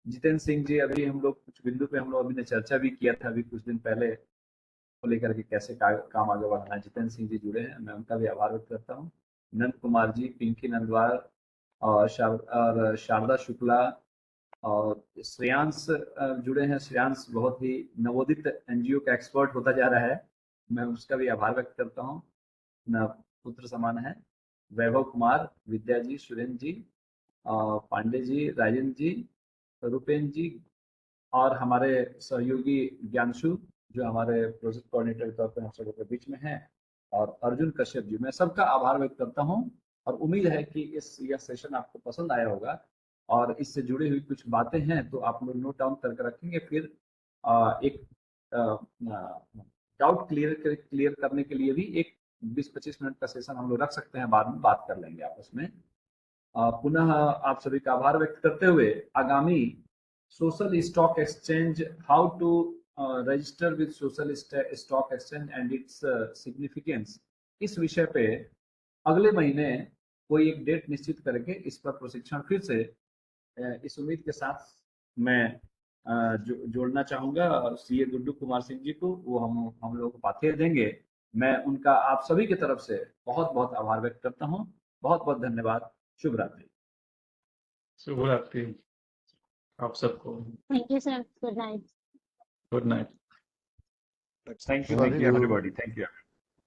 जितेंद्र सिंह जी, अभी हम लोग कुछ बिंदु पे हम लोग अभी ने चर्चा भी किया था अभी कुछ दिन पहले को लेकर के कैसे काम आगे बढ़ाना है। जितेंद्र सिंह जी जुड़े हैं, मैं उनका भी आभार व्यक्त करता हूँ। नंद कुमार जी, पिंकी नंदवार और शारदा शुक्ला और श्रेयांश जुड़े हैं। श्रेयांश बहुत ही नवोदित एनजीओ का एक्सपर्ट होता जा रहा है, मैं उसका भी आभार व्यक्त करता हूँ, न पुत्र समान है। वैभव कुमार, विद्या जी, सुरेंद्र जी, पांडे जी, राजेंद्र जी, रूपेन्द्र जी और हमारे सहयोगी ज्ञानशु जो हमारे प्रोजेक्ट कोऑर्डिनेटर के तौर पर हम सबों के बीच में हैं, और अर्जुन कश्यप जी, मैं सबका आभार व्यक्त करता हूं। और उम्मीद है कि यह सेशन आपको पसंद आया होगा और इससे जुड़ी हुई कुछ बातें हैं तो आप लोग नोट डाउन करके रखेंगे। फिर एक डाउट क्लियर करने के लिए भी एक 20-25 मिनट का सेशन हम लोग रख सकते हैं, बाद में बात कर लेंगे आपस में। पुनः आप सभी का आभार व्यक्त करते हुए आगामी social stock exchange, how to register with social stock exchange and its significance, इस विषय पे अगले महीने कोई एक डेट निश्चित करके इस पर प्रशिक्षण फिर से इस उम्मीद के साथ मैं जोड़ना चाहूंगा और सीए गुड्डू कुमार सिंह जी को, वो हम लोग को पाथेय देंगे। मैं उनका आप सभी की तरफ से बहुत बहुत आभार व्यक्त करता हूँ। बहुत बहुत धन्यवाद। शुभ रात्रि। शुभ रात्रि आप सबको। Thank you sir, good night. Good night. Thank you everybody, thank you.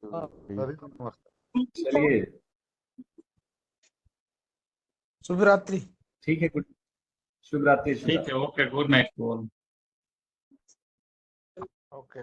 सभी को नमस्कार। चलिए, शुभ रात्रि। ठीक है, गुड, शुभ रात्रि। ठीक है, ओके, गुड नाइट। ओके।